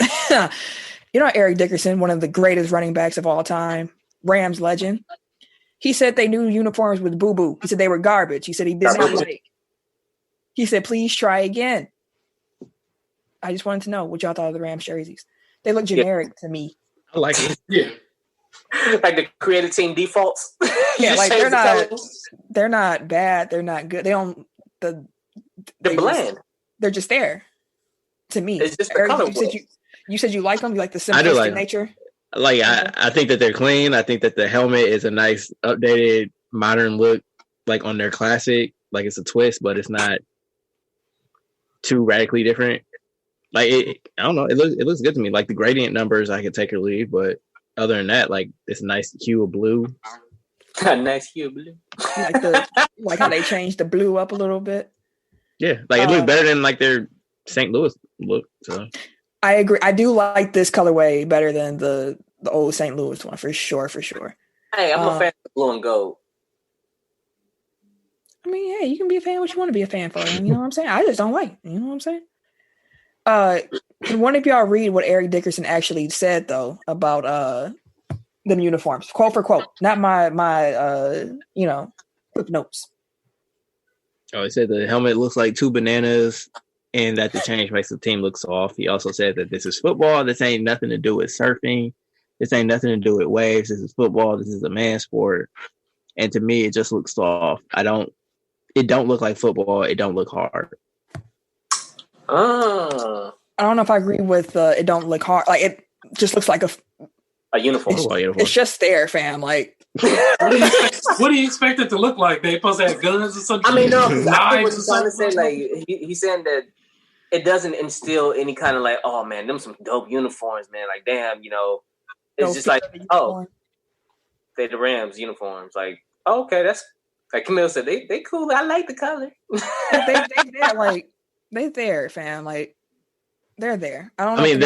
You know Eric Dickerson, one of the greatest running backs of all time, Rams legend. He said they knew uniforms with boo-boo. He said they were garbage. He said he did not like. He said, please try again. I just wanted to know what y'all thought of the Rams jerseys. They look generic to me. I like it. Yeah. Like the creative team defaults. Yeah, like they're not bad. They're not good. They don't they're bland. They're just there. To me. It's just the Eric, color. You said you like them? You like the simplistic nature? Like I think that they're clean. I think that the helmet is a nice updated modern look, like on their classic. Like it's a twist, but it's not too radically different. Like I don't know. It looks good to me. Like the gradient numbers, I could take or leave, but other than that, like it's a nice hue of blue. A nice hue of blue. Like how they changed the blue up a little bit. Yeah, like it looks better than like their St. Louis look. So I agree. I do like this colorway better than the old St. Louis one for sure. Hey, I'm a fan of blue and gold. I mean, hey, you can be a fan of what you want to be a fan for. You know what I'm saying? I just don't like. You know what I'm saying? Can one of y'all read what Eric Dickerson actually said though about them uniforms, quote for quote, not my quick notes. Oh, he said the helmet looks like two bananas, and that the change makes the team look soft. He also said that this is football. This ain't nothing to do with surfing. This ain't nothing to do with waves. This is football. This is a man sport. And to me, it just looks soft. It don't look like football. It don't look hard. I don't know if I agree with it don't look hard. Like it just looks like a uniform. It's just there, fam. Like what do you expect it to look like? They supposed to have guns or something? I mean, no, I think what he's trying to say, like he's saying that it doesn't instill any kind of like, oh man, them some dope uniforms, man. Like damn, it's just like, oh, they the Rams uniforms. Like, oh, okay, that's like Camille said, they cool. I like the color. they're there, fam. Like they're there. I don't know. I mean,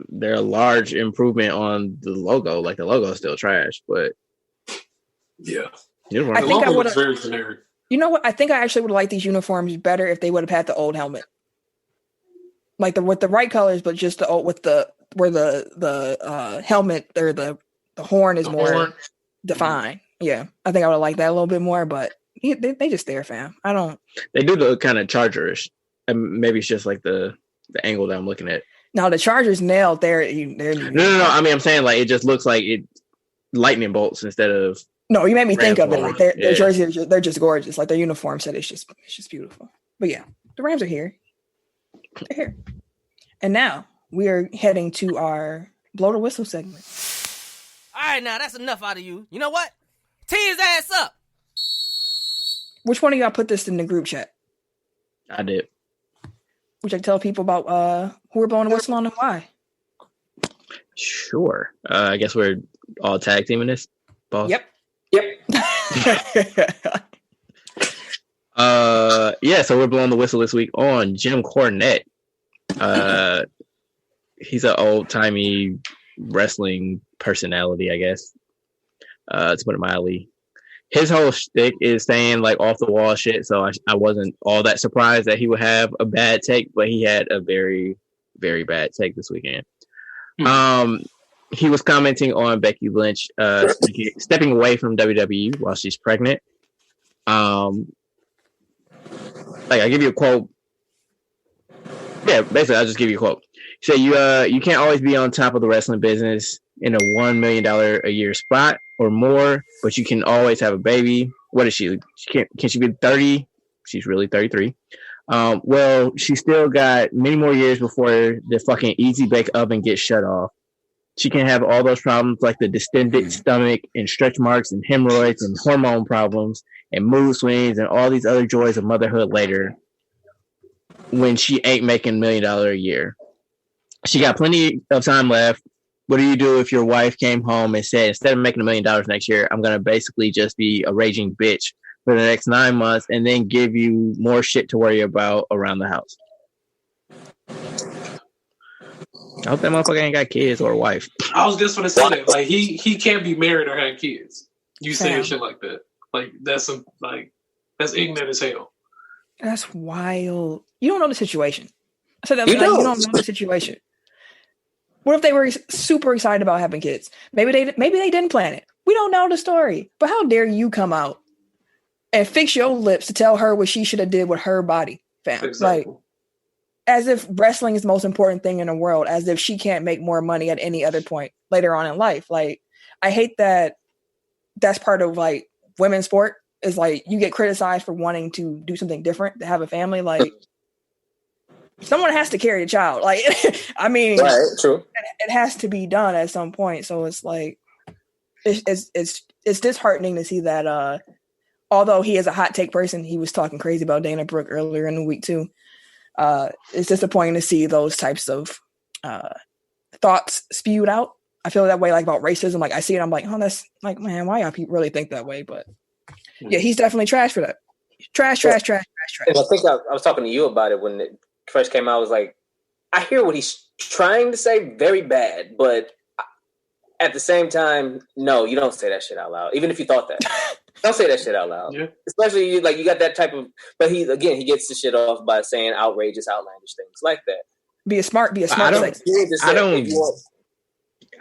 they're a large improvement on the logo. Like the logo is still trash, but yeah, I think I would have. Very generic. You know what? I think I actually would have liked these uniforms better if they would have had the old helmet, like with the right colors, but just the old where the helmet or the horn is more defined. Yeah, I think I would have liked that a little bit more, but they just there, fam. I don't. They do look kind of Chargerish, and maybe it's just like the angle that I'm looking at. Now the Chargers nailed their. No. I mean, I'm saying like it just looks like it lightning bolts instead of. No, you made me think of it. Like their jerseys, they're just gorgeous. Like their uniform set, it's just beautiful. But yeah, the Rams are here. They're here, and now we are heading to our blow the whistle segment. All right, now that's enough out of you. You know what? Tee his ass up. Which one of y'all put this in the group chat? I did. Would you tell people about who we're blowing the whistle on and why? Sure. I guess we're all tag teaming this, boss. Yep. Yeah, so we're blowing the whistle this week on Jim Cornette. He's an old-timey wrestling personality, I guess. To put it mildly. His whole shtick is saying like off the wall shit, so I wasn't all that surprised that he would have a bad take, but he had a very, very bad take this weekend. He was commenting on Becky Lynch stepping away from WWE while she's pregnant. Like I give you a quote. Yeah, basically I'll just give you a quote. He said, you can't always be on top of the wrestling business in a $1 million a year spot or more, but you can always have a baby. What is she? Can she be 30? She's really 33. Well, she still got many more years before the fucking easy bake oven gets shut off. She can have all those problems like the distended stomach and stretch marks and hemorrhoids and hormone problems and mood swings and all these other joys of motherhood later when she ain't making $1 million a year. She got plenty of time left. What do you do if your wife came home and said, instead of making $1 million next year, I'm going to basically just be a raging bitch for the next 9 months and then give you more shit to worry about around the house? I hope that motherfucker ain't got kids or a wife. I was just gonna say that. Like he can't be married or have kids. You saying shit like that. Like that's ignorant as hell. That's wild. You don't know the situation. I said that you don't know the situation. What if they were super excited about having kids? Maybe they didn't plan it. We don't know the story. But how dare you come out and fix your lips to tell her what she should have did with her body, fam? Exactly. Like, as if wrestling is the most important thing in the world, as if she can't make more money at any other point later on in life. Like, I hate that that's part of like women's sport is like you get criticized for wanting to do something different, to have a family. Like, someone has to carry a child. Like, I mean, right, true. It has to be done at some point. So it's like, it's disheartening to see that, although he is a hot take person, he was talking crazy about Dana Brooke earlier in the week too. It's disappointing to see those types of thoughts spewed out. I feel that way like about racism. Like I see it, I'm like, oh, that's like, man, why y'all people really think that way? But yeah, he's definitely trash for that. Trash. And I think I was talking to you about it when it first came out. I was like, I hear what he's trying to say, very bad, but at the same time, no, you don't say that shit out loud. Even if you thought that. Don't say that shit out loud. Yeah. Especially you got that type of. But he gets the shit off by saying outrageous, outlandish things like that. Be a smart.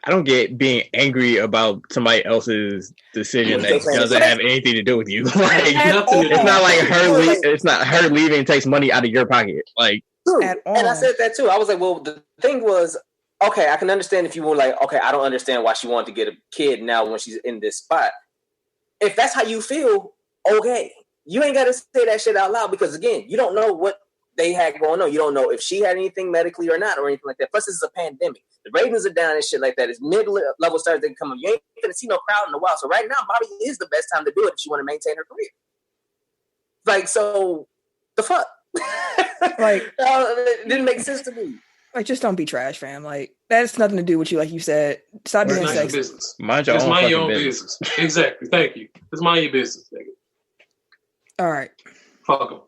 I don't get being angry about somebody else's decision that doesn't have anything to do with you. Like, it's not like it's not her leaving takes money out of your pocket. Like, and I said that too. I was like, well, the thing was, okay, I can understand if you were like, okay, I don't understand why she wanted to get a kid now when she's in this spot. If that's how you feel, okay. You ain't got to say that shit out loud because, again, you don't know what they had going on. You don't know if she had anything medically or not or anything like that. Plus, this is a pandemic. The ratings are down and shit like that. It's mid-level stars that can come up. You ain't going to see no crowd in a while. So right now, Bobby is the best time to do it if she want to maintain her career. Like, so, the fuck? Like, it didn't make sense to me. Like, just don't be trash, fam. Like, that has nothing to do with you, like you said. Stop being sexist. Business. Mind your own business. Exactly. Thank you. Just mind your business, nigga. All right. Fuck them.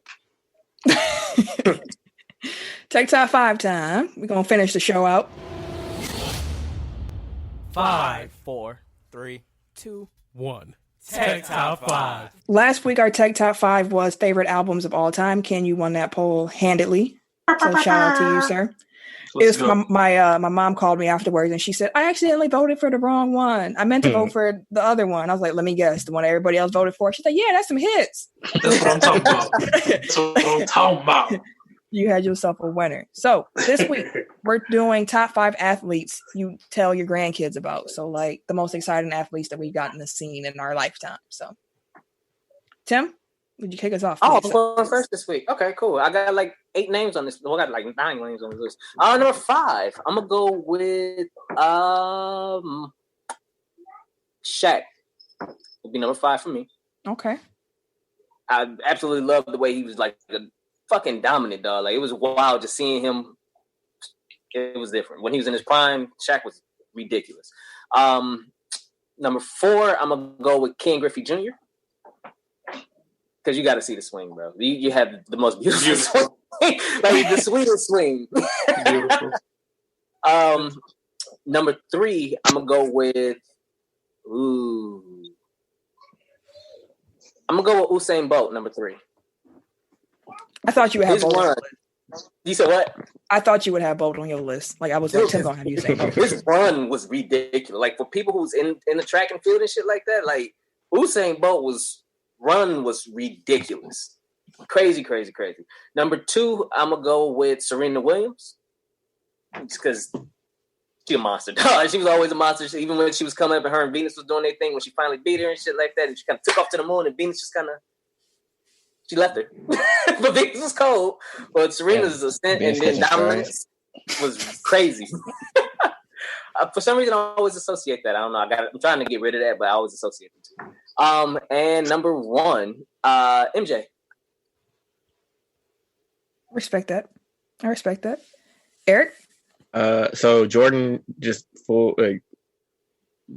Tech Top 5 time. We're going to finish the show out. 5, 4, 3, 2, 1. Tech Top 5. Last week, our Tech Top 5 was favorite albums of all time. Ken, you won that poll handedly. So shout out to you, sir. My mom called me afterwards and she said, I accidentally voted for the wrong one. I meant to vote for the other one. I was like, let me guess, the one everybody else voted for. She's like, yeah, that's some hits. That's what I'm talking about. That's what I'm talking about. You had yourself a winner. So this week we're doing top 5 athletes you tell your grandkids about. So like the most exciting athletes that we've got in the scene in our lifetime. So Tim, would you kick us off? Oh, I'm going first this week. Okay, cool. I got like 8 names on this. Well, I got like 9 names on this list. Number 5, I'm gonna go with Shaq. Would be number 5 for me. Okay. I absolutely love the way he was like a fucking dominant dog. Like it was wild just seeing him. It was different when he was in his prime. Shaq was ridiculous. Number 4, I'm gonna go with Ken Griffey Jr. Because you got to see the swing, bro. You have the most beautiful swing. Like the sweetest swing. Beautiful. Number 3, I'm gonna go with. I'm gonna go with Usain Bolt. Number 3. I thought you would have Bolt. You said what? I thought you would have Bolt on your list. Like I was like, Tim's gonna have Usain Bolt. His run was ridiculous. Like for people who's in the track and field and shit like that, like Usain Bolt run was ridiculous. Crazy. Number 2, I'm going to go with Serena Williams. Just because she's a monster. She was always a monster. Even when she was coming up and her and Venus was doing their thing, when she finally beat her and shit like that, and she kind of took off to the moon and Venus just kind of She left her. But Vic was cold. But Serena's ascent and then dominance was crazy. For some reason, I always associate that. I don't know. I'm trying to get rid of that, but I always associate it too. And number 1, MJ. I respect that. Eric? So Jordan, just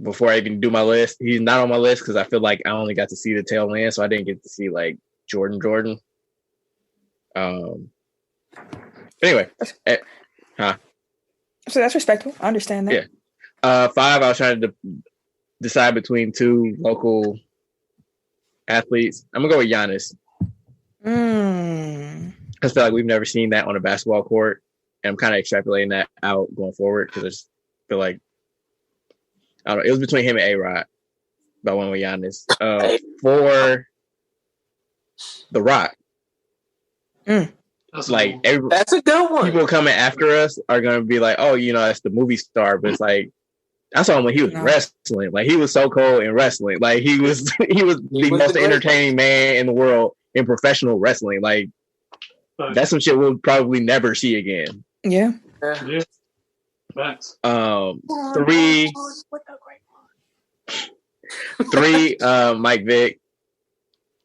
before I even do my list, he's not on my list because I feel like I only got to see the tail end, so I didn't get to see like Jordan. Anyway, So that's respectable. I understand that. Yeah. 5, I was trying to decide between 2 local athletes. I'm gonna go with Giannis. I feel like we've never seen that on a basketball court, and I'm kind of extrapolating that out going forward because I just feel like I don't know. It was between him and A-Rod, but I went with Giannis. For The Rock. That's like that's a good one. People coming after us are gonna be like, "Oh, that's the movie star," but it's like I saw him when he was wrestling. Like he was so cold in wrestling. Like he was the most entertaining man in the world in professional wrestling. Like that's some shit we'll probably never see again. Yeah. Facts. 3, Mike Vick.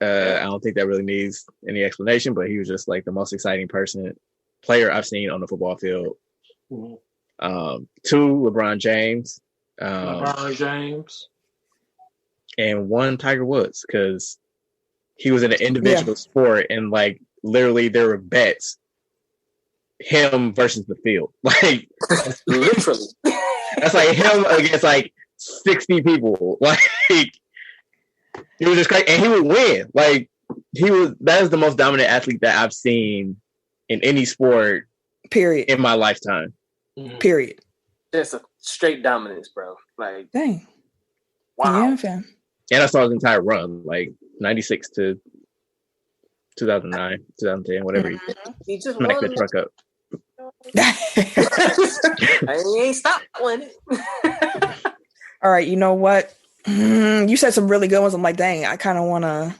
I don't think that really needs any explanation, but he was just like the most exciting player I've seen on the football field. 2, LeBron James. And 1, Tiger Woods, because he was in an individual sport and like literally there were bets him versus the field. Like literally. That's like him against like 60 people. Like he was just crazy, and he would win. Like that is the most dominant athlete that I've seen in any sport. Period. In my lifetime. Period. Just a straight dominance, bro. Like dang. Wow. Yeah, fam. And I saw his entire run, like 96 to 2009, 2010, whatever. He just smacked the truck up. He ain't stopped winning. All right, you know what? You said some really good ones. I'm like, dang, I kind of want to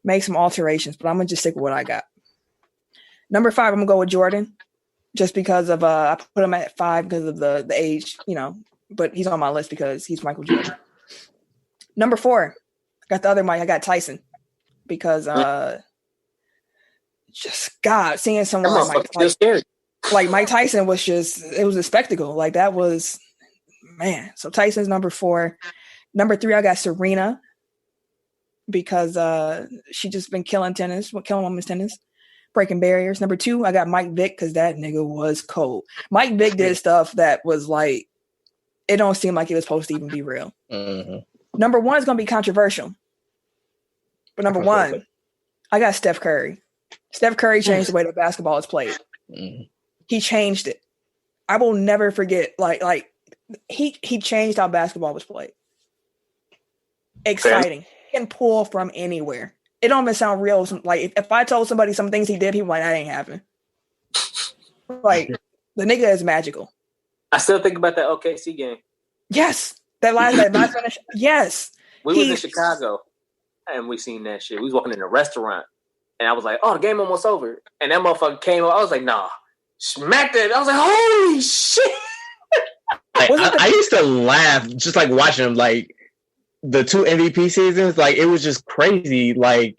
make some alterations, but I'm going to just stick with what I got. Number 5, I'm going to go with Jordan, just because of, I put him at 5 because of the age, but he's on my list because he's Michael Jordan. Number 4, I got the other Mike. I got Tyson because just God, seeing someone like Mike Tyson was just, it was a spectacle. Like that was, man. So Tyson's number 4. Number 3, I got Serena because she just been killing women's tennis, breaking barriers. Number 2, I got Mike Vick because that nigga was cold. Mike Vick did stuff that was like, it don't seem like it was supposed to even be real. Mm-hmm. Number 1 is going to be controversial. But number 1, I got Steph Curry. Steph Curry changed the way that basketball is played. Mm-hmm. He changed it. I will never forget, like he changed how basketball was played. Exciting. He can pull from anywhere. It don't even sound real. Like if I told somebody some things he did, people like, that ain't happening. Like the nigga is magical. I still think about that OKC game. Yes. That last finish. Yes. We was in Chicago and we seen that shit. We was walking in a restaurant and I was like, oh, the game almost over. And that motherfucker came up. I was like, nah. Smacked it. I was like, holy shit. Like, I used to laugh just like watching him, like the 2 MVP seasons. Like it was just crazy. Like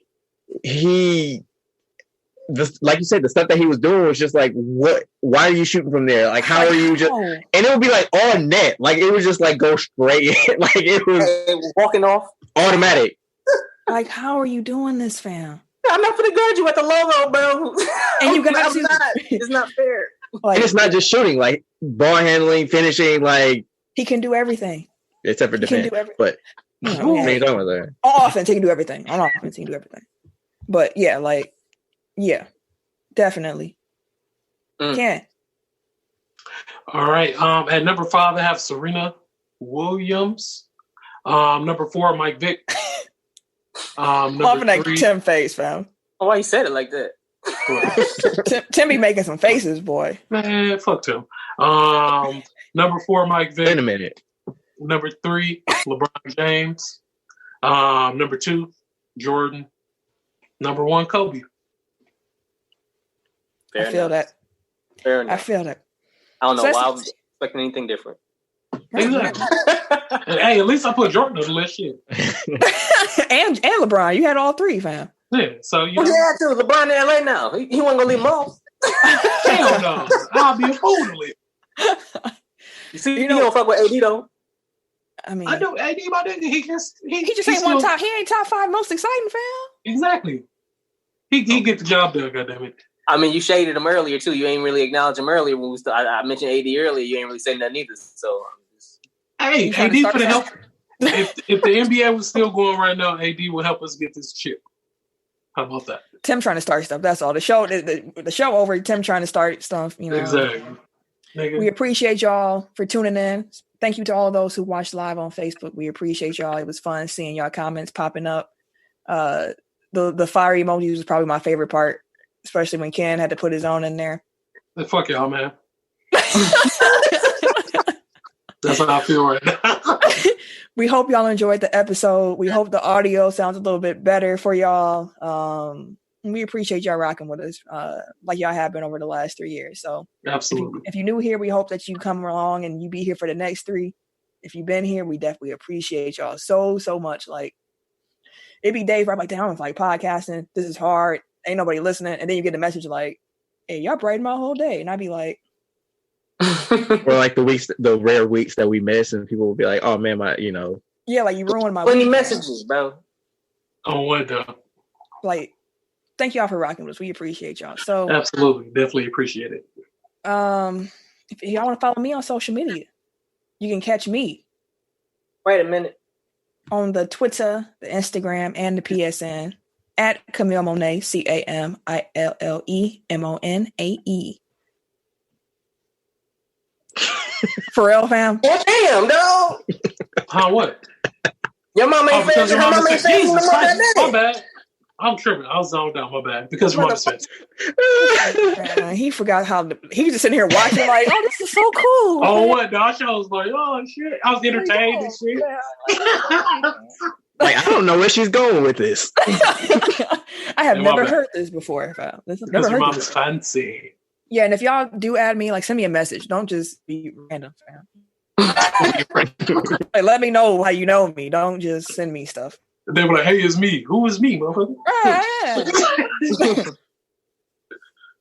like you said, the stuff that he was doing was just like, what? Why are you shooting from there? Like, how are you just? And it would be like on net. Like it would just like go straight. Like it was walking off automatic. Like, how are you doing this, fam? I'm not gonna guard you at the logo, bro. And you got to. It's not fair. Like, and it's not just shooting, like ball handling, finishing, like he can do everything. Except for defense. But on offense, he can do everything. On offense, he can do everything. But yeah, definitely. Can. All right. At number 5, I have Serena Williams. Number 4, Mike Vick. Number 3, Tim face, fam. Oh, why you said it like that? Tim be making some faces, boy. Man, fuck Tim. Number 4, Mike Vick. In a minute. Number 3, LeBron James. Number 2, Jordan. Number one, Kobe. I feel that. Fair enough. I feel that. I don't know why I was expecting anything different. Exactly. Hey, at least I put Jordan on the list. Shit. and LeBron. You had all three, fam. Yeah, so you know. Yeah, too. LeBron in LA now. He wasn't gonna leave him off. Hell no. I'll be a fool to leave. You see, you don't fuck with AD though. I mean, I know AD, my nigga. He just ain't one top. He ain't top 5 most exciting, fam. Exactly. He get the job done. Goddammit. I mean, you shaded him earlier too. You ain't really acknowledged him earlier when I mentioned AD earlier. You ain't really saying nothing either. So, hey, AD for the help. If the NBA was still going right now, AD would help us get this chip. How about that? Tim trying to start stuff. That's all. The show over. Tim trying to start stuff. You know. Exactly. Nigga. We appreciate y'all for tuning in. Thank you to all of those who watched live on Facebook. We appreciate y'all. It was fun seeing y'all comments popping up. The fire emojis was probably my favorite part, especially when Ken had to put his own in there. Fuck y'all, man. That's how I feel right now. We hope y'all enjoyed the episode. We hope the audio sounds a little bit better for y'all. We appreciate y'all rocking with us like y'all have been over the last 3 years. So absolutely. If you're new here, we hope that you come along and you be here for the next 3. If you've been here, we definitely appreciate y'all so much. Like, it'd be days where I'm like, damn, I'm like podcasting. This is hard. Ain't nobody listening. And then you get a message like, hey, y'all brightened my whole day. And I'd be like, or like the rare weeks that we miss, and people will be like, "Oh man, yeah, like you ruined my 20 messages, bro." Oh, what the? Like, thank y'all for rocking with us. We appreciate y'all. So absolutely, definitely appreciate it. If y'all want to follow me on social media, you can catch me. Wait a minute. On the Twitter, the Instagram, and the PSN at Camille Monet, CAMILLEMONAE. For real, fam? Oh, damn, dog. Huh, what? Your mama ain't because your mama said Jesus Christ. My bad. I'm tripping. I was zoned out. My bad. Because your mama said he forgot how he was just sitting here watching like, oh, this is so cool. Oh, what? Dog? I was like, oh, shit. I was entertained and shit. Like, I don't know where she's going with this. I have never heard this before, fam. Because your mama's fancy. Yeah, and if y'all do add me, like, send me a message. Don't just be random, fam. Like, let me know how you know me. Don't just send me stuff. They were like, hey, it's me. Who is me, motherfucker?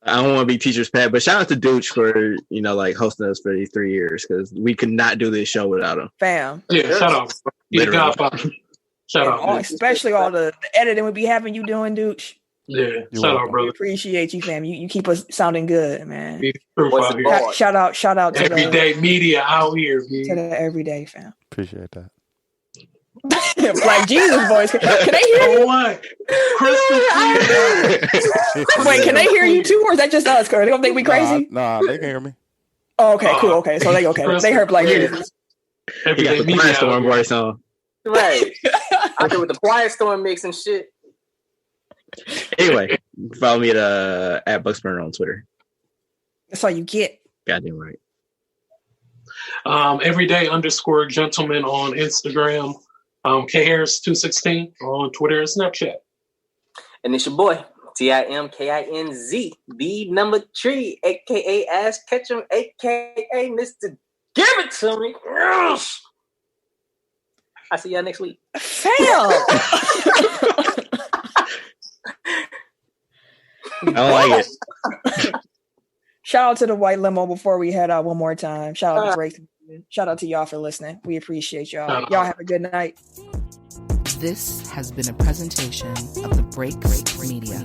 I don't want to be teacher's pet, but shout out to Dooch for, like, hosting us for these 3 years, because we could not do this show without him. Fam. Yeah, shout out. He's a godfather. Shout out. Especially all the editing we be having you doing, Dooch. Yeah, shout out, brother. We appreciate you, fam. You keep us sounding good, man. Shout out to everyday media out here, man. To the everyday fam. Appreciate that. Black Jesus voice. Can they hear you? What? Wait, can they hear you too, or is that just us? They don't think we crazy? Nah, they can hear me. Oh, okay, cool. Okay, so they okay. They heard Black Jesus. Everyday media. Quiet Storm voice on. Right. I do with the Quiet Storm mix and shit. Anyway, follow me at Bucksburner on Twitter. That's all you get. Goddamn right. Everyday_gentleman on Instagram. KHarris216 on Twitter and Snapchat. And it's your boy, TIMKINZ, the number 3, aka Ash Ketchum, aka Mr. Give It To Me. I see y'all next week. Fail. I don't like it. Shout out to the white limo before we head out one more time. Shout out to Drake. Shout out to y'all for listening. We appreciate y'all. Y'all have a good night. This has been a presentation of the Break Media.